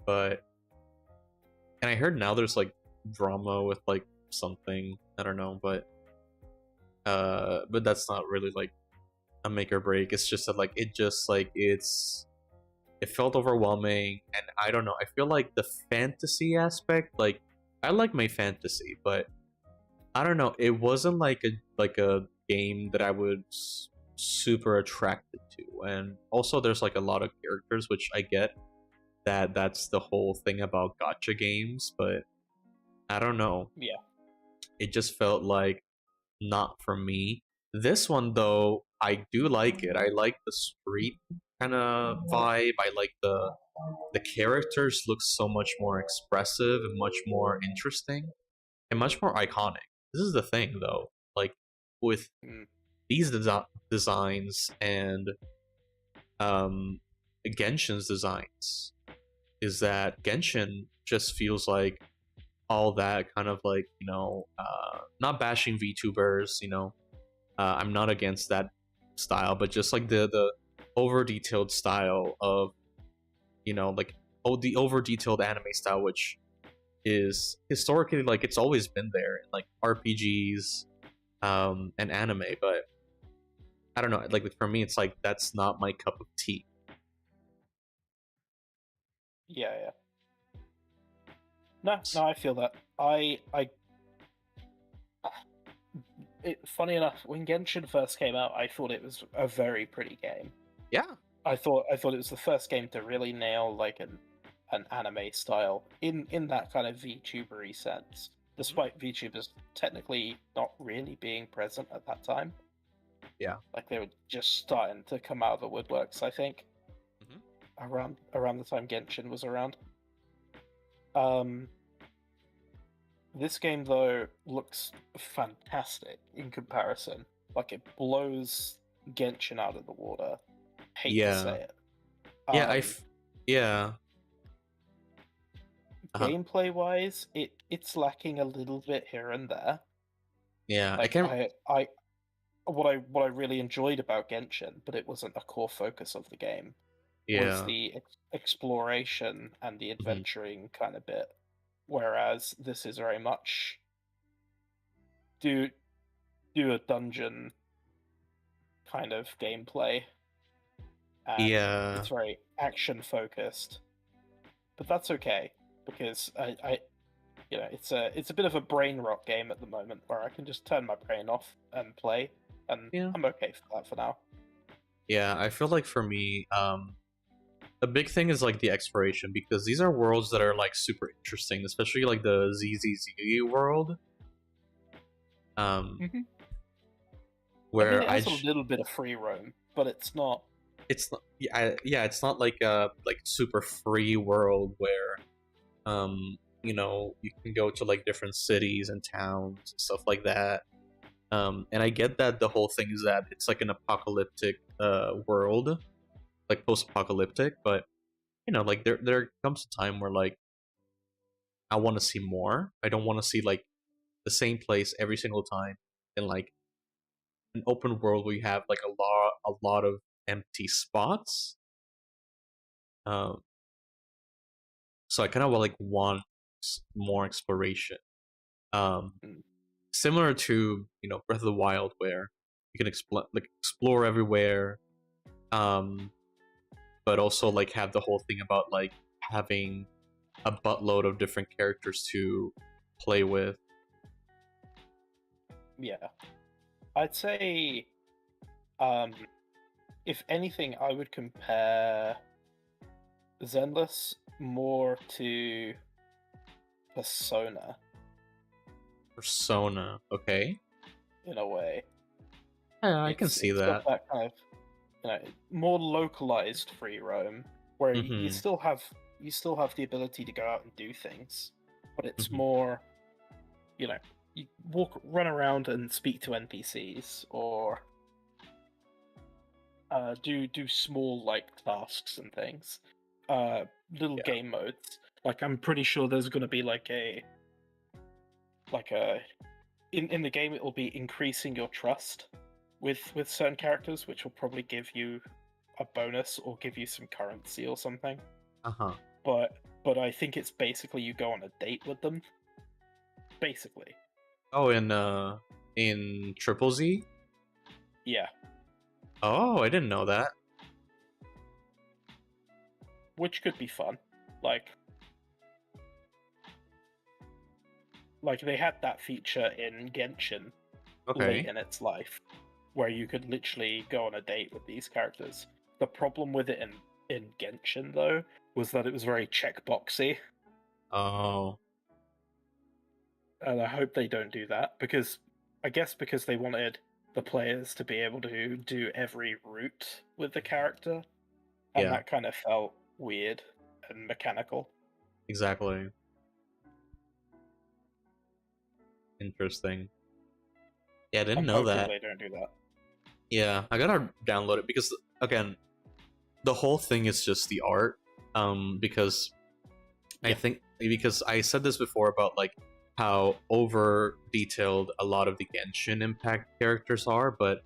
but and I heard now there's like drama with like something, I don't know, but that's not really like a make or break. It's just that like it felt overwhelming, and I don't know, I feel like the fantasy aspect, like I like my fantasy, but I don't know, it wasn't like a game that I was super attracted to. And also there's like a lot of characters, which I get that that's the whole thing about gacha games, but I don't know. Yeah. It just felt like not for me. This one though, I do like it. I like the street kind of vibe. I like the characters look so much more expressive and much more interesting and much more iconic. This is the thing though, like with these designs and Genshin's designs, is that Genshin just feels like all that kind of like, not bashing VTubers, I'm not against that style, but just like the over detailed style of, like, the over detailed anime style, which is historically like it's always been there in like RPGs and anime, but I don't know, like for me it's like that's not my cup of tea. Yeah. No, I feel that. Funny enough, when Genshin first came out, I thought it was a very pretty game. Yeah. I thought it was the first game to really nail like an anime style in that kind of VTubery sense, despite VTubers technically not really being present at that time. Yeah. Like they were just starting to come out of the woodworks, I think. Around the time Genshin was around. This game though looks fantastic in comparison. Like it blows Genshin out of the water. Hate to say it. Yeah. Gameplay wise, it's lacking a little bit here and there. Yeah, like what I really enjoyed about Genshin, but it wasn't a core focus of the game. was Yeah. the exploration and the Mhm. adventuring kind of bit, whereas this is very much do do a dungeon kind of gameplay, and Yeah. it's very action focused. But that's okay because it's a bit of a brain rot game at the moment where I can just turn my brain off and play, and Yeah. I'm okay for that for now. Yeah, I feel like for me, a big thing is like the exploration because these are worlds that are like super interesting, especially like the ZZZ world. Um, Hmm. I mean, where it has a little bit of free roam, but it's not. it's not, yeah, it's not like a like super free world where you can go to like different cities and towns and stuff like that. And I get that the whole thing is that it's like an apocalyptic world, like post-apocalyptic, but like there comes a time where like I want to see more. I don't want to see like the same place every single time in like an open world where you have like a lot of empty spots. Um, so I kind of like want more exploration. Um, Mm. Similar to Breath of the Wild, where you can explore everywhere, um, but also like have the whole thing about like having a buttload of different characters to play with. Yeah, I'd say, um, if anything, I would compare Zenless more to Persona Persona, okay, in a way. yeah, I can see It's got that. that kind of more localized free roam where Mm-hmm. you still have the ability to go out and do things, but it's Mm-hmm. more you know you run around and speak to NPCs or do small like tasks and things, little Yeah. game modes. Like I'm pretty sure there's going to be like a in the game it will be increasing your trust with certain characters, which will probably give you a bonus or give you some currency or something. Uh-huh. But I think it's basically you go on a date with them. Basically, Oh, in Triple Z. yeah. Oh, I didn't know that. Which could be fun. Like they had that feature in Genshin late Okay. in its life, where you could literally go on a date with these characters. The problem with it in Genshin though was that it was very checkboxy, Oh, and I hope they don't do that because I guess because they wanted the players to be able to do every route with the character, and yeah, that kind of felt weird and mechanical. exactly. Interesting. Yeah, I didn't I'm know hoping that. they don't do that. Yeah, I gotta download it because again, the whole thing is just the art. Because I Yeah. think because I said this before about like how over detailed a lot of the Genshin Impact characters are, but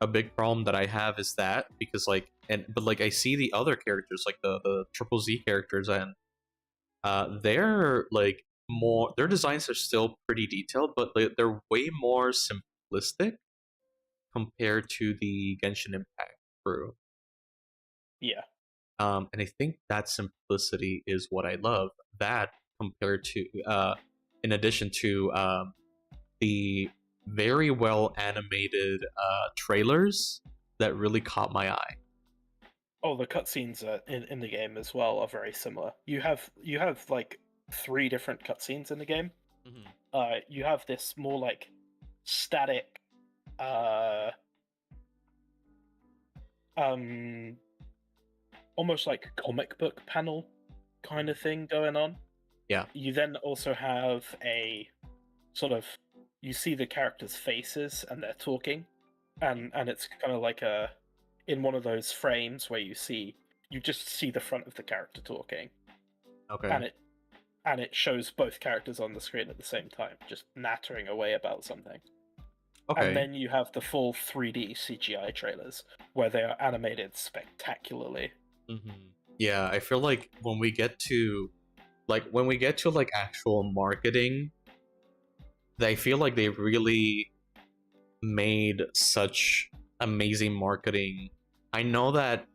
a big problem that I have is that because like but like I see the other characters like the Triple Z characters and they're like more their designs are still pretty detailed, but they're way more simplistic compared to the Genshin Impact crew. Yeah. And I think that simplicity is what I love. That compared to, in addition to the very well animated trailers that really caught my eye. Oh, the cutscenes in the game as well are very similar. You have like three different cutscenes in the game. Mhm. You have this more like static, uh, um, almost like comic book panel kind of thing going on. Yeah. You then also have a sort of you see the characters' faces and they're talking, and it's kind of like a in one of those frames where you just see the front of the character talking, Okay. and it shows both characters on the screen at the same time, just nattering away about something. And Okay. then you have the full 3D CGI trailers where they are animated spectacularly. Yeah, I feel like when we get to like actual marketing, I feel like they really made such amazing marketing. I know that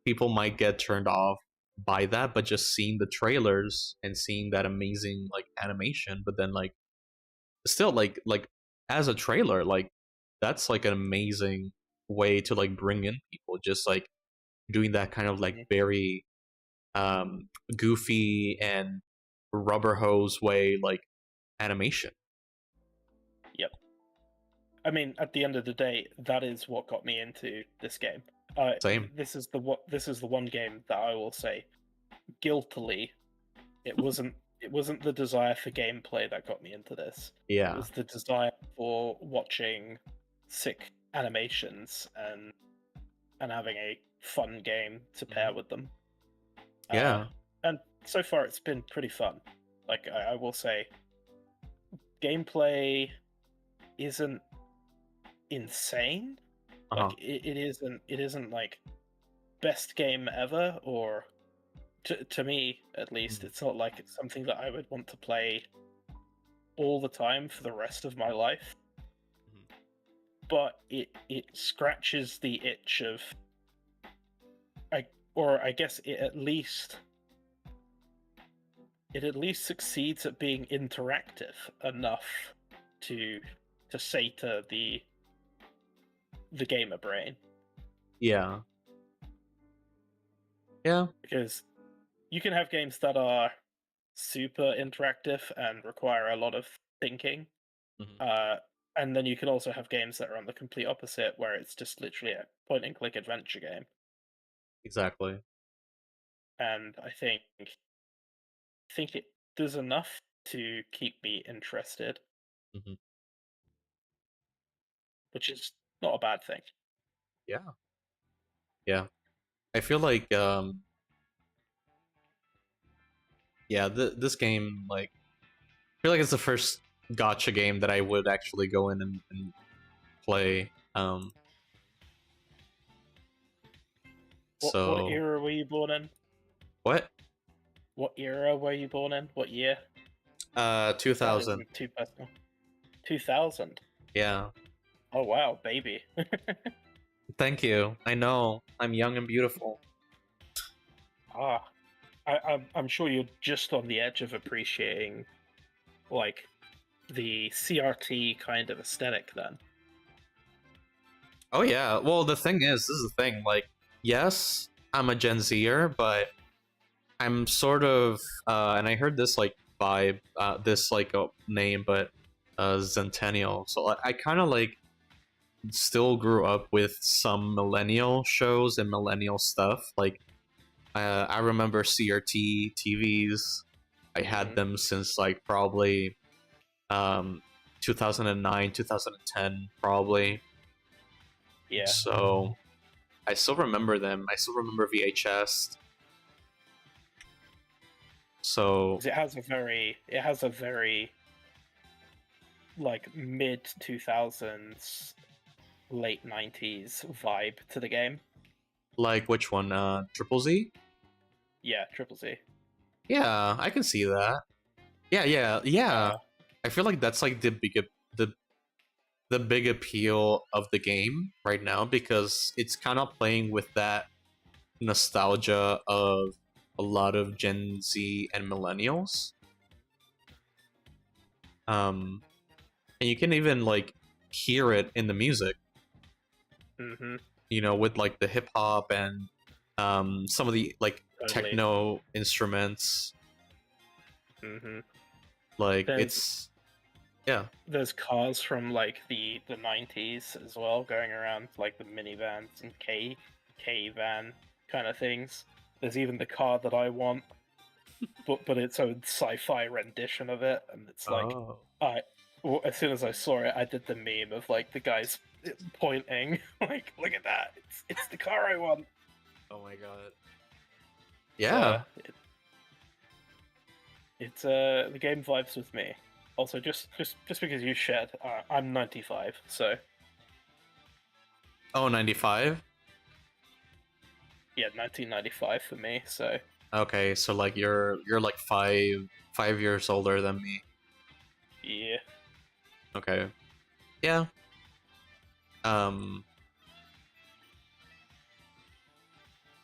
people might get turned off by that, but just seeing the trailers and seeing that amazing like animation, but then like still like as a trailer, like that's like an amazing way to like bring in people, just like doing that kind of like Mhm. very goofy and rubber hose way like animation. Yep. I mean, at the end of the day, that is what got me into this game. Same. This is the one game that I will say guiltily it wasn't the desire for gameplay that got me into this. It Yeah. was the desire for watching sick animations and having a fun game to pair Mhm. with them. Uh, Yeah. and so far, it's been pretty fun. Like I will say, gameplay isn't insane. Uh-huh. It isn't like best game ever, or to me at least, Mhm. it's not like it's something that I would want to play all the time for the rest of my life. Mhm. But it scratches the itch of I guess it at least succeeds at being interactive enough to say to the gamer brain, Yeah. Yeah. because you can have games that are super interactive and require a lot of thinking, Mhm. uh, and then you can also have games that are on the complete opposite, where it's just literally a point and click adventure game. Exactly. And think it does enough to keep me interested, Mhm. which is not a bad thing. Yeah. Yeah. I feel like yeah, this game like I feel like it's the first gotcha game that I would actually go in and play. What So era were you born in? what? What era were you born in? What year? That 2000. isn't too personal. 2000. Yeah. Oh wow, baby. Thank you. I know. I'm young and beautiful. Ah, I'm sure you're just on the edge of appreciating like the CRT kind of aesthetic then. Oh yeah. Well, the thing is, this is the thing. Like, yes, I'm a Gen Zer, but I'm sort of and I heard this like vibe, this like name, but Centennial. So I kind of like still grew up with some millennial shows and millennial stuff. Like I remember CRT TVs. I had Hmm. them since like probably um 2009, 2010 probably. Yeah, So I still remember them. I still remember VHS. So 'cause it has a very like mid 2000s, late 90s vibe to the game. like which one? Triple Z? Yeah, Triple Z. Yeah, I can see that. Yeah, yeah, yeah. Uh, I feel like that's like the the big appeal of the game right now because it's kind of playing with that nostalgia of a lot of Gen Z and millennials. Um, and you can even like hear it in the music, mm-hmm, you know, with like the hip hop and some of the like totally. techno instruments. Mm-hmm. Like There's it's yeah, there's cars from like the 90s as well going around, like the minivans and K van kind of things. There's even the car that I want, but its own sci-fi rendition of it, and it's like oh, I as soon as I saw it, I did the meme of like the guys pointing, like, look at that, it's the car I want. oh my god, It's yeah. the game vibes with me. Also, just because you shared, I'm 95, so Oh, 95. yeah, 1995 for me. So Okay, so like you're like 5 years older than me. yeah. Okay. Yeah. Um.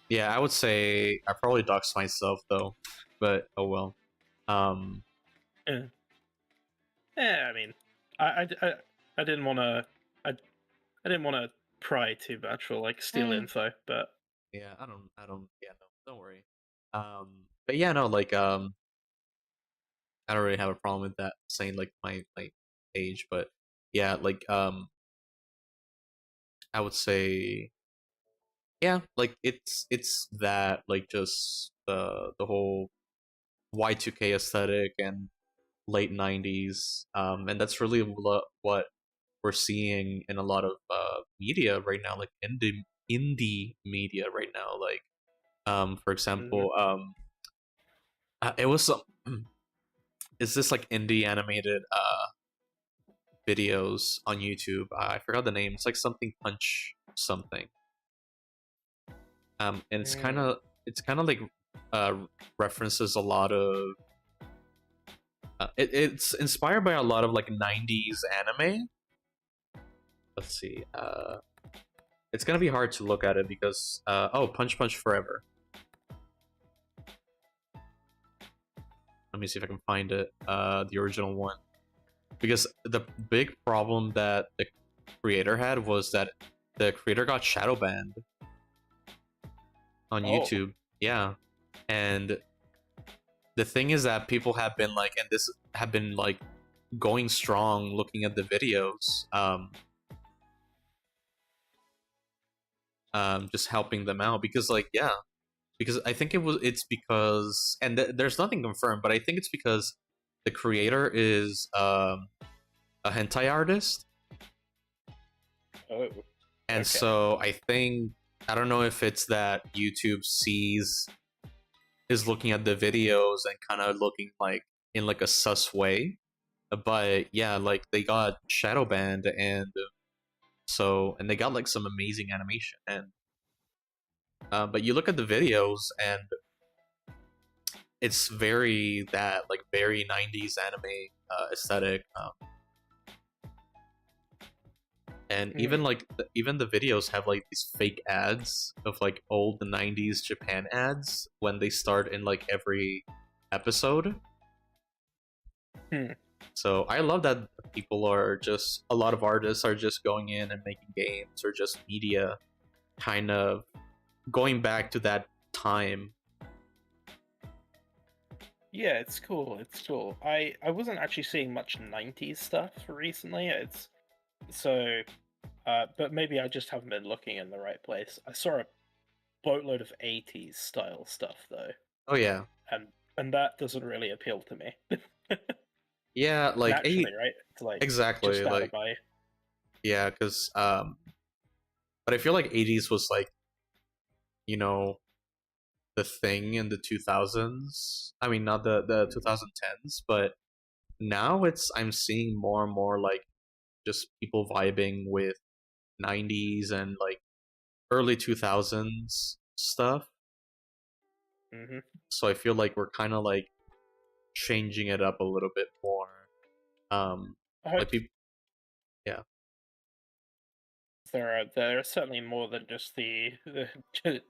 Yeah, I would say I probably doxed myself though, but oh well. Um. Yeah. Yeah, I mean, I didn't want to, I didn't want to pry too much or like steal eh, info, but yeah, I don't. Yeah, no, don't worry. But yeah, no, like I don't really have a problem with that saying like my age, but yeah, like I would say yeah, like it's that like just the whole Y2K aesthetic and late 90s, and that's really what we're seeing in a lot of media right now, like indie media right now, like for mhm. example it was some is this like indie animated videos on YouTube. I forgot the name. It's like something punch something. And Mm. it's kind of like uh references a lot of it's inspired by a lot of like 90s anime. Let's see. It's gonna be hard to look at it because oh, Punch Punch Forever. Let me see if I can find it. The original one. Because the big problem that the creator had was that the creator got shadow banned on Oh, YouTube. Yeah. And the thing is that people have been like, and this have been like going strong looking at the videos, just helping them out because like, yeah, because I think it's because, and there's nothing confirmed, but I think it's because the creator is a hentai artist. oh, And okay. so I think, I don't know if it's that YouTube is looking at the videos and kind of looking like in like a sus way, but yeah, like they got shadow banned, and so and they got like some amazing animation, and but you look at the videos and it's very that like very 90s anime aesthetic, and even Mm. like even the videos have like these fake ads of like old 90s Japan ads when they start in like every episode. Hmm. So I love that people are just a lot of artists are just going in and making games or just media, kind of going back to that time. Yeah, it's cool. It's cool. I wasn't actually seeing much 90s stuff recently. It's so but maybe I just haven't been looking in the right place. I saw a boatload of 80s style stuff though, Oh yeah, and that doesn't really appeal to me. yeah, like Naturally, right? It's like exactly, just out of like my yeah, because but I feel like 80s was like, you know, the thing in the 2000s. I mean, not the 2010s, but now it's I'm seeing more and more like just people vibing with 90s and like early 2000s stuff. hmm So I feel like we're kind of like changing it up a little bit more. Um, I like hope people, yeah, there are certainly more than just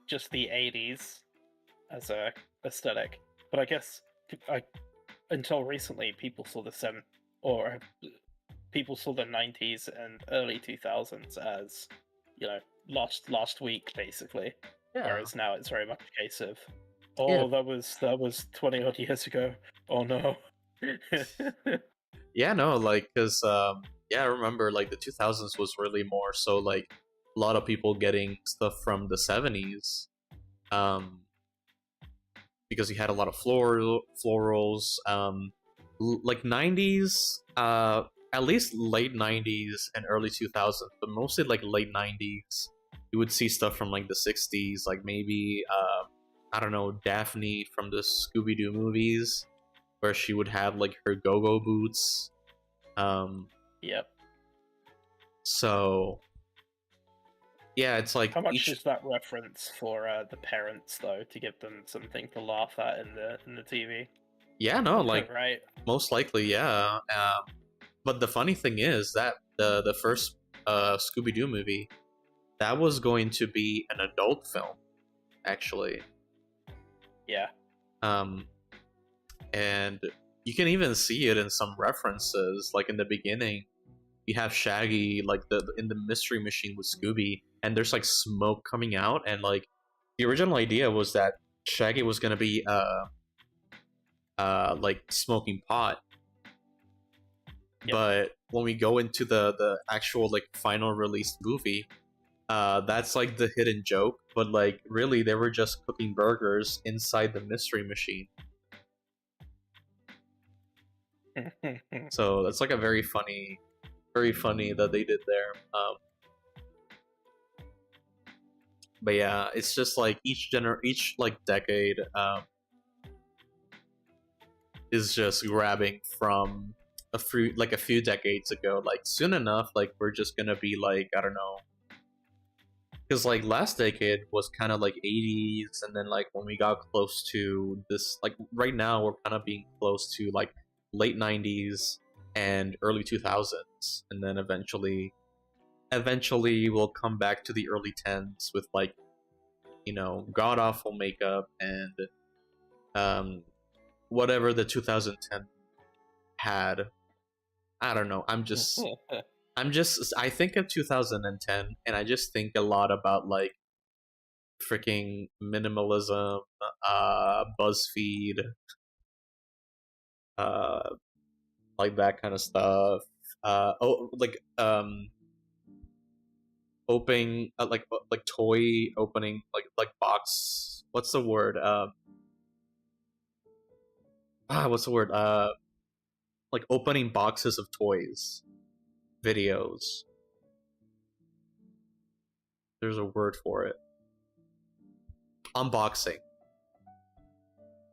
just the 80s as a aesthetic. But I guess I until recently people saw the or people saw the 90s and early 2000s as, you know, last week basically. yeah, Whereas now it's very much a case of, yeah, oh, that was 20 odd years ago. Oh no. yeah. No, like because yeah, I remember like the 2000s was really more so like a lot of people getting stuff from the 70s. Um, because you had a lot of florals, like 90s, at least late 90s and early 2000s, but mostly like late 90s. You would see stuff from like the 60s, like maybe I don't know, Daphne from the Scooby-Doo movies, where she would have like her go-go boots. um Yep. so Yeah, it's like How much each. is that reference for the parents though, to give them something to laugh at in the TV? Yeah, no, like Right. most likely, yeah. But the funny thing is that the first Scooby Doo movie, that was going to be an adult film, actually. Yeah. Um, and you can even see it in some references, like in the beginning. You have Shaggy like the in the mystery machine with Scooby, and there's like smoke coming out, and like the original idea was that Shaggy was gonna be like smoking pot, Yep. but when we go into the actual like final released movie, that's like the hidden joke, but like really they were just cooking burgers inside the mystery machine. So that's like a very funny that they did there. But yeah, it's just like each like decade is just grabbing from a few decades ago. Like soon enough, like we're just gonna be like, I don't know, because like last decade was kind of like 80s, and then like when we got close to this, like right now we're kind of being close to like late 90s and early 2000s, and then eventually we'll come back to the early 10s with like, you know, god awful makeup and um whatever the 2010 had. I don't know. I think of 2010 and I just think a lot about like freaking minimalism, BuzzFeed, uh, like that kind of stuff. Like opening like toy opening like box. What's the word? What's the word? Like opening boxes of toys, videos. There's a word for it. Unboxing.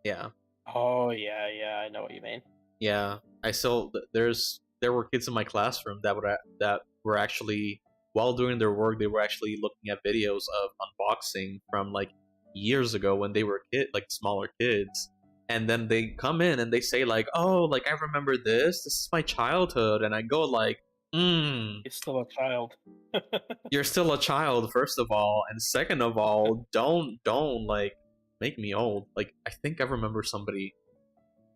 Yeah. Oh yeah, yeah, I know what you mean. Yeah, I still there were kids in my classroom that were actually while doing their work they were actually looking at videos of unboxing from like years ago when they were smaller kids, and then they come in and they say like, oh, like I remember this is my childhood, and I go like, You're still a child. you're still a child, first of all, and second of all, don't like make me old. Like I think I remember somebody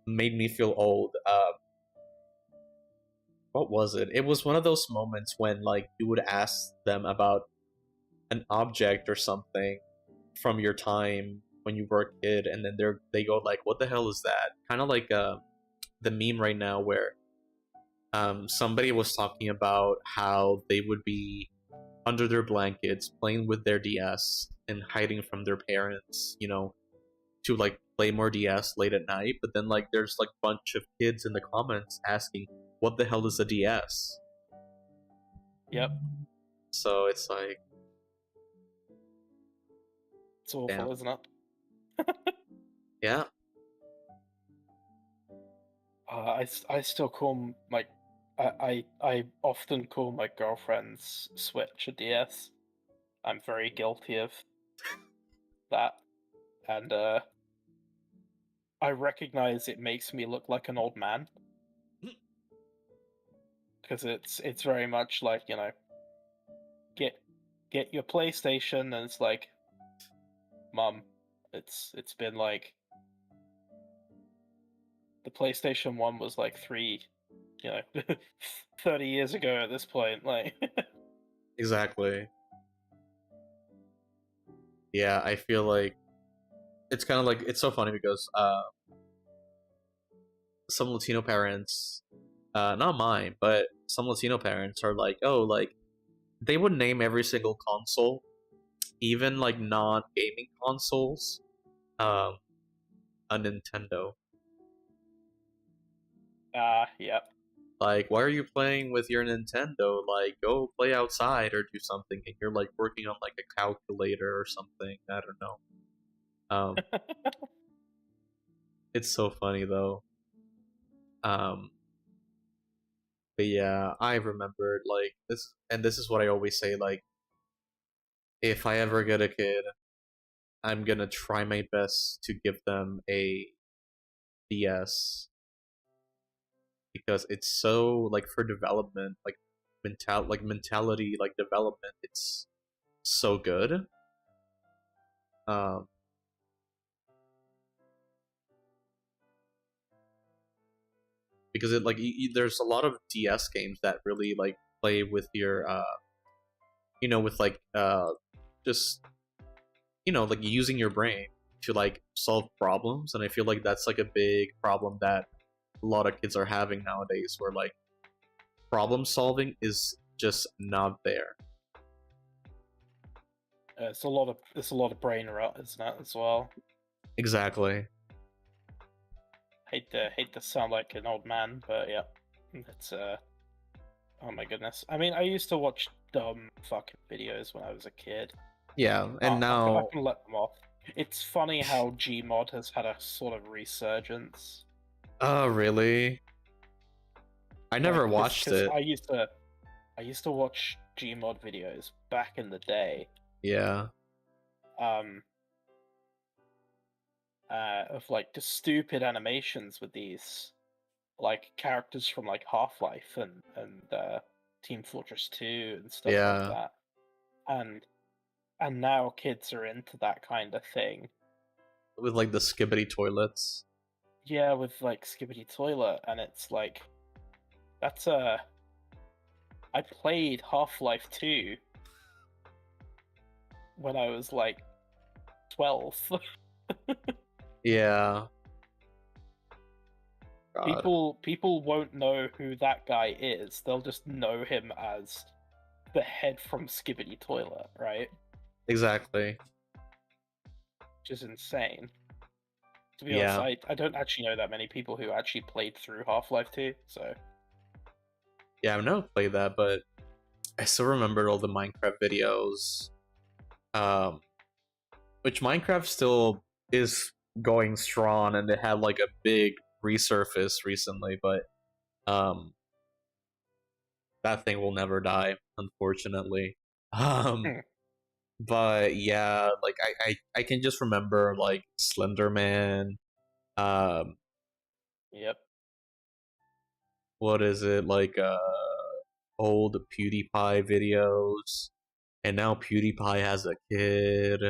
made me feel old. What was it? It was one of those moments when like you would ask them about an object or something from your time when you were a kid, and then they go like, "What the hell is that?" Kind of like the meme right now where somebody was talking about how they would be under their blankets playing with their DS and hiding from their parents, you know, to like play more DS late at night. But then like there's like a bunch of kids in the comments asking, "What the hell is a DS?" Yep. So it's like, It's awful, damn, isn't it? yeah, I still call my I often call my girlfriend's Switch a DS. I'm very guilty of that, and I recognize it makes me look like an old man because it's very much like, you know, get get your PlayStation, and it's like, Mum, it's been like the PlayStation 1 was like three, you know, 30 years ago at this point. Like, exactly. Yeah, I feel like it's kind of like it's so funny because some Latino parents, not mine, but some Latino parents are like, oh, like they would name every single console, even like non-gaming consoles, um, a Nintendo. yep. Like, why are you playing with your Nintendo? Like, go play outside or do something. And you're like working on like a calculator or something. I don't know. Um, it's so funny though. Um, but yeah, I remembered like this, and this is what I always say. Like, if I ever get a kid, I'm gonna try my best to give them a DS because it's so like for development, like mentality, like development, it's so good. Um, because it like there's a lot of DS games that really like play with your with like just like using your brain to like solve problems, and I feel like that's like a big problem that a lot of kids are having nowadays, where like problem solving is just not there. It's a lot of brain rot, isn't it, as well? Exactly. Hate to sound like an old man, but yeah, it's oh my goodness. I mean, I used to watch dumb fucking videos when I was a kid. Yeah, and I now can let them off. It's funny how Gmod has had a sort of resurgence. oh really? I never Like, watched because it. I used to watch Gmod videos back in the day. Yeah. Um, of like just stupid animations with these like characters from like Half-Life and Team Fortress 2 and stuff like Yeah. that. And now kids are into that kind of thing. With like the skibbity toilets. Yeah, with like Skibbity Toilet, and it's like that's a. I played Half-Life 2 when I was like 12. Yeah. God. People won't know who that guy is. They'll just know him as the head from Skibbity Toilet, right? Exactly. Which is insane. To be honest, Yeah. I don't actually know that many people who actually played through Half-Life 2, so Yeah, I've never played that, but I still remember all the Minecraft videos. Um, which Minecraft still is going strong, and they had like a big resurface recently, but um, that thing will never die, unfortunately. Um, hmm. but yeah, like I can just remember like Slenderman. Um, Yep. what is it like? Old PewDiePie videos, and now PewDiePie has a kid.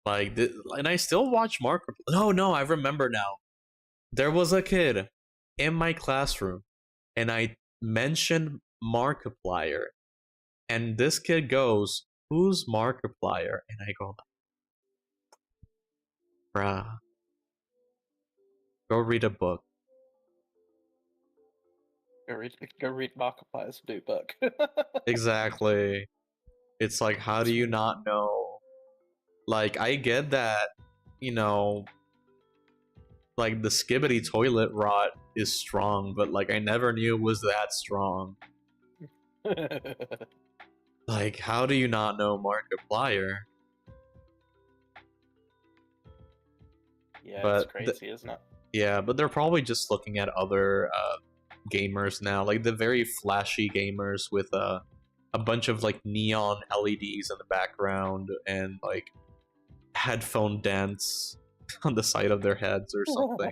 Like, and I still watch Mark. No, I remember now. There was a kid in my classroom, and I mentioned Markiplier, and this kid goes, "Who's Markiplier?" And I go, "Bruh, go read a book." Go read Markiplier's new book. Exactly. It's like, how do you not know? Like, I get that, you know, like the skibbity toilet rot is strong, but like I never knew it was that strong. Like, how do you not know Markiplier? Yeah, it's But crazy, isn't it? yeah, but they're probably just looking at other gamers now, like the very flashy gamers with a bunch of like neon LEDs in the background and like headphone dents on the side of their heads or something.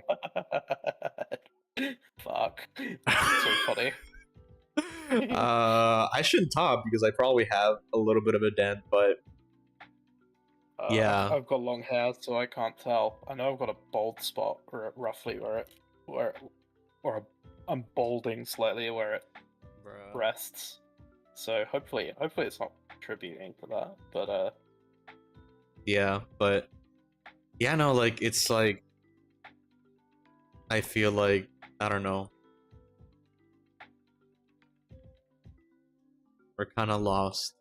Fuck. So funny. I shouldn't talk because I probably have a little bit of a dent, but yeah, I've got long hair, so I can't tell. I know I've got a bald spot roughly where I'm balding slightly where it bruh. rests. So hopefully it's not contributing to that. But Yeah, but yeah, no, like it's like I feel like I don't know, we're kind of lost.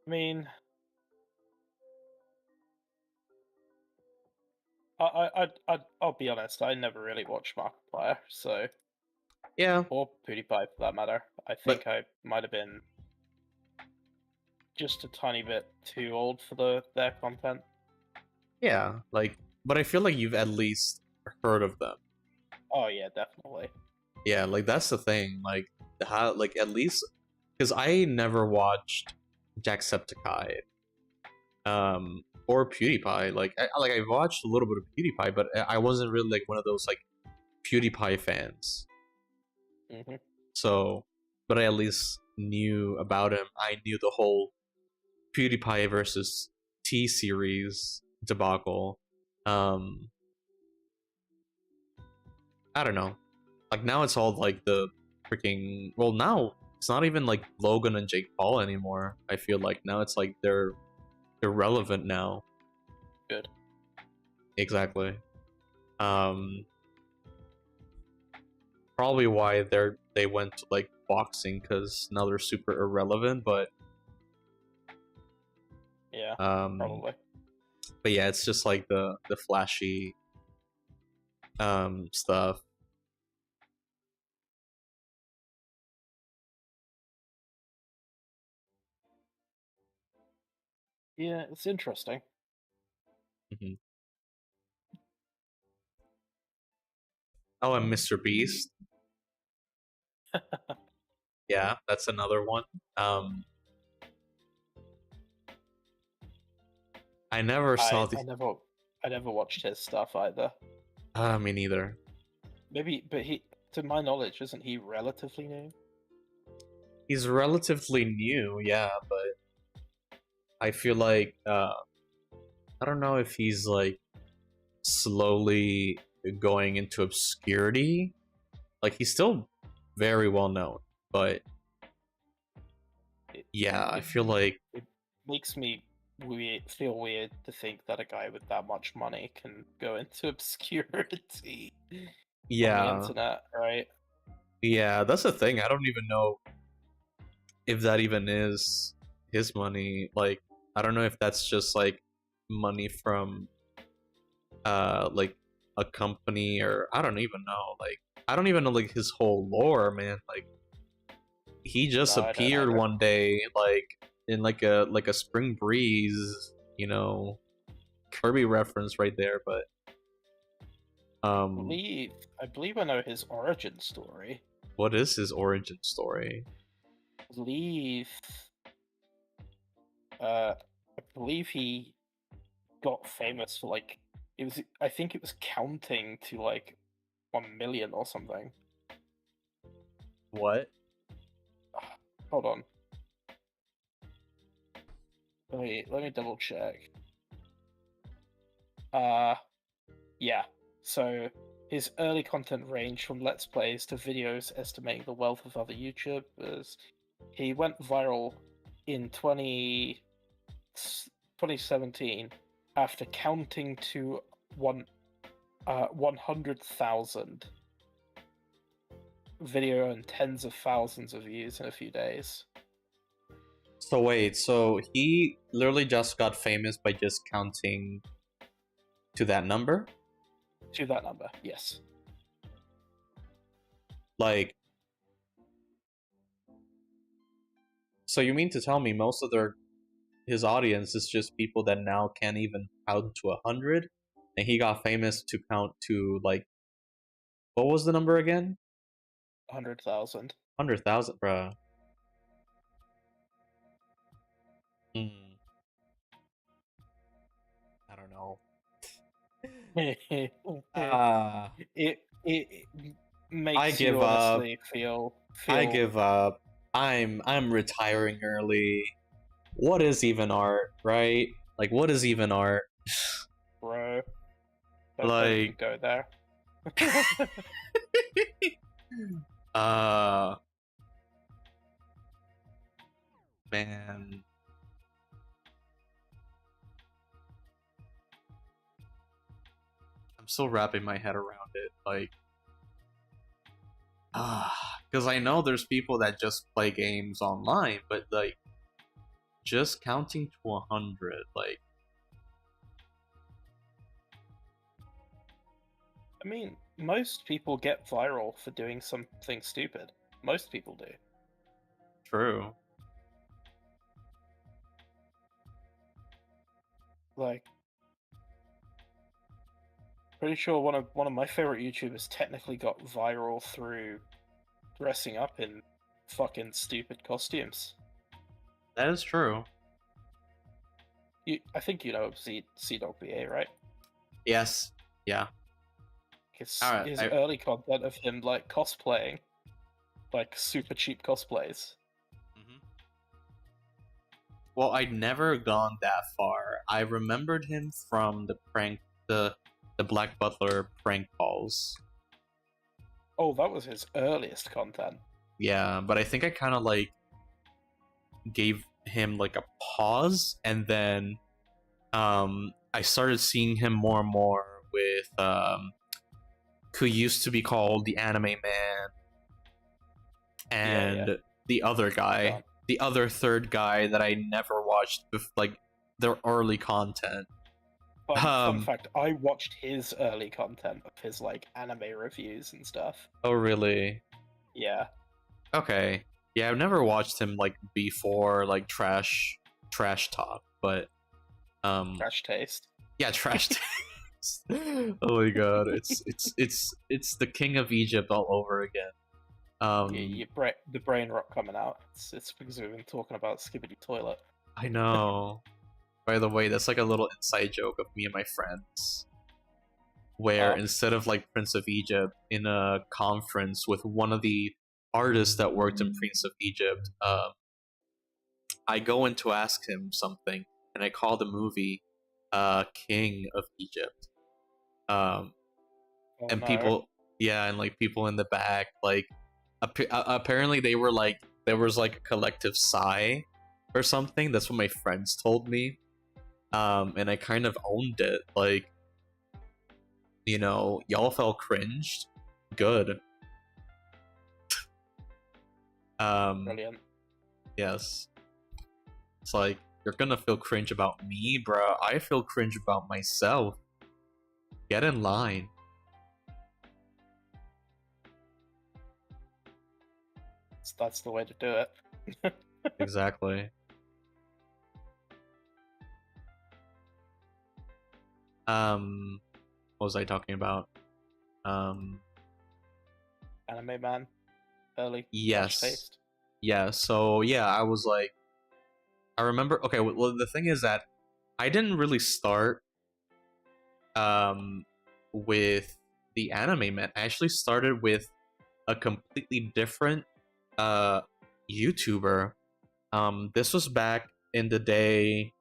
I mean, I'll be honest. I never really watched Markiplier, so Yeah, or PewDiePie for that matter. I but think I might have been just a tiny bit too old for their content. yeah, like, but I feel like you've at least heard of them. Oh yeah, definitely. Yeah, like that's the thing. Like how, like at least because I never watched Jacksepticeye, or PewDiePie. Like I watched a little bit of PewDiePie, but I wasn't really like one of those like PewDiePie fans. Hmm. So, but I at least knew about him. I knew the whole PewDiePie versus T series debacle. Um, I don't know. Like now it's all like the freaking, well, now it's not even like Logan and Jake Paul anymore. I feel like now it's like they're relevant now. Good. Exactly. Um, Probably why they went to like boxing, because now they're super irrelevant. Yeah, Um, probably. but yeah, it's just like the flashy stuff. Yeah, it's interesting. Mhm. Oh, and Mr. Beast. Yeah, that's another one. Um, I never saw the. I never watched his stuff either. Me neither. Maybe, but to my knowledge, isn't he relatively new? He's relatively new, yeah, but I feel like I don't know if he's like slowly going into obscurity. Like he's still very well known, but It, yeah, I it, feel like it makes me feel weird to think that a guy with that much money can go into obscurity on the yeah, internet, right? yeah, that's the thing. I don't even know if that even is his money. Like I don't know if that's just like money from like a company, or I don't even know. Like I don't even know like his whole lore, man. Like he just No, I don't appeared either. one day like in like a spring breeze, Kirby reference right there, but um I believe I know his origin story. what is his origin story? I believe, I believe he got famous for like it was. I think it was counting to like 1 million or something. What? Hold on. Let me double check. Uh yeah. So his early content ranged from Let's Plays to videos estimating the wealth of other YouTubers. He went viral in 2017 after counting to 100,000 video and tens of thousands of views in a few days. So wait, so he literally just got famous by just counting to that number? To that number, yes. Like, so you mean to tell me most of his audience is just people that now can't even count to 100, and he got famous to count to like, what was the number again? 100,000. 100,000, bruh. Hmm, I don't know. it Ah, it I makes give you up. honestly I feel give up. I'm retiring early. What is even art, right? Like, what is even art? bro. Don't even Like, go there. uh, man, I'm still wrapping my head around it. Like, because I know there's people that just play games online, but like, just counting to 100, like, I mean, most people get viral for doing something stupid. Most people do. true. Like, pretty sure one of my favorite YouTubers technically got viral through dressing up in fucking stupid costumes. That is true. I think you know Dog BA, right? Yes. Yeah. His early content of him like cosplaying, like super cheap cosplays. Well, I'd never gone that far. I remembered him from the Black Butler prank calls. Oh, that was his earliest content. Yeah, but I think I kind of like gave him like a pause, and then I started seeing him more and more with who used to be called the Anime Man, and the other guy, the other third guy that I never watched like their early content. Fun fact, I watched his early content of his like anime reviews and stuff. Oh really? Yeah. Okay. Yeah, I've never watched him like before like trash talk, but Trash taste. yeah, trash taste. Oh my god, it's the King of Egypt all over again. Yeah, the brain rot coming out. It's because we've been talking about Skibbity Toilet. I know. By the way, that's like a little inside joke of me and my friends, where instead of like Prince of Egypt in a conference with one of the artists that worked in Prince of Egypt, I go in to ask him something, and I call the movie King of Egypt. And people, yeah, and like people in the back, like apparently they were like, there was like a collective sigh or something. That's what my friends told me. And I kind of owned it. Like, you know, y'all felt cringed. Good. Brilliant. Yes. It's like, you're gonna feel cringe about me, bruh. I feel cringe about myself. Get in line. That's the way to do it. Exactly. What was I talking about? Anime Man. Early. Yes. Taste. Yeah, so yeah, I was like, I remember, okay, well, the thing is that I didn't really start with the Anime Man. I actually started with a completely different YouTuber. This was back in the day,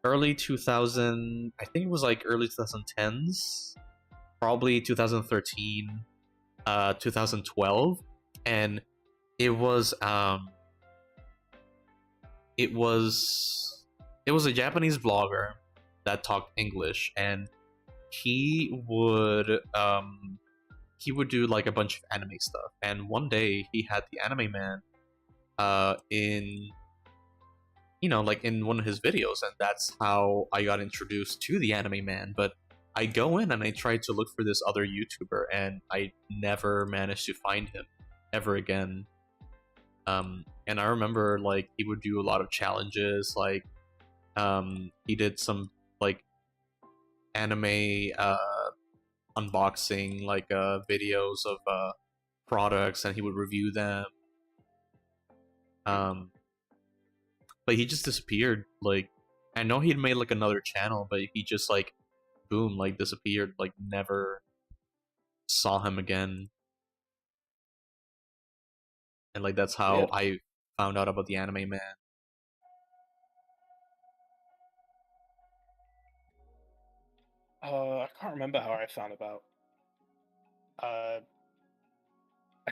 early 2000, I think it was like early 2010s, probably 2013, 2012, and it was a Japanese vlogger that talked English, and he would do like a bunch of anime stuff. And one day he had the Anime Man in, you know, like in one of his videos, and that's how I got introduced to the Anime Man. But I go in and I try to look for this other YouTuber, and I never managed to find him ever again. And I remember like he would do a lot of challenges, like he did some like anime unboxing like videos of products, and he would review them. But he just disappeared. Like, I know he'd made like another channel, but he just like boom, like disappeared, like never saw him again. And like that's how I found out about the Anime Man. I can't remember how I found about. I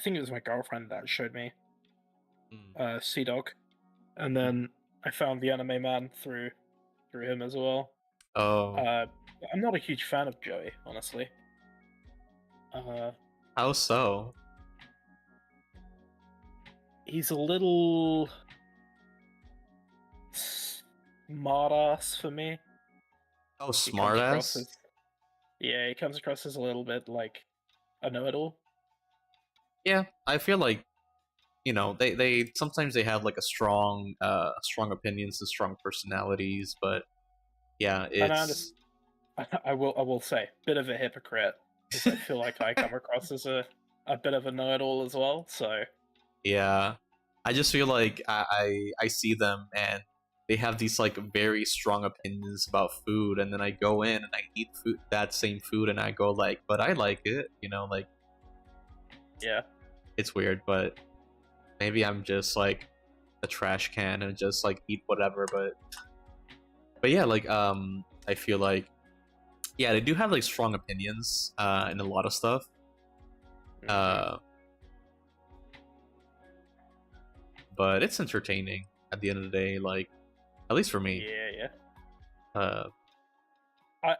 think it was my girlfriend that showed me Dog, and then I found the Anime Man through him as well. Oh. I'm not a huge fan of Joey, honestly. How so? He's a little smartass for me. Oh, smartass? Yeah, he comes across as a little bit like a know-it-all. Yeah, I feel like, you know, they sometimes they have like a strong opinions and strong personalities, but yeah, it's. I will say, bit of a hypocrite, because I feel like I come across as a bit of a know-it-all as well. So Yeah, I just feel like I see them and they have these like very strong opinions about food, and then I go in and I eat food, that same food, and I go like, but I like it, you know, like Yeah. it's weird, but maybe I'm just like a trash can and just like eat whatever. But yeah, like I feel like yeah, they do have like strong opinions in a lot of stuff. Mhm. Uh, but it's entertaining at the end of the day, like at least for me. Yeah, yeah. Uh,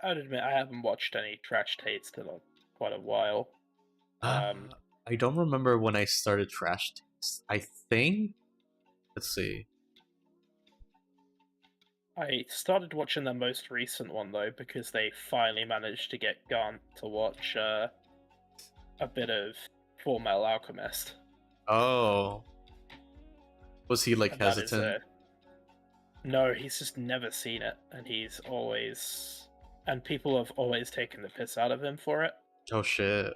I'd admit I haven't watched any trash tapes in quite a while. uh, Um, I don't remember when I started Trash Taste. I think let's see. I started watching their most recent one though because they finally managed to get Gant to watch a bit of Full Metal Alchemist, Oh, was he like and that is hesitant? a no. He's just never seen it, and people have always taken the piss out of him for it. Oh shit!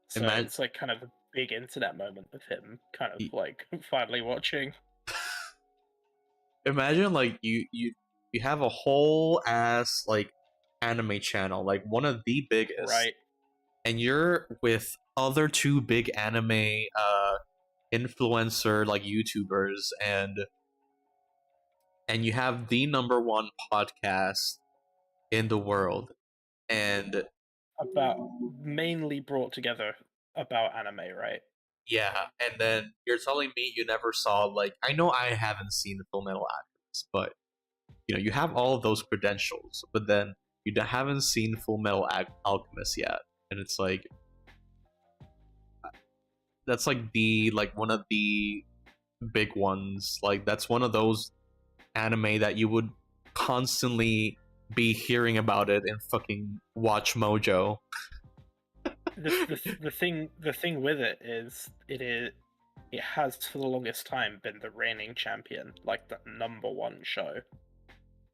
So Imagine, it's like kind of a big internet moment of him kind of like finally watching. imagine like you have a whole ass like anime channel, like one of the biggest, Right. and you're with other two big anime influencer like YouTubers, and you have the number one podcast in the world, and About mainly brought together about anime, right? yeah, and then you're telling me you never saw like I know I haven't seen the Full Metal Alchemist, but you know you have all of those credentials, but then haven't seen Full Metal Alchemist yet, and it's like that's like the like one of the big ones. Like that's one of those anime that you would constantly be hearing about it in fucking Watch Mojo. The thing with it is it has for the longest time been the reigning champion, like the number one show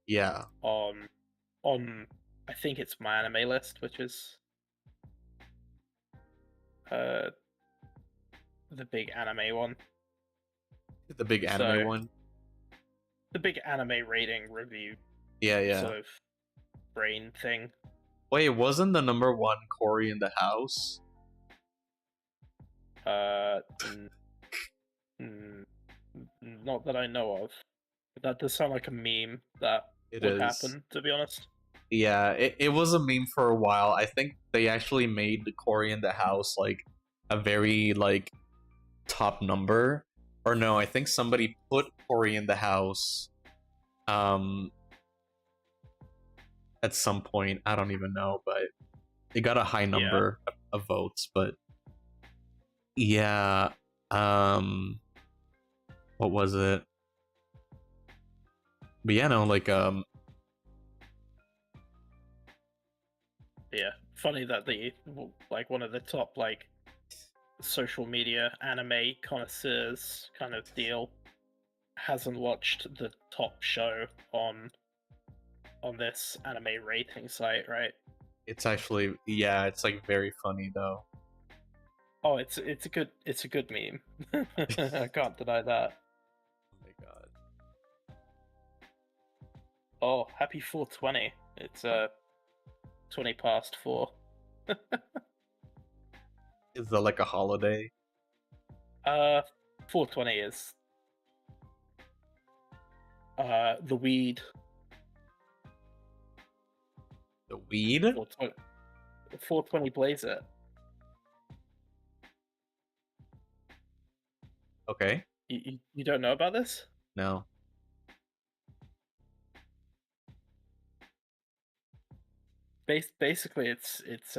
Yeah, on on I think it's my anime list, which is uh the big anime one. the big anime So one. the big anime rating review Yeah, yeah. sort of brain thing. Wait, wasn't the number one Corey in the house? Uh, n- n- Not that I know of. But that does sound like a meme that It would is. happen, to be honest. Yeah, it was a meme for a while. I think they actually made the Corey in the house like a very like top number. Or no, I think somebody put Corey in the house um at some point. I don't even know, but it got a high Yeah. number of votes. But yeah, um what was it? But yeah, no, like Yeah. Funny that the like one of the top like social media anime connoisseurs kind of deal hasn't watched the top show on this anime rating site, right? it's actually yeah, it's like very funny though. Oh, it's a good meme. I can't deny that. Oh my god. Oh, happy 420. It's 20 past 4. Is that like a holiday? Uh 420 is the weed. The weed? 420, 420 blaze it. Okay. You don't know about this? No. Basically it's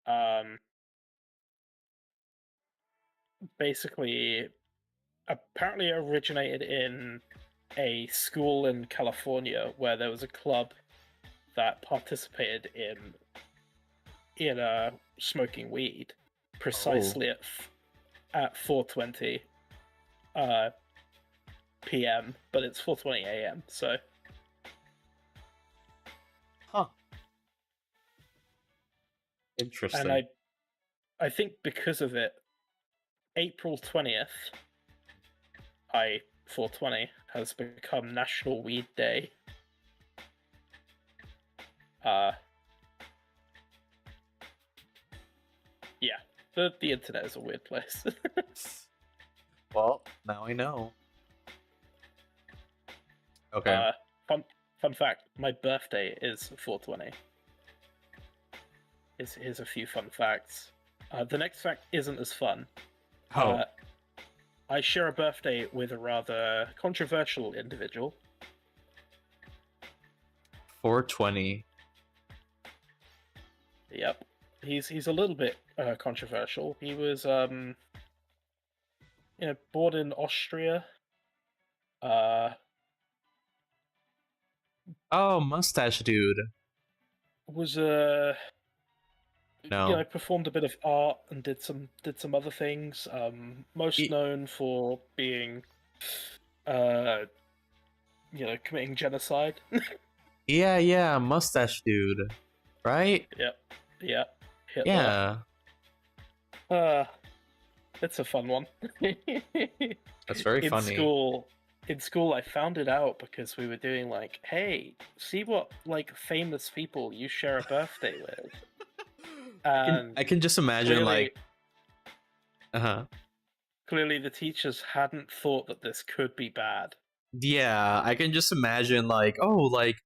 um basically apparently originated in a school in California where there was a club that participated in smoking weed Oh. precisely at 4:20 uh p.m. but it's 4:20 a.m. So Huh. and Interesting. I think because of it, April 20th, I 420 has become National Weed Day. Yeah, the internet is a weird place. Well, now I know. Okay. Fun fact: my birthday is 420. Here's a few fun facts. The next fact isn't as fun. Oh, I share a birthday with a rather controversial individual. 420. Yep, he's a little bit controversial. He was born in Austria. Oh, mustache dude. Was No. performed a bit of art and did some other things. Most known for being committing genocide. Yeah, mustache dude. Right? Yep. Hitler. Yeah. It's a fun one. That's very in funny. In school, I found it out because we were doing like, hey, see what like famous people you share a birthday with. I can just imagine clearly, like clearly the teachers hadn't thought that this could be bad. yeah, I can just imagine like, oh, like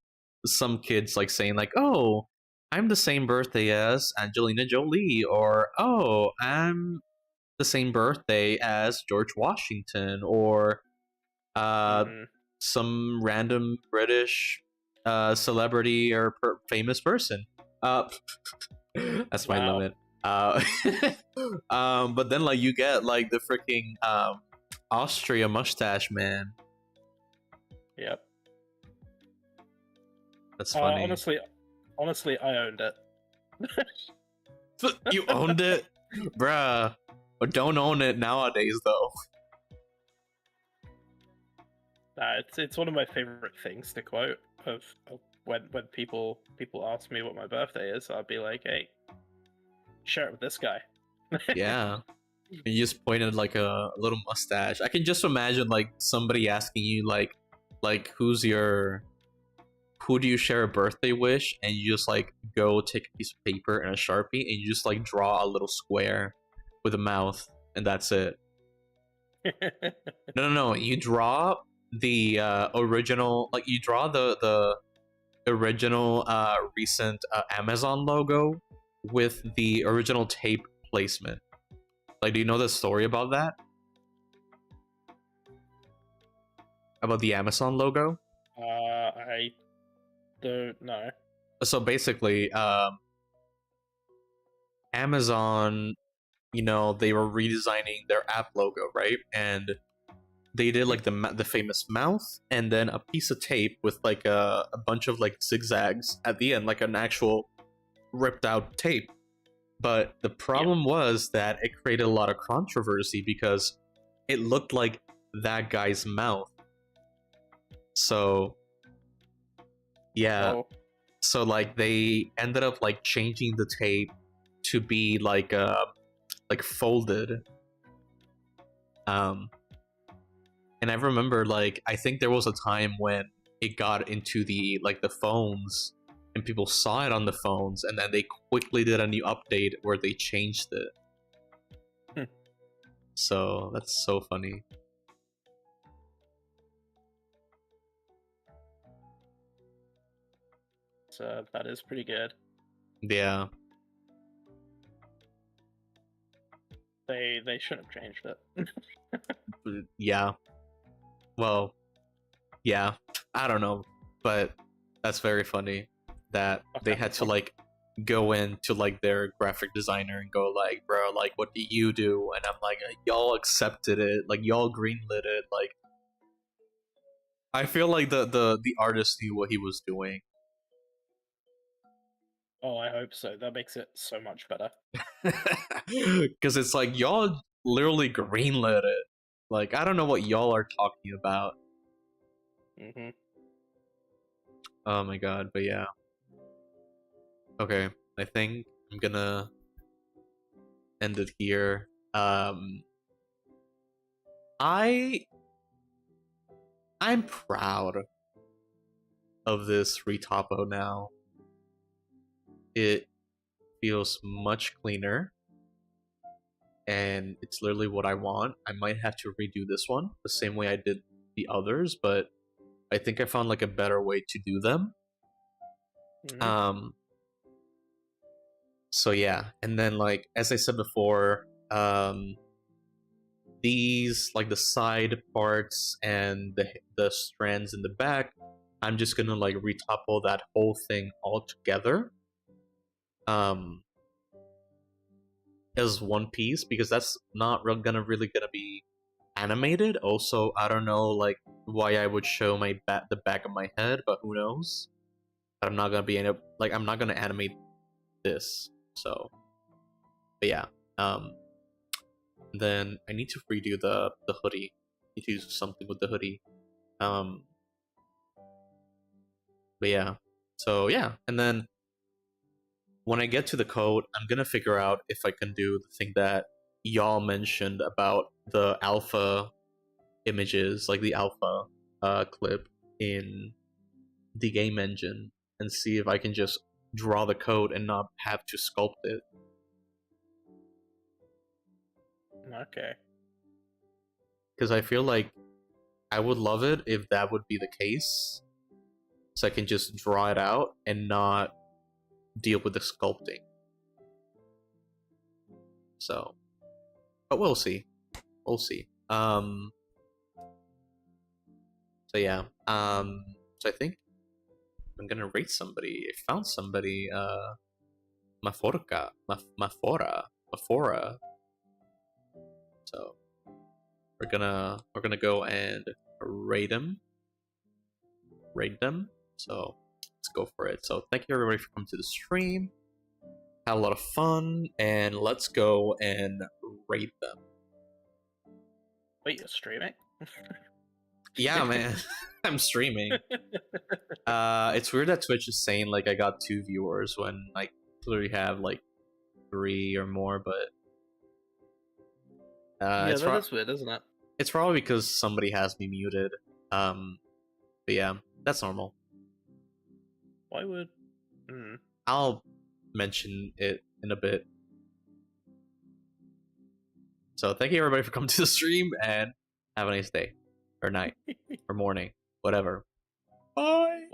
some kids like saying like, oh, I'm the same birthday as Angelina Jolie, or oh, I'm the same birthday as George Washington, or Mm-hmm. some random British celebrity or famous person. That's my Wow. limit. But then like you get like the freaking Austria mustache man. Yep. That's funny. Honestly, I owned it. You owned it, bruh. But don't own it nowadays though. It's one of my favorite things to quote of when people ask me what my birthday is. I'll be like, hey, share it with this guy. Yeah. You just pointed like a little mustache. I can just imagine like somebody asking you like who do you share a birthday wish, and you just like go take a piece of paper and a Sharpie and you just like draw a little square with a mouth, and that's it. No. You draw the original, like you draw the original recent Amazon logo with the original tape placement. Like, do you know the story about that? About the Amazon logo? I don't know. So basically, Amazon, they were redesigning their app logo, right? And they did like the famous mouth, and then a piece of tape with like a bunch of like zigzags at the end, like an actual ripped out tape. But the problem was that it created a lot of controversy because it looked like that guy's mouth. So yeah. Oh. So like they ended up like changing the tape to be like folded. And I remember like I think there was a time when it got into the phones, and people saw it on the phones, and then they quickly did a new update where they changed it. So that's so funny. So that is pretty good. Yeah. They should have changed it. Yeah. Well, yeah. I don't know, but that's very funny that they had to like go into like their graphic designer and go like, bro, like what do you do? And I'm like, y'all accepted it, like y'all greenlit it. Like I feel like the artist knew what he was doing. Oh, I hope so. That makes it so much better. Because it's like y'all literally greenlit it. Like I don't know what y'all are talking about. Mm-hmm. Oh my god, but yeah. Okay, I think I'm gonna end it here. I'm proud of this retopo now. It feels much cleaner, and it's literally what I want. I might have to redo this one the same way I did the others, but I think I found like a better way to do them. So yeah, and then like as I said before, these like the side parts and the strands in the back, I'm just gonna like retopple that whole thing all together as one piece, because that's not gonna be animated. Also, I don't know like why I would show the back of my head, but who knows. But I'm not gonna animate this. So but yeah, then I need to redo the hoodie. I need to do something with the hoodie. But yeah, so yeah, and then when I get to the code, I'm gonna figure out if I can do the thing that y'all mentioned about the alpha images, like the alpha clip in the game engine, and see if I can just draw the code and not have to sculpt it. Okay. Because I feel like I would love it if that would be the case, so I can just draw it out and not deal with the sculpting. So, but we'll see. We'll see. So yeah. So I think I'm gonna rate somebody. I found somebody. Mafora. So we're gonna go and rate them. So let's go for it. So thank you everybody for coming to the stream. Had a lot of fun, and let's go and rate them. Wait, you're streaming? Yeah, man. I'm streaming. It's weird that Twitch is saying like I got 2 viewers when I clearly have like 3 or more, but yeah, that's weird, isn't it? It's probably because somebody has me muted. But yeah, that's normal. Why would? I'll mention it in a bit. So thank you everybody for coming to the stream, and have a nice day, or night, or morning, whatever. Bye.